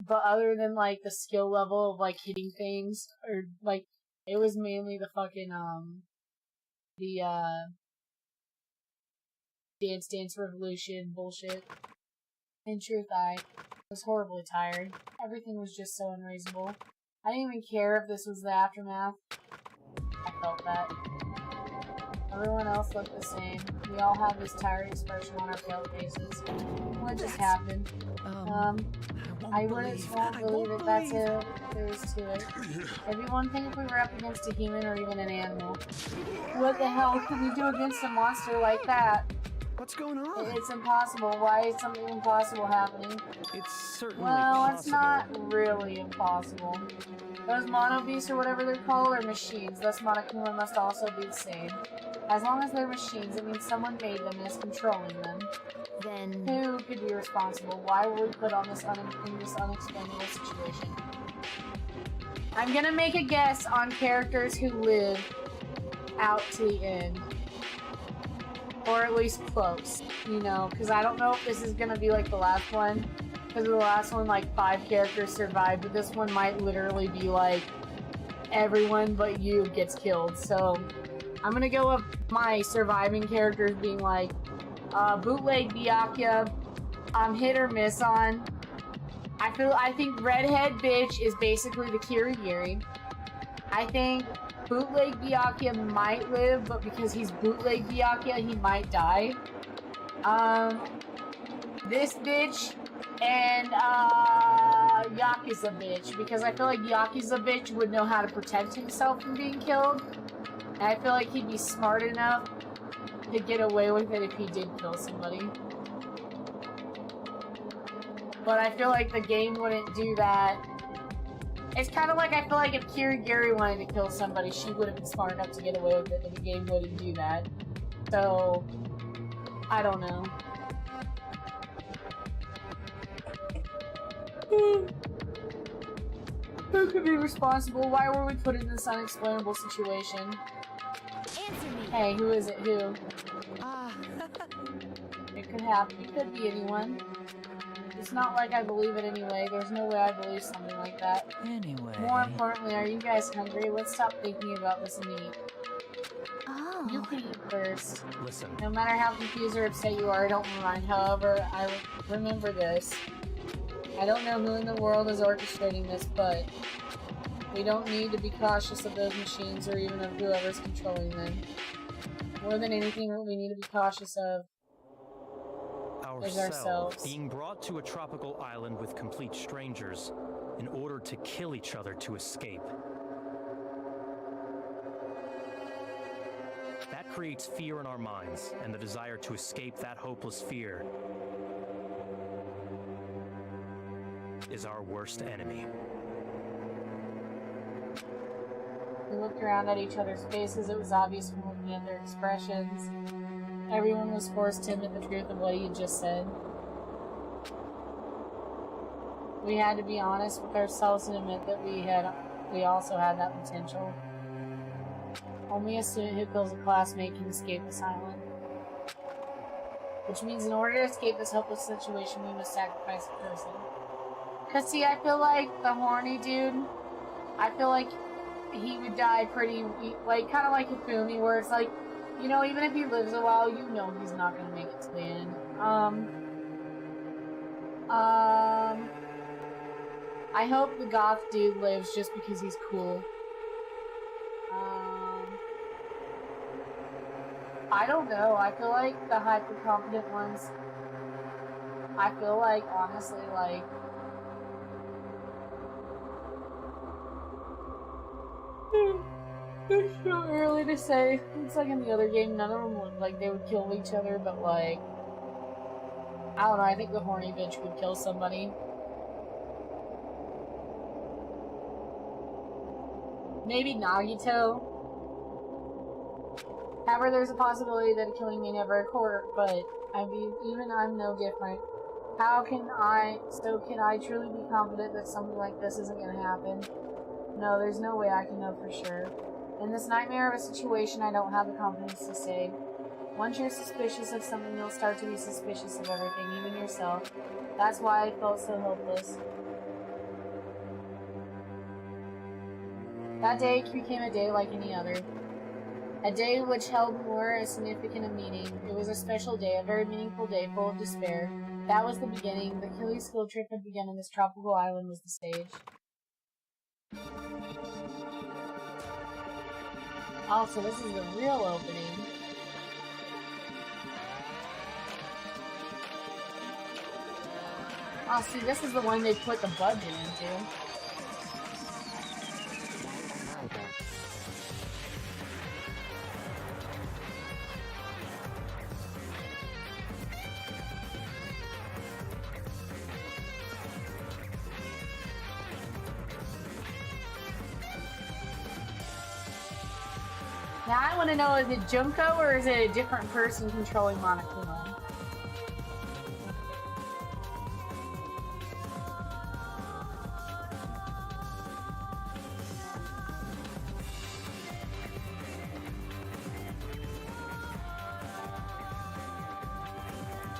But other than, like, the skill level of, like, hitting things, or, like, it was mainly the fucking, Dance Dance Revolution bullshit. In truth, I was horribly tired. Everything was just so unreasonable. I didn't even care if this was the aftermath. I felt that. Everyone else looked the same. We all have this tired expression on our pale faces. What just happened? I won't believe it. That's it. There's to it. It'd be one thing if we were up against a human or even an animal. What the hell could we do against a monster like that? What's going on? It's impossible. Why is something impossible happening? It's certainly Well, possible. it's not really impossible. Those mono beasts or whatever they're called are machines, thus Monokuma must also be the same. As long as they're machines, it means someone made them and is controlling them. Then... Who could be responsible? Why were we put on this in this unexplainable situation? I'm gonna make a guess on characters who live out to the end. Or at least close, you know, because I don't know if this is gonna be like the last one. Because the last one, like, 5 characters survived, but this one might literally be like, everyone but you gets killed. So, I'm gonna go with my surviving characters being like, Bootleg Byakuya, I'm hit or miss on. I think Redhead Bitch is basically the Kirigiri. I think Bootleg Byakuya might live, but because he's Bootleg Byakuya, he might die. This bitch and Yakuza bitch, because I feel like Yakuza bitch would know how to protect himself from being killed, and I feel like he'd be smart enough to get away with it if he did kill somebody. But I feel like the game wouldn't do that. It's kind of like, I feel like if Kirigiri wanted to kill somebody, she would have been smart enough to get away with it, but the game wouldn't do that. So, I don't know. Who could be responsible? Why were we put in this unexplainable situation? Answer me. Hey, who is it? Who? It could happen. It could be anyone. It's not like I believe it anyway. There's no way I believe something like that. Anyway. More importantly, are you guys hungry? Let's stop thinking about this and eat. Oh. You can eat first. Listen, No matter how confused or upset you are, don't mind. However, I remember this. I don't know who in the world is orchestrating this, but we don't need to be cautious of those machines or even of whoever's controlling them. More than anything, what we need to be cautious of is ourselves. Being brought to a tropical island with complete strangers in order to kill each other to escape. That creates fear in our minds, and the desire to escape that hopeless fear is our worst enemy. We looked around at each other's faces. It was obvious from looking at their expressions. Everyone was forced to admit the truth of what he had just said. We had to be honest with ourselves and admit that we also had that potential. Only a student who kills a classmate can escape this island. Which means in order to escape this hopeless situation, we must sacrifice a person. Cause see, I feel like the horny dude, I feel like he would die pretty, like, kind of like Hifumi, where it's like, you know, even if he lives a while, you know he's not gonna make it to the end. I hope the goth dude lives just because he's cool. I don't know. I feel like the hyper-confident ones, I feel like, honestly, like, it's so early to say. It's like in the other game, none of them looked like they would kill each other, but like, I don't know, I think the horny bitch would kill somebody. Maybe Nagito. However, there's a possibility that a killing may never occur, but I mean, even I'm no different. Can I truly be confident that something like this isn't gonna happen? No, there's no way I can know for sure. In this nightmare of a situation, I don't have the confidence to say. Once you're suspicious of something, you'll start to be suspicious of everything, even yourself. That's why I felt so hopeless. That day became a day like any other. A day which held more significant a meaning. It was a special day, a very meaningful day, full of despair. That was the beginning. The Achilles field trip had begun, and this tropical island was the stage. Also, this is the real opening. Oh, see, this is the one they put the budget into. Now I want to know, is it Junko or is it a different person controlling Monokuma?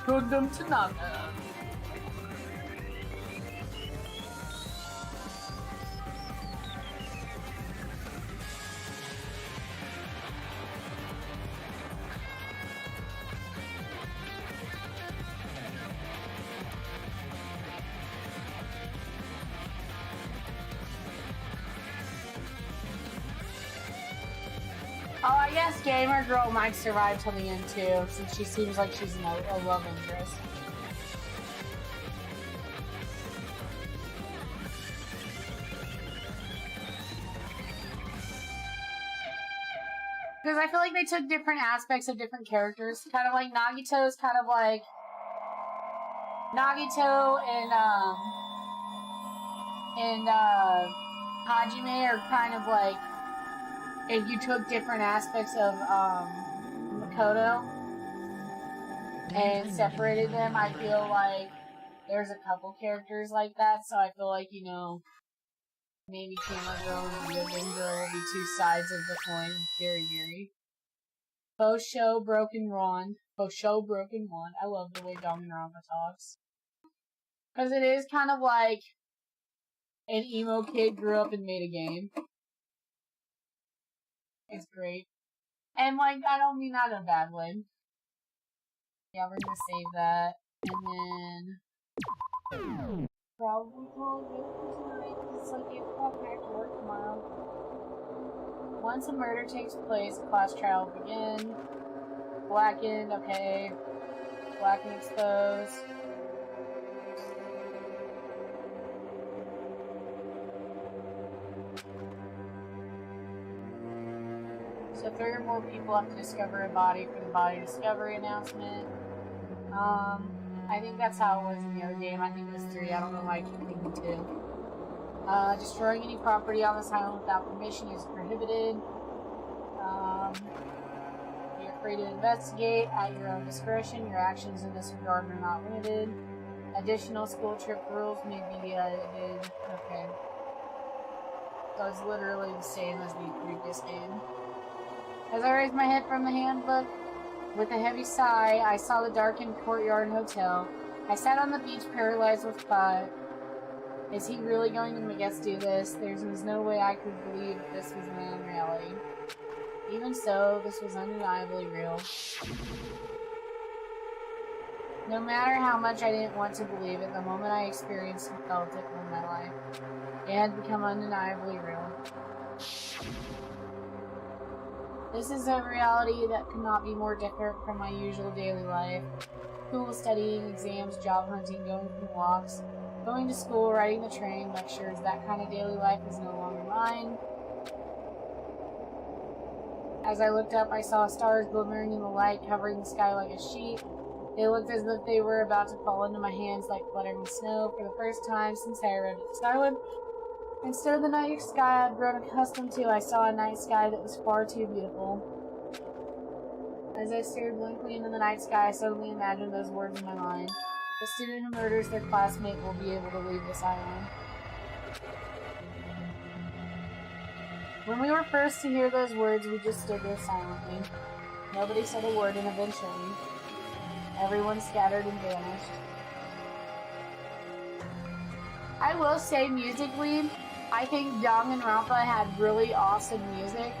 Gundam Tanaka. Oh, I guess Gamer Girl might survive till the end too, since she seems like she's a love interest. Because I feel like they took different aspects of different characters. Kind of like Nagito's kind of like Nagito and Hajime are kind of like if you took different aspects of Makoto and separated them. I feel like there's a couple characters like that, so I feel like, you know, maybe Camera Girl and Ribbon Girl will be two sides of the coin. Very, very. Faux show broken wand. Faux show broken wand. I love the way Danganronpa talks. Because it is kind of like an emo kid grew up and made a game. It's great. And, like, I don't mean that in a bad way. Yeah, we're gonna save that. And then probably call it good for tonight, because it's like 8 o'clock and I have to work tomorrow. Once a murder takes place, a class trial will begin. Blackened, okay. Blackened exposed. So 3 or more people have to discover a body for the body discovery announcement. I think that's how it was in the other game. I think it was 3. I don't know why I keep thinking 2. Destroying any property on this island without permission is prohibited. You're free to investigate at your own discretion. Your actions in this regard are not limited. Additional school trip rules may be added. Okay. So it's literally the same as the previous game. As I raised my head from the handbook, with a heavy sigh, I saw the darkened courtyard hotel. I sat on the beach, paralyzed with thought. Is he really going to make us do this? There was no way I could believe this was my own reality. Even so, this was undeniably real. No matter how much I didn't want to believe it, the moment I experienced and felt it in my life, it had become undeniably real. This is a reality that could not be more different from my usual daily life. School, studying, exams, job hunting, going for walks, going to school, riding the train, lectures, that kind of daily life is no longer mine. As I looked up, I saw stars glimmering in the light, covering the sky like a sheet. They looked as if they were about to fall into my hands like fluttering snow. For the first time since I arrived at this island, instead of the night sky I'd grown accustomed to, I saw a night sky that was far too beautiful. As I stared blankly into the night sky, I suddenly imagined those words in my mind. The student who murders their classmate will be able to leave this island. When we were first to hear those words, we just stood there silently. Nobody said a word, and eventually, everyone scattered and vanished. I will say, musically, I think Danganronpa had really awesome music,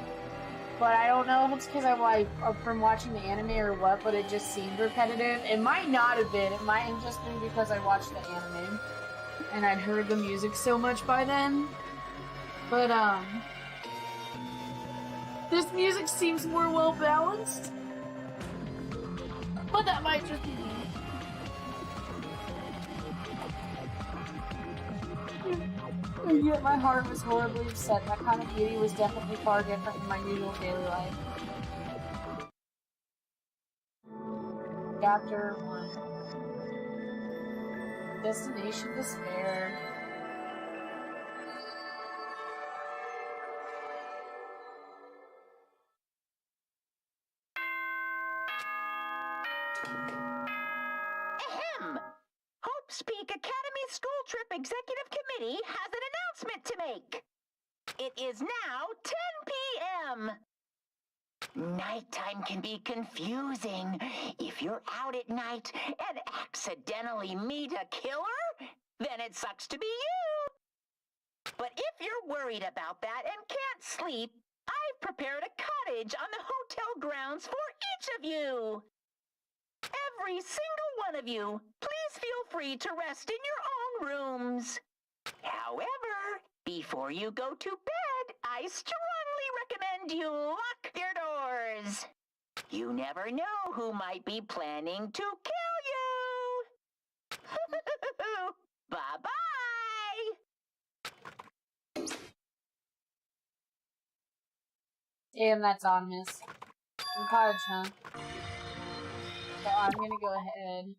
but I don't know if it's because from watching the anime or what, but it just seemed repetitive. It might not have been. It might have just been because I watched the anime and I'd heard the music so much by then. But, this music seems more well balanced. But that might just be me. And yet my heart was horribly upset. That kind of beauty was definitely far different from my usual daily life. Chapter 1. Destination Despair. Ahem! Hope's Peak Academy School Trip Executive Committee has an announcement to make. It is now 10 p.m. Nighttime can be confusing. If you're out at night and accidentally meet a killer, then it sucks to be you. But if you're worried about that and can't sleep, I've prepared a cottage on the hotel grounds for each of you. Every single one of you, please feel free to rest in your own rooms. However, before you go to bed, I strongly recommend you lock your doors. You never know who might be planning to kill you. Bye-bye. Damn, that's ominous. In cottage, huh? So I'm gonna go ahead.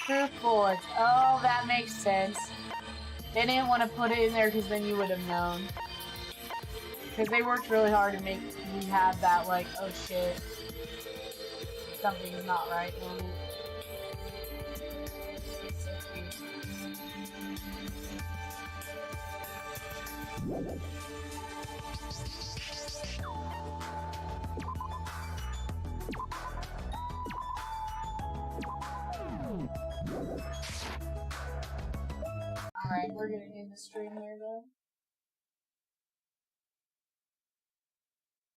Proof bullets. Oh, that makes sense. They didn't want to put it in there because then you would have known. Because they worked really hard to make you have that, like, oh shit. Something's not right moment. Alright, we're gonna end the stream here though.